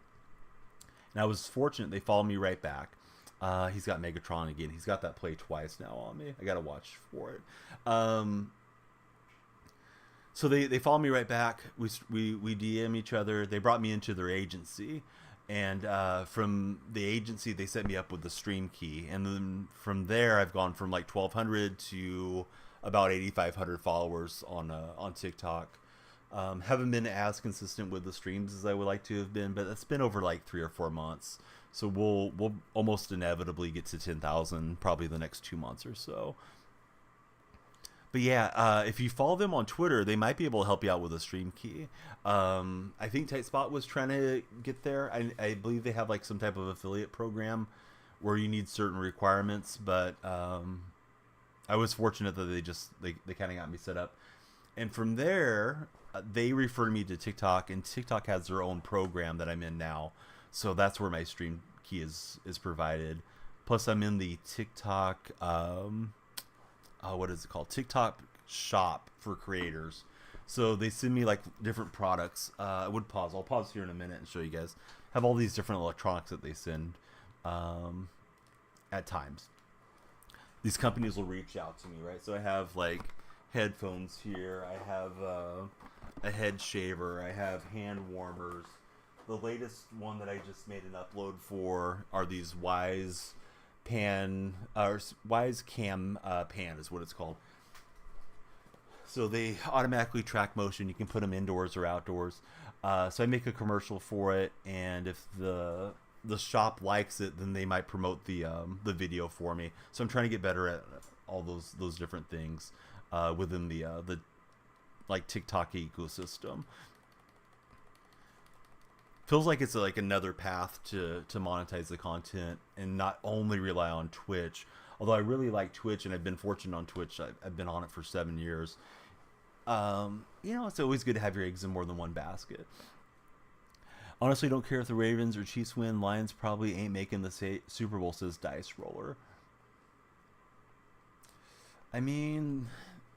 and I was fortunate they followed me right back. He's got Megatron again. He's got that play twice now on me. I gotta watch for it. So they follow me right back. We DM each other. They brought me into their agency, and from the agency they set me up with the stream key, and then from there I've gone from like 1,200 to about 8,500 followers on TikTok. Haven't been as consistent with the streams as I would like to have been, but it's been over like 3 or 4 months. So we'll almost inevitably get to 10,000 probably the next 2 months or so. But yeah, if you follow them on Twitter, they might be able to help you out with a stream key. I think Tightspot was trying to get there. I believe they have like some type of affiliate program where you need certain requirements, but I was fortunate that they kind of got me set up. And from there, they referred me to TikTok, and TikTok has their own program that I'm in now. So that's where my stream key is provided. Plus, I'm in the TikTok, what is it called? TikTok shop for creators. So they send me like different products. I would pause. I'll pause here in a minute and show you guys. Have all these different electronics that they send at times. These companies will reach out to me, right? So I have like headphones here. I have a head shaver. I have hand warmers. The latest one that I just made an upload for are these Wise Cam Pan is what it's called. So they automatically track motion. You can put them indoors or outdoors. So I make a commercial for it, and if the shop likes it, then they might promote the video for me. So I'm trying to get better at all those different things within the like TikTok ecosystem. Feels like it's like another path to monetize the content and not only rely on Twitch. Although I really like Twitch and I've been fortunate on Twitch. I've been on it for 7 years. It's always good to have your eggs in more than one basket. Honestly, don't care if the Ravens or Chiefs win. Lions probably ain't making the Super Bowl, says Dice Roller. I mean,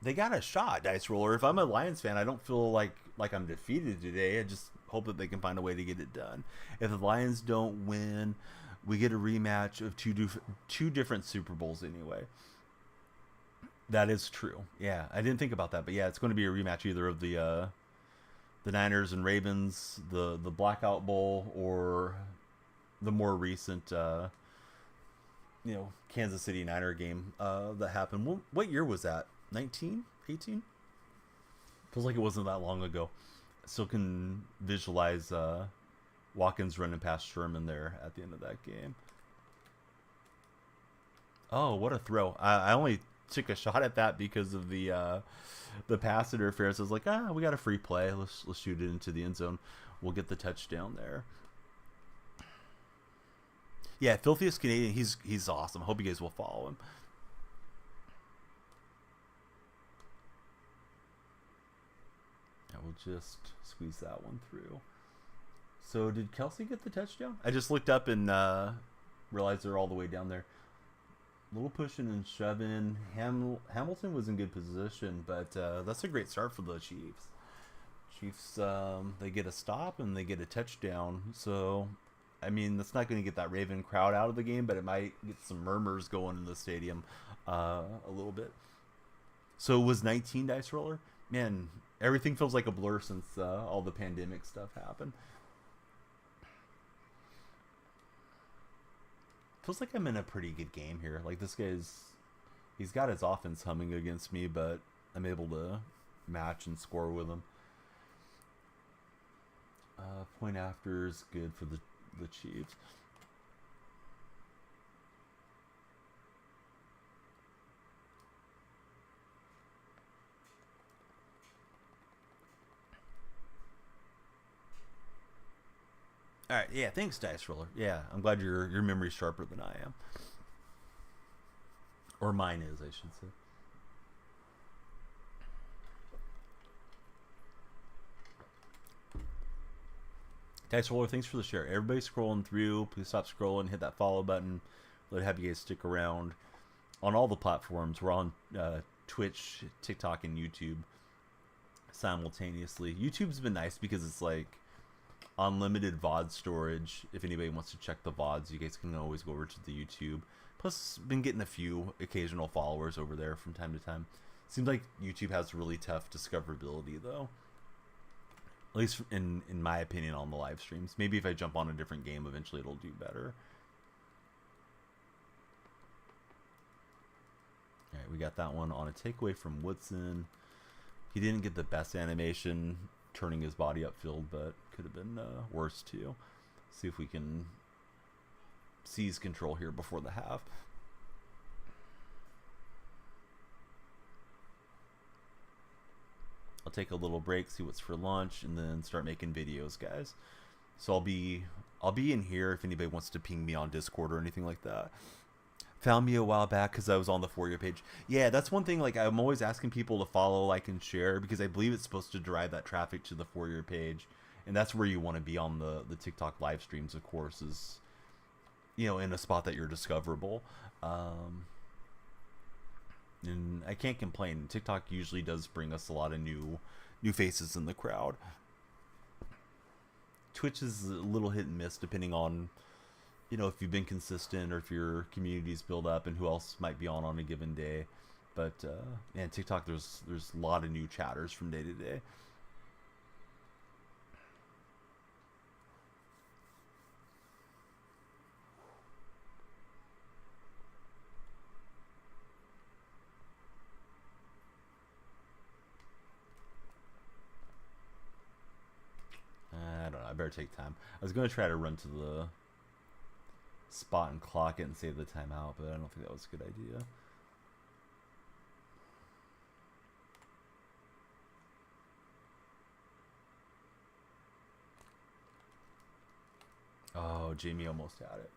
they got a shot, Dice Roller. If I'm a Lions fan, I don't feel like I'm defeated today. I just hope that they can find a way to get it done. If the Lions don't win, we get a rematch of two different Super Bowls anyway. That is true. Yeah, I didn't think about that, but yeah, it's going to be a rematch either of the Niners and Ravens, the Blackout Bowl, or the more recent Kansas City Niner game that happened. What year was that? 19? 18? Feels like it wasn't that long ago. Still can visualize Watkins running past Sherman there at the end of that game. Oh, what a throw. I only took a shot at that because of the pass interference. I was like, we got a free play. Let's shoot it into the end zone. we'll get the touchdown there. Yeah, Filthiest Canadian, he's awesome. Hope you guys will follow him. And we'll just squeeze that one through. So did Kelsey get the touchdown? I just looked up and realized they're all the way down there. Little pushing and shoving. Hamilton was in good position, but that's a great start for the Chiefs. Chiefs, they get a stop and they get a touchdown. So, I mean, that's not going to get that Raven crowd out of the game, but it might get some murmurs going in the stadium a little bit. So it was 19 dice roller. Man, everything feels like a blur since all the pandemic stuff happened. Feels like I'm in a pretty good game here. Like, this he's got his offense humming against me, but I'm able to match and score with him. Point after is good for the Chiefs. All right, yeah, thanks, Dice Roller. Yeah, I'm glad your memory's sharper than I am. Or mine is, I should say. Dice Roller, thanks for the share. Everybody scrolling through, please stop scrolling, hit that follow button. Let have you guys stick around on all the platforms. We're on Twitch, TikTok, and YouTube simultaneously. YouTube's been nice because it's like unlimited VOD storage. If anybody wants to check the VODs, you guys can always go over to the YouTube. Plus, been getting a few occasional followers over there from time to time. Seems like YouTube has really tough discoverability, though. At least in my opinion on the live streams. Maybe if I jump on a different game, eventually it'll do better. All right, we got that one on a takeaway from Woodson. He didn't get the best animation turning his body upfield, but could have been worse too. See if we can seize control here before the half. I'll take a little break, see what's for lunch, and then start making videos, guys. So I'll be in here if anybody wants to ping me on Discord or anything like that. Found me a while back because I was on the For You page. Yeah, that's one thing. Like, I'm always asking people to follow, like, and share because I believe it's supposed to drive that traffic to the For You page, and that's where you want to be on the TikTok live streams. Of course, is in a spot that you're discoverable. And I can't complain. TikTok usually does bring us a lot of new faces in the crowd. Twitch is a little hit and miss depending on if you've been consistent or if your community's built up and who else might be on a given day. But man, TikTok, there's a lot of new chatters from day to day. I don't know. I better take time. I was going to try to run to the spot and clock it and save the timeout, but I don't think that was a good idea. Oh, Jamie almost had it,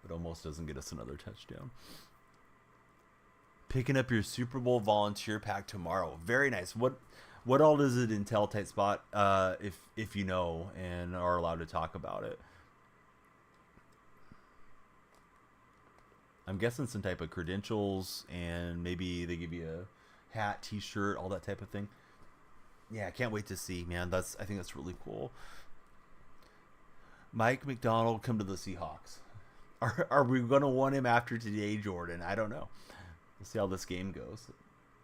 but almost doesn't get us another touchdown. Picking up your Super Bowl volunteer pack tomorrow. Very nice. What all does it entail, Tight Spot? If you know and are allowed to talk about it. I'm guessing some type of credentials, and maybe they give you a hat, t-shirt, all that type of thing. Yeah, I can't wait to see, man. I think that's really cool. Mike McDonald come to the Seahawks. Are we going to want him after today, Jordan? I don't know. We'll see how this game goes.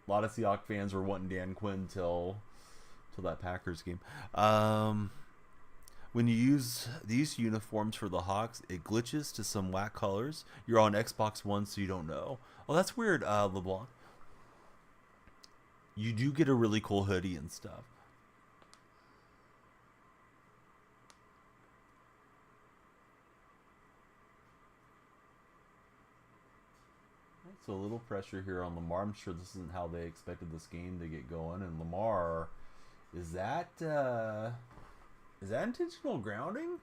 A lot of Seahawks fans were wanting Dan Quinn till that Packers game. When you use these uniforms for the Hawks, it glitches to some whack colors. You're on Xbox One, so you don't know. Oh, that's weird, LeBlanc. You do get a really cool hoodie and stuff. So a little pressure here on Lamar. I'm sure this isn't how they expected this game to get going. And Lamar, is that Is that intentional grounding?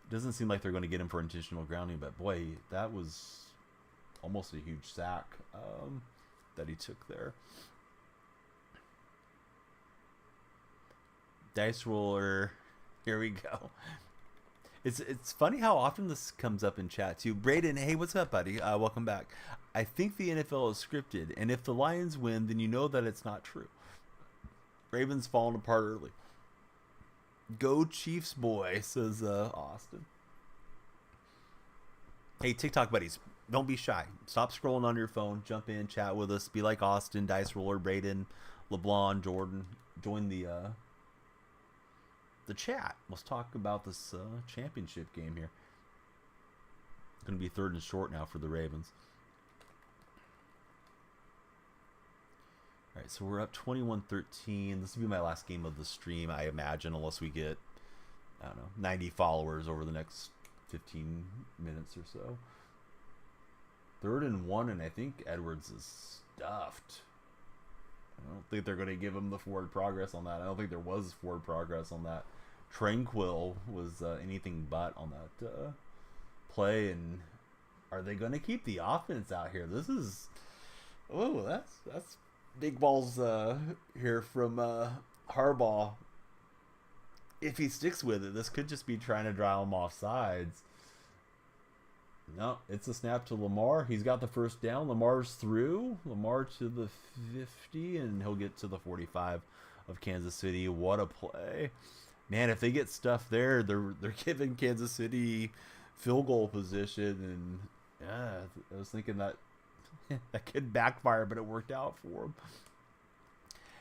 Doesn't seem like they're going to get him for intentional grounding, but boy, that was almost a huge sack that he took there. Dice roller. Here we go. It's funny how often this comes up in chat too. Braden, hey, what's up, buddy? Welcome back. I think the NFL is scripted, and if the Lions win, then you know that it's not true. Ravens falling apart early. Go Chiefs, boy, says Austin. Hey, TikTok buddies, don't be shy. Stop scrolling on your phone. Jump in, chat with us. Be like Austin, Dice Roller, Braden, LeBlanc, Jordan. Join the chat. Let's talk about this championship game here. It's going to be 3rd and short now for the Ravens. All right, so we're up 21-13. This will be my last game of the stream, I imagine, unless we get, I don't know, 90 followers over the next 15 minutes or so. 3rd and 1, and I think Edwards is stuffed. I don't think they're going to give him the forward progress on that. I don't think there was forward progress on that. Tranquil was anything but on that play. And are they going to keep the offense out here? This is, oh, that's big balls here from Harbaugh. If he sticks with it, this could just be trying to drive him off sides. No, it's a snap to Lamar. He's got the first down. Lamar's through. Lamar to the 50, and he'll get to the 45 of Kansas City. What a play. Man, if they get stuff there, they're giving Kansas City field goal position. And yeah, I was thinking that that could backfire, but it worked out for him.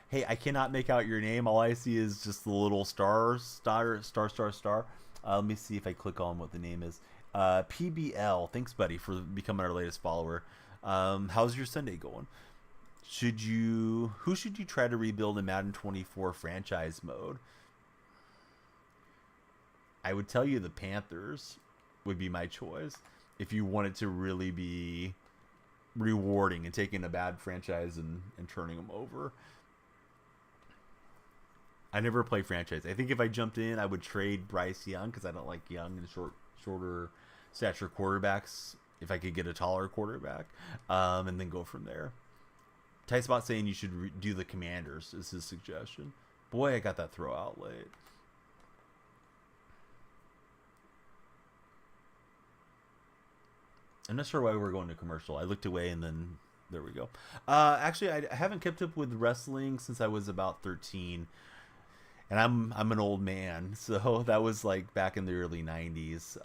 Hey, I cannot make out your name. All I see is just the little star. Let me see if I click on what the name is. PBL, thanks buddy for becoming our latest follower. How's your Sunday going? Who should you try to rebuild in Madden 24 franchise mode? I would tell you the Panthers would be my choice if you wanted to really be rewarding and taking a bad franchise and turning them over. I never play franchise. I think if I jumped in, I would trade Bryce Young because I don't like young and shorter stature quarterbacks. If I could get a taller quarterback, and then go from there. Tyspot saying you should do the Commanders is his suggestion. Boy, I got that throw out late. I'm not sure why we're going to commercial. I looked away and then there we go. Actually, I haven't kept up with wrestling since I was about 13. And I'm an old man, so that was like back in the early 90s.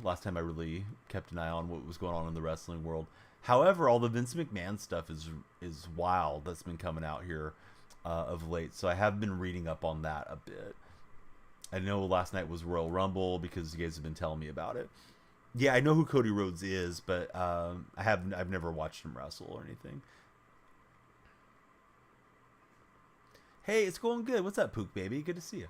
Last time I really kept an eye on what was going on in the wrestling world. However, all the Vince McMahon stuff is wild that's been coming out here of late. So I have been reading up on that a bit. I know last night was Royal Rumble because you guys have been telling me about it. Yeah, I know who Cody Rhodes is, but I've never watched him wrestle or anything. Hey, it's going good. What's up, Pook baby? Good to see you.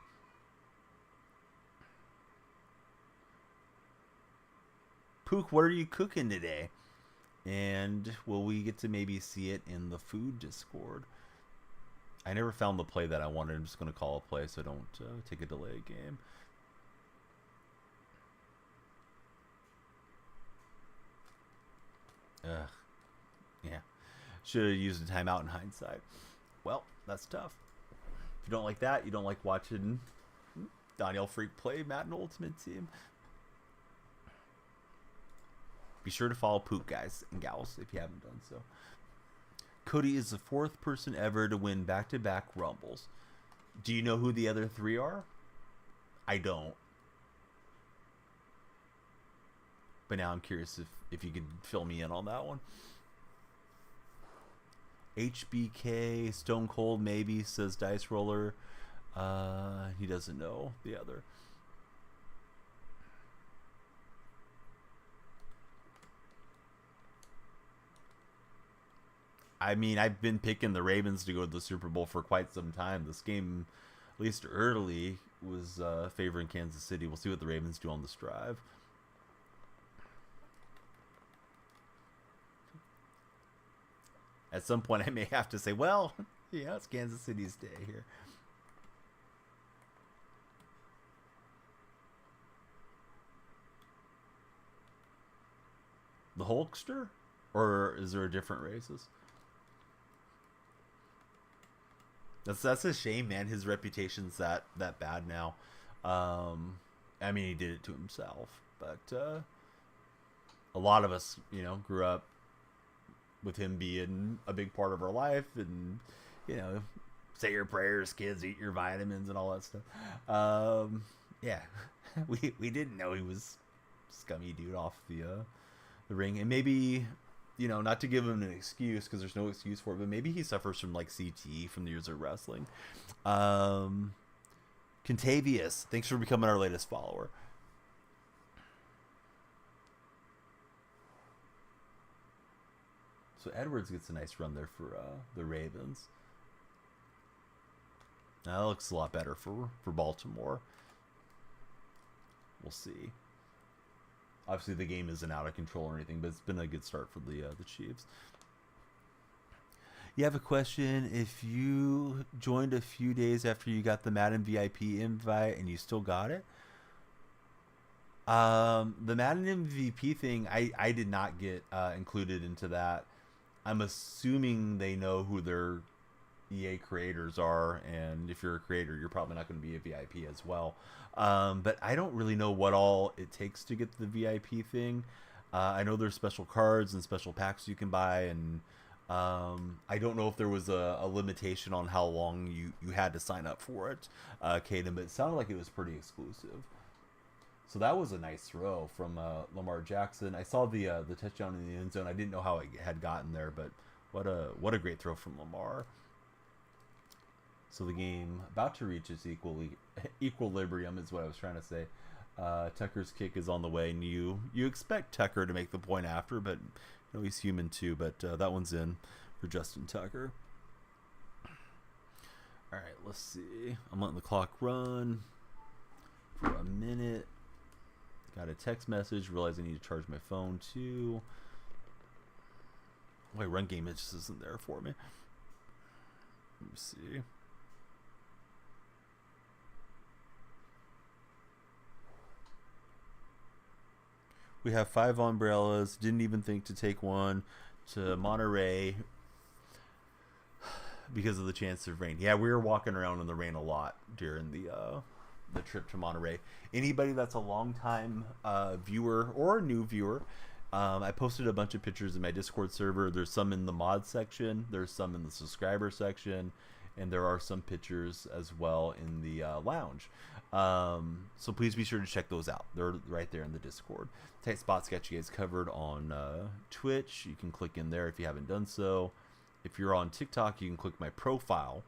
Pook, what are you cooking today? And will we get to maybe see it in the food Discord? I never found the play that I wanted. I'm just going to call a play so I don't take a delay game. Ugh. Yeah. Should have used a timeout in hindsight. Well, that's tough. If you don't like that, you don't like watching Daniel Freak play Madden Ultimate Team. Be sure to follow Pook, guys and gals, if you haven't done so. Cody is the 4th person ever to win back-to-back Rumbles. Do you know who the other 3 are? I don't. But now I'm curious if you could fill me in on that one. HBK, Stone Cold maybe, says Dice Roller. He doesn't know the other. I mean, I've been picking the Ravens to go to the Super Bowl for quite some time. This game, at least early, was favoring Kansas City. We'll see what the Ravens do on this drive. At some point, I may have to say, well, yeah, it's Kansas City's day here. Hulkster, or is there a different races? That's a shame, man. His reputation's that bad now. I mean, he did it to himself, but a lot of us, you know, grew up with him being a big part of our life, and you know, say your prayers, kids, eat your vitamins, and all that stuff. Yeah, we didn't know he was scummy dude off the ring, and maybe, you know, not to give him an excuse, because there's no excuse for it, but maybe he suffers from like CTE from the years of wrestling. Contavious, thanks for becoming our latest follower. So Edwards gets a nice run there for the Ravens. Now that looks a lot better for Baltimore. We'll see. Obviously, the game isn't out of control or anything, but it's been a good start for the Chiefs. You have a question. If you joined a few days after you got the Madden VIP invite and you still got it, the Madden MVP thing, I did not get included into that. I'm assuming they know who their EA creators are, and if you're a creator, you're probably not going to be a VIP as well. But I don't really know what all it takes to get the VIP thing. I know there's special cards and special packs you can buy, and I don't know if there was a limitation on how long you had to sign up for it, Caden, but it sounded like it was pretty exclusive. So that was a nice throw from Lamar Jackson. I saw the touchdown in the end zone. I didn't know how it had gotten there, but what a great throw from Lamar. So the game about to reach its equilibrium is what I was trying to say. Tucker's kick is on the way, and you expect Tucker to make the point after, but you know, he's human too. But that one's in for Justin Tucker. All right, let's see. I'm letting the clock run for a minute. Got a text message. Realize I need to charge my phone too. Wait, run game, it just isn't there for me. Let me see. We have 5 umbrellas. Didn't even think to take one to Monterey because of the chance of rain. Yeah, we were walking around in the rain a lot during the trip to Monterey. Anybody that's a long-time viewer or a new viewer, I posted a bunch of pictures in my Discord server. There's some in the mod section. There's some in the subscriber section. And there are some pictures as well in the lounge. So please be sure to check those out. They're right there in the Discord. Tight Spot's got you guys covered on Twitch. You can click in there if you haven't done so. If you're on TikTok, you can click my profile.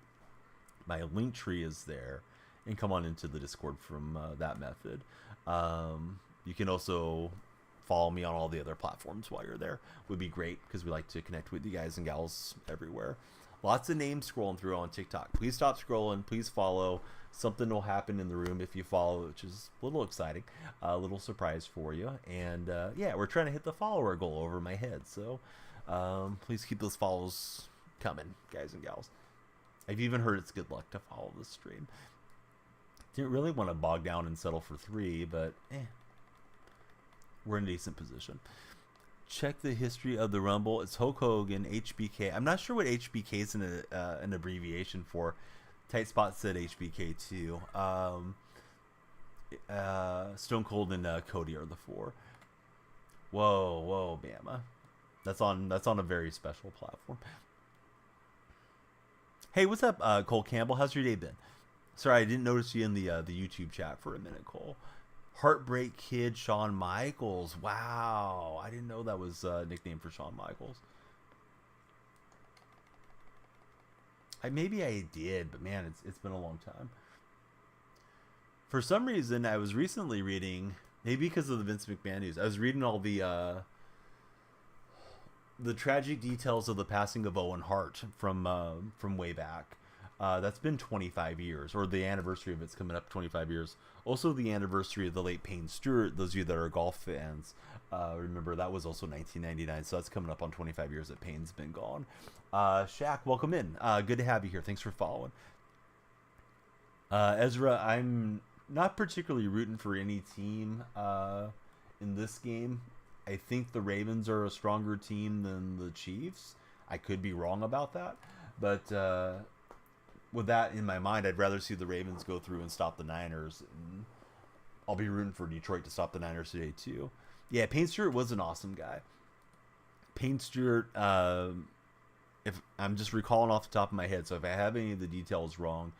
My link tree is there. And come on into the Discord from that method. You can also follow me on all the other platforms while you're there. Would be great, because we like to connect with you guys and gals everywhere. Lots of names scrolling through on TikTok. Please stop scrolling. Please follow. Something will happen in the room if you follow, which is a little exciting. A little surprise for you. And yeah, we're trying to hit the follower goal over my head. So please keep those follows coming, guys and gals. I've even heard it's good luck to follow this stream. Didn't really want to bog down and settle for 3, but we're in a decent position. Check the history of the Rumble. It's Hulk Hogan, HBK. I'm not sure what HBK is an abbreviation for. Tight Spot said HBK too. Stone Cold and Cody are the 4. Whoa, Bama. That's on a very special platform. Hey, what's up, Cole Campbell? How's your day been? Sorry, I didn't notice you in the YouTube chat for a minute, Cole. Heartbreak Kid Shawn Michaels. Wow, I didn't know that was a nickname for Shawn Michaels. Maybe I did, but man, it's been a long time. For some reason, I was recently reading, maybe because of the Vince McMahon news, I was reading all the tragic details of the passing of Owen Hart from way back. That's been 25 years, or the anniversary of it's coming up 25 years. Also, the anniversary of the late Payne Stewart. Those of you that are golf fans, remember that was also 1999. So that's coming up on 25 years that Payne's been gone. Shaq, welcome in. Good to have you here. Thanks for following. Ezra, I'm not particularly rooting for any team in this game. I think the Ravens are a stronger team than the Chiefs. I could be wrong about that, but with that in my mind, I'd rather see the Ravens go through and stop the Niners. And I'll be rooting for Detroit to stop the Niners today too. Yeah, Payne Stewart was an awesome guy. Payne Stewart, if I'm just recalling off the top of my head, so if I have any of the details wrong,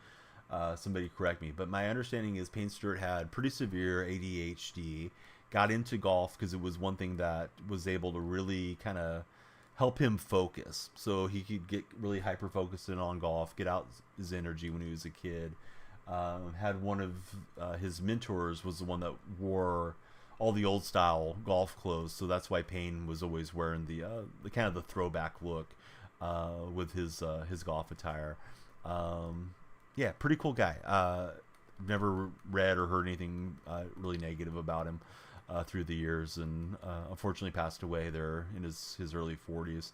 somebody correct me. But my understanding is Payne Stewart had pretty severe ADHD, got into golf because it was one thing that was able to really kind of help him focus. So he could get really hyper focused in on golf, get out his energy when he was a kid. Had one of his mentors was the one that wore all the old style golf clothes, so that's why Payne was always wearing the kind of the throwback look with his golf attire. Yeah, pretty cool guy. Never read or heard anything really negative about him through the years, and unfortunately passed away there in his early 40s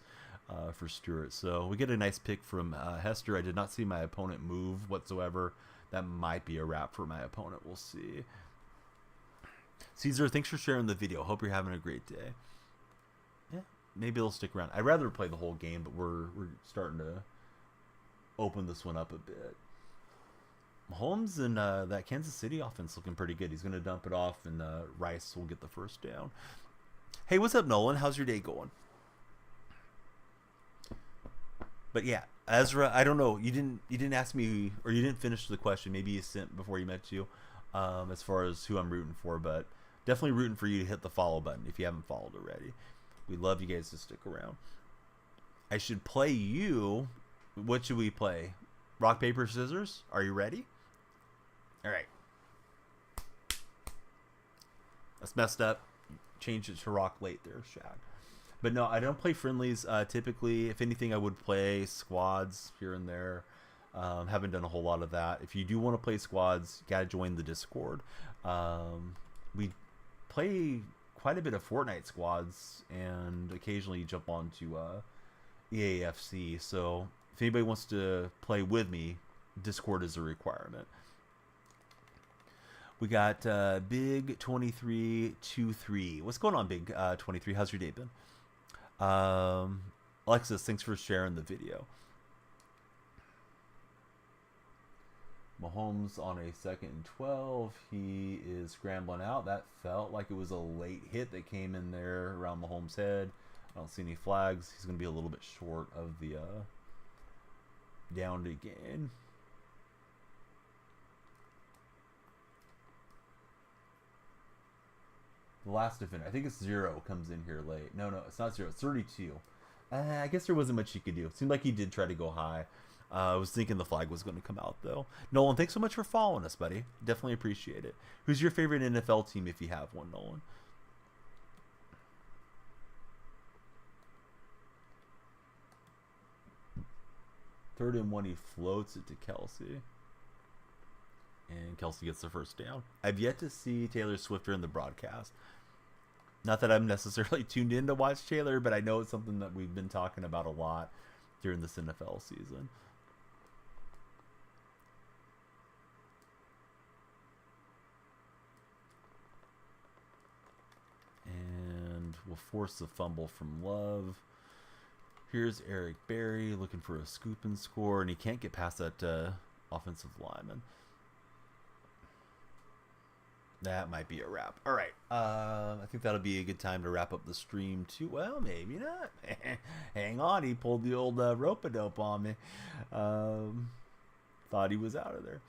for Stewart. So we get a nice pick from Hester. I did not see my opponent move whatsoever. That might be a wrap for my opponent. We'll see. Caesar, thanks for sharing the video. Hope you're having a great day. Yeah, maybe they'll stick around. I'd rather play the whole game, but we're starting to open this one up a bit. Mahomes and that Kansas City offense looking pretty good. He's going to dump it off, and Rice will get the first down. Hey, what's up, Nolan? How's your day going? But yeah, Ezra, I don't know. You didn't ask me, or you didn't finish the question. Maybe you sent before you met you, as far as who I'm rooting for. But definitely rooting for you to hit the follow button if you haven't followed already. We'd love you guys to stick around. I should play you. What should we play? Rock, paper, scissors? Are you ready? All right. That's messed up. Changed it to rock late there, Shaq. But no, I don't play friendlies typically. If anything, I would play squads here and there. Haven't done a whole lot of that. If you do want to play squads, you got to join the Discord. We play quite a bit of Fortnite squads, and occasionally jump onto EAFC. So if anybody wants to play with me, Discord is a requirement. We got Big 2323. What's going on, Big 23? How's your day been? Alexis, thanks for sharing the video. Mahomes on a 2nd and 12. He is scrambling out. That felt like it was a late hit that came in there around Mahomes' head. I don't see any flags. He's going to be a little bit short of the down again. The last defender, I think it's 0, comes in here late. No, it's not 0. It's 32. I guess there wasn't much he could do. It seemed like he did try to go high. I was thinking the flag was going to come out, though. Nolan, thanks so much for following us, buddy. Definitely appreciate it. Who's your favorite NFL team if you have one, Nolan? Third and 1, he floats it to Kelsey. And Kelsey gets the first down. I've yet to see Taylor Swift during the broadcast. Not that I'm necessarily tuned in to watch Taylor, but I know it's something that we've been talking about a lot during this NFL season. And we'll force the fumble from Love. Here's Eric Berry looking for a scoop and score, and he can't get past that offensive lineman. That might be a wrap. All right. I think that'll be a good time to wrap up the stream, too. Well, maybe not. Hang on. He pulled the old rope-a-dope on me. Thought he was out of there.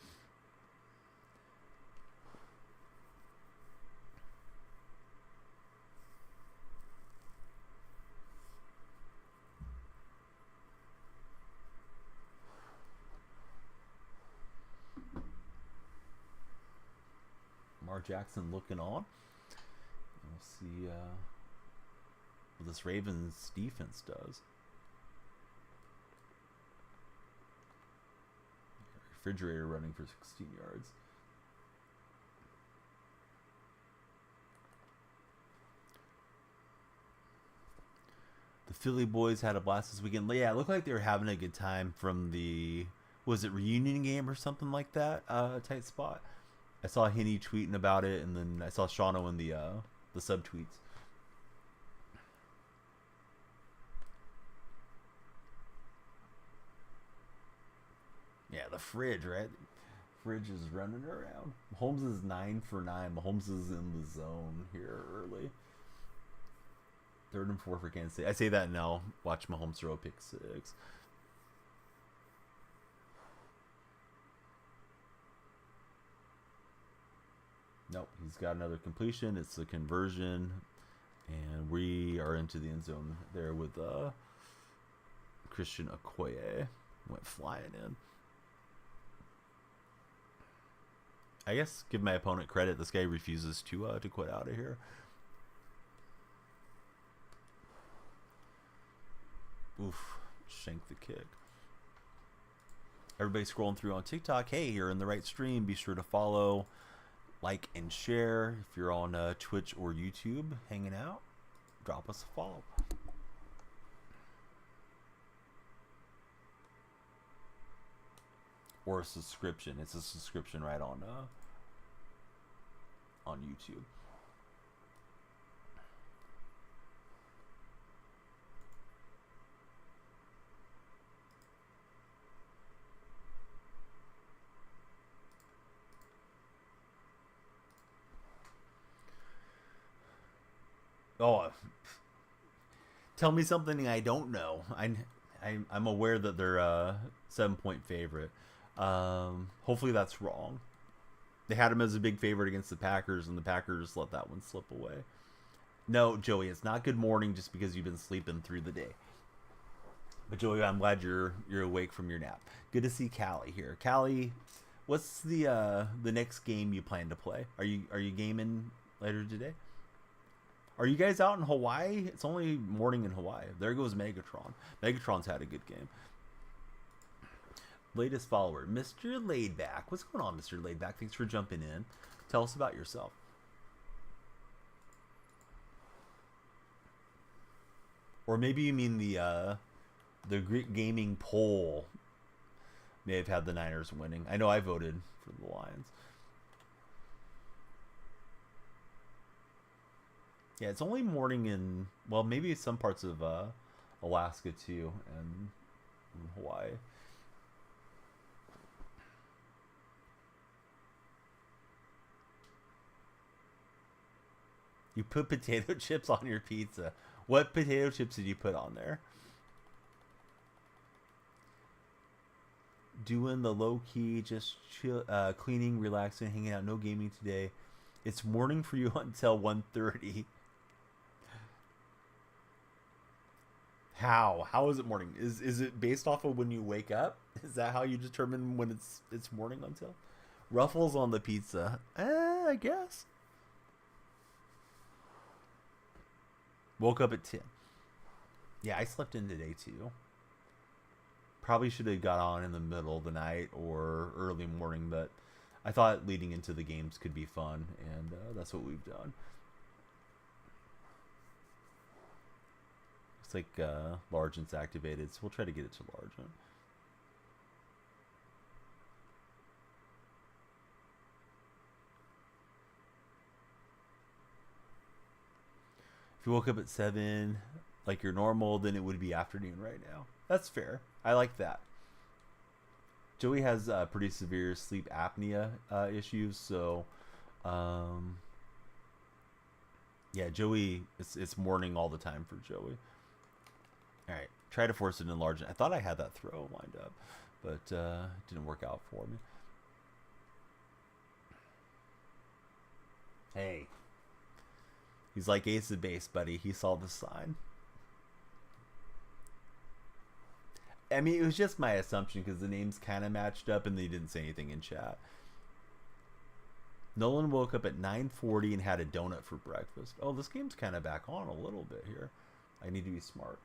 Lamar Jackson looking on. We'll see what this Ravens defense does. Refrigerator running for 16 yards. The Philly boys had a blast this weekend. Yeah, it looked like they were having a good time from the, was it reunion game or something like that? Tight spot. I saw Henny tweeting about it, and then I saw Shauno in the subtweets. the fridge, right? Fridge is running around. Mahomes is 9 for 9. Mahomes is in the zone here early. 3rd and 4 for Kansas City. I say that now. Watch Mahomes throw a pick 6. Nope, he's got another completion. It's a conversion. And we are into the end zone there with Christian Okoye. Went flying in. I guess give my opponent credit. This guy refuses to quit out of here. Oof, shank the kick. Everybody scrolling through on TikTok. Hey, you're in the right stream. Be sure to follow, like, and share. If you're on Twitch or YouTube hanging out, drop us a follow. Or a subscription. It's a subscription right on YouTube. Oh, tell me something I don't know. I'm aware that they're a 7-point favorite. Hopefully that's wrong. They had him as a big favorite against the Packers, and the Packers let that one slip away. No, Joey, it's not good morning just because you've been sleeping through the day. But Joey, I'm glad you're awake from your nap. Good to see Callie here. Callie, what's the next game you plan to play? Are you gaming later today? Are you guys out in Hawaii? It's only morning in Hawaii. There goes Megatron. Megatron's had a good game. Latest follower, Mr. Laidback. What's going on, Mr. Laidback? Thanks for jumping in. Tell us about yourself. Or maybe you mean the Greek Gaming poll may have had the Niners winning. I know I voted for the Lions. Yeah, it's only morning in, well, maybe some parts of Alaska too, and Hawaii. You put potato chips on your pizza. What potato chips did you put on there? Doing the low key, just chill, cleaning, relaxing, hanging out. No gaming today. It's morning for you until 1:30. How is it morning? Is it based off of when you wake up? Is that how you determine when it's morning until? Ruffles on the pizza. I guess. Woke up at 10. Yeah, I slept in today too. Probably should have got on in the middle of the night or early morning, but I thought leading into the games could be fun, and that's what we've done. Looks like Largent's activated, so we'll try to get it to Largent. If you woke up at 7 like you're normal, then it would be afternoon right now. That's fair. I like that. Joey has pretty severe sleep apnea issues, so yeah, Joey, it's morning all the time for Joey. All right, try to force it in Largent. I thought I had that throw lined up, but it didn't work out for me. Hey, he's like Ace of Base, buddy. He saw the sign. I mean, it was just my assumption because the names kind of matched up and they didn't say anything in chat. Nolan woke up at 9:40 and had a donut for breakfast. Oh, this game's kind of back on a little bit here. I need to be smart.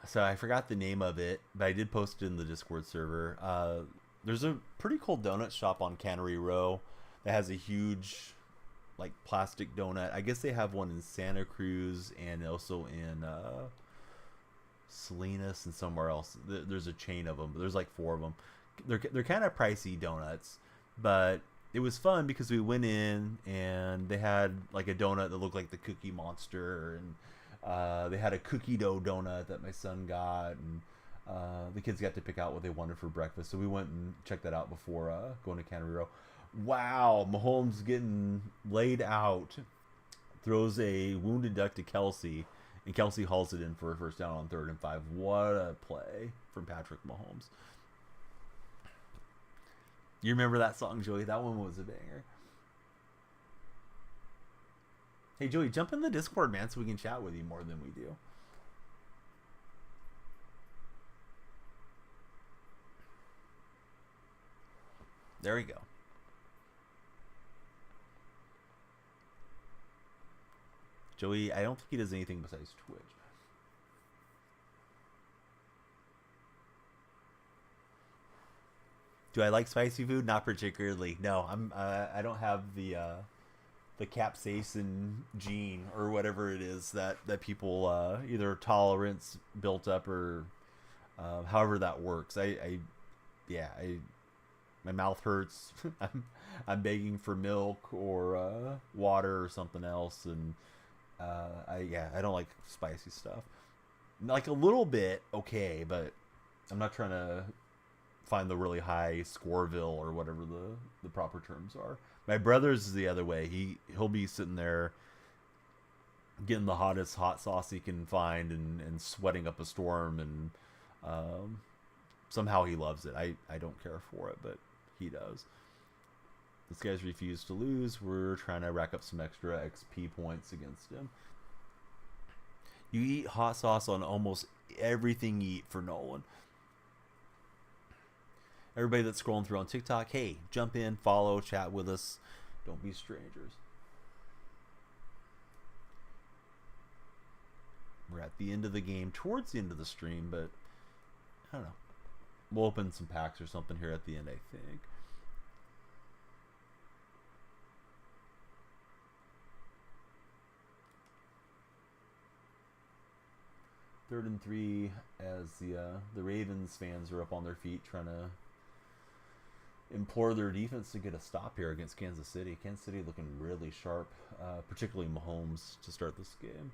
So I forgot the name of it, but I did post it in the Discord server. There's a pretty cool donut shop on Cannery Row that has a huge, like, plastic donut. I guess they have one in Santa Cruz and also in Salinas and somewhere else. There's a chain of them. There's like 4 of them. They're kind of pricey donuts, but it was fun because we went in and they had like a donut that looked like the Cookie Monster, and They had a cookie dough donut that my son got, and the kids got to pick out what they wanted for breakfast. So we went and checked that out before going to Cannery Row. Wow, Mahomes getting laid out, throws a wounded duck to Kelsey, and Kelsey hauls it in for a first down on 3rd and 5. What a play from Patrick Mahomes. You remember that song, Joey? That one was a banger. Hey, Joey, jump in the Discord, man, so we can chat with you more than we do. There we go. Joey, I don't think he does anything besides Twitch. Do I like spicy food? Not particularly. No, I don't have the capsaicin gene or whatever it is that people either tolerance built up or however that works. My mouth hurts. I'm begging for milk or water or something else, and I don't like spicy stuff. Like a little bit, okay, but I'm not trying to find the really high Scoreville or whatever the proper terms are. My brother's is the other way. He'll be sitting there getting the hottest hot sauce he can find and sweating up a storm, and somehow he loves it. I don't care for it, but he does. This guy's refused to lose. We're trying to rack up some extra XP points against him. You eat hot sauce on almost everything you eat for Nolan. Everybody that's scrolling through on TikTok, hey, jump in, follow, chat with us. Don't be strangers. We're at the end of the game, towards the end of the stream, but I don't know. We'll open some packs or something here at the end, I think. Third and 3 as the Ravens fans are up on their feet trying to implore their defense to get a stop here against Kansas City. Kansas City looking really sharp, particularly Mahomes to start this game.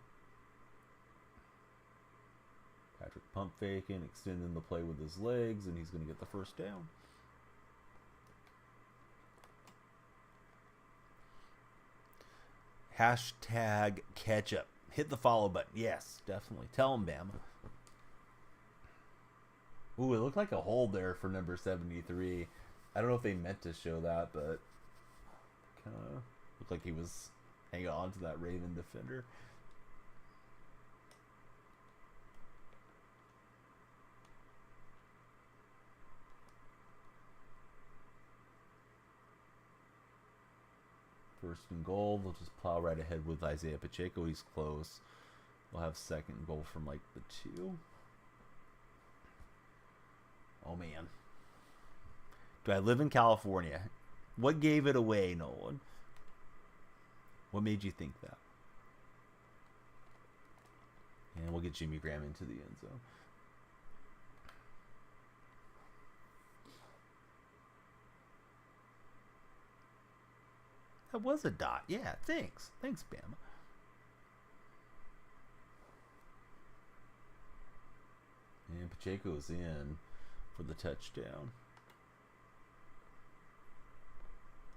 Patrick pump faking, extending the play with his legs, and he's going to get the first down. Hashtag ketchup. Hit the follow button. Yes, definitely. Tell him, Bama. Ooh, it looked like a hold there for number 73. I don't know if they meant to show that, but kind of looked like he was hanging on to that Raven defender. First and goal. They'll just plow right ahead with Isaiah Pacheco. He's close. We'll have second goal from like the 2. Oh, man. Do I live in California? What gave it away, Nolan? What made you think that? And we'll get Jimmy Graham into the end zone. That was a dot. Yeah, thanks. Thanks, Bama. And Pacheco's in for the touchdown.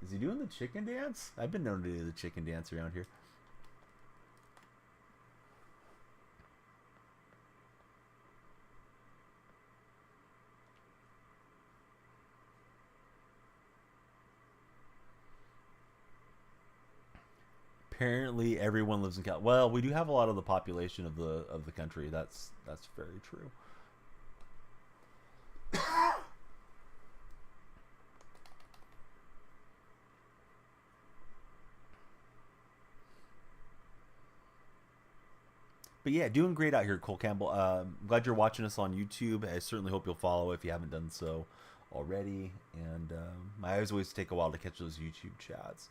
Is he doing the chicken dance? I've been known to do the chicken dance around here. Apparently everyone lives in Cal. Well, we do have a lot of the population of the country. That's very true. But yeah, doing great out here, Cole Campbell. Glad you're watching us on YouTube. I certainly hope you'll follow if you haven't done so already. And my eyes always take a while to catch those YouTube chats.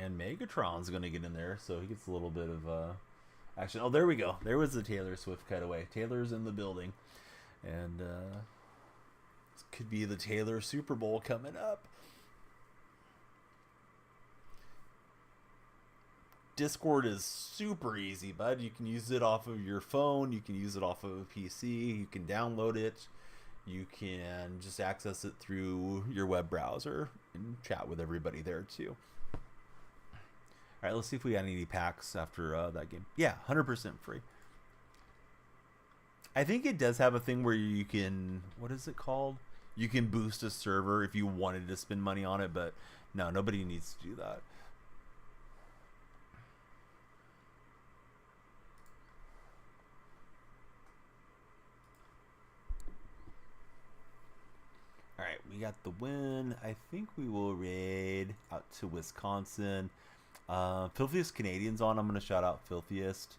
And Megatron's going to get in there, so he gets a little bit of action. Oh, there we go. There was the Taylor Swift cutaway. Taylor's in the building. And this could be the Taylor Super Bowl coming up. Discord is super easy, bud. You can use it off of your phone. You can use it off of a PC. You can download it. You can just access it through your web browser and chat with everybody there too. All right, let's see if we got any packs after that game. Yeah, 100% free. I think it does have a thing where you can, what is it called? You can boost a server if you wanted to spend money on it, but no, nobody needs to do that. All right, we got the win. I think we will raid out to Wisconsin. Filthiest Canadians on. I'm going to shout out Filthiest.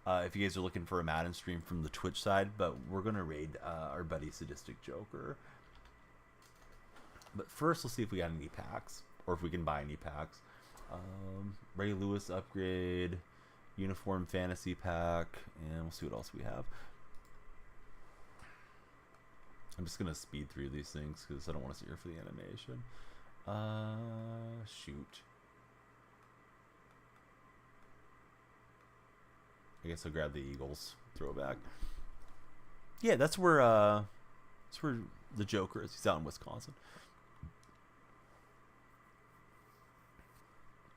If you guys are looking for a Madden stream from the Twitch side, but we're going to raid our buddy Sadistic Joker. But first, let's see if we got any packs, or if we can buy any packs. Ray Lewis upgrade, Uniform Fantasy pack, and we'll see what else we have. I'm just going to speed through these things because I don't want to sit here for the animation. Shoot. I guess I'll grab the Eagles throwback. Yeah, that's where the Joker is. He's out in Wisconsin.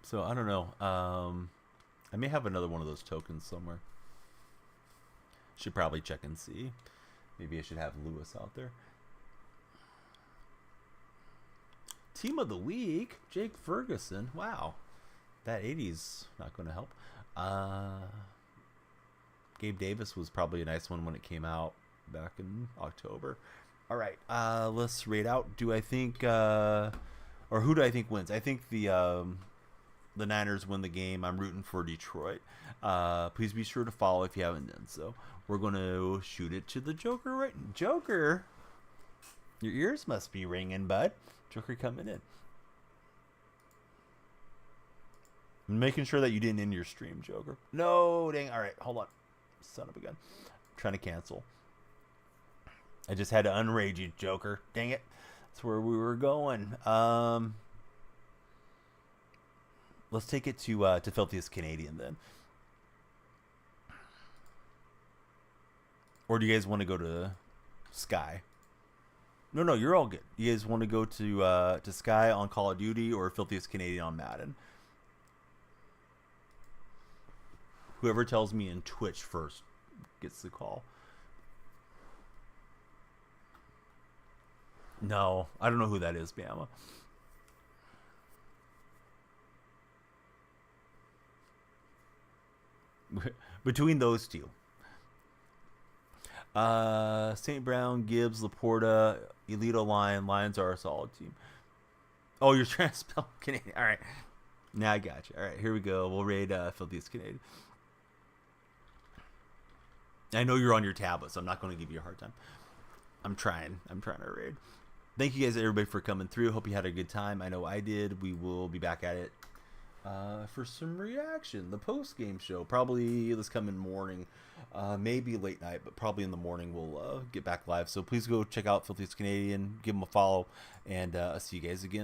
So I don't know. I may have another one of those tokens somewhere. Should probably check and see. Maybe I should have Lewis out there. Team of the week, Jake Ferguson. Wow, that 80's not going to help. Gabe Davis was probably a nice one when it came out back in October. All right, let's rate out. Do I think, or who do I think wins? I think the Niners win the game. I'm rooting for Detroit. Please be sure to follow if you haven't done so. We're going to shoot it to the Joker right. Joker, your ears must be ringing, bud. Joker coming in. I'm making sure that you didn't end your stream, Joker. No, dang. All right, hold on. Son of a gun. I'm trying to cancel. I just had to unrage you, Joker. Dang it. That's where we were going. Let's take it to Filthiest Canadian then. Or do you guys want to go to Sky? No, you're all good. You guys want to go to Sky on Call of Duty or Filthiest Canadian on Madden? Whoever tells me in Twitch first gets the call. No, I don't know who that is, Bama. Between those two. St. Brown, Gibbs, Laporta, Elito Lion. Lions are a solid team. Oh, you're trying to spell Canadian. All right. Now I got you. All right, here we go. We'll raid Filthiest Canadian. I know you're on your tablet, so I'm not going to give you a hard time. I'm trying to raid. Thank you guys, everybody, for coming through. Hope you had a good time. I know I did. We will be back at it for some reaction. The post-game show, probably this coming morning. Maybe late night, but probably in the morning we'll get back live. So please go check out Filthiest Canadian. Give them a follow, and I'll see you guys again.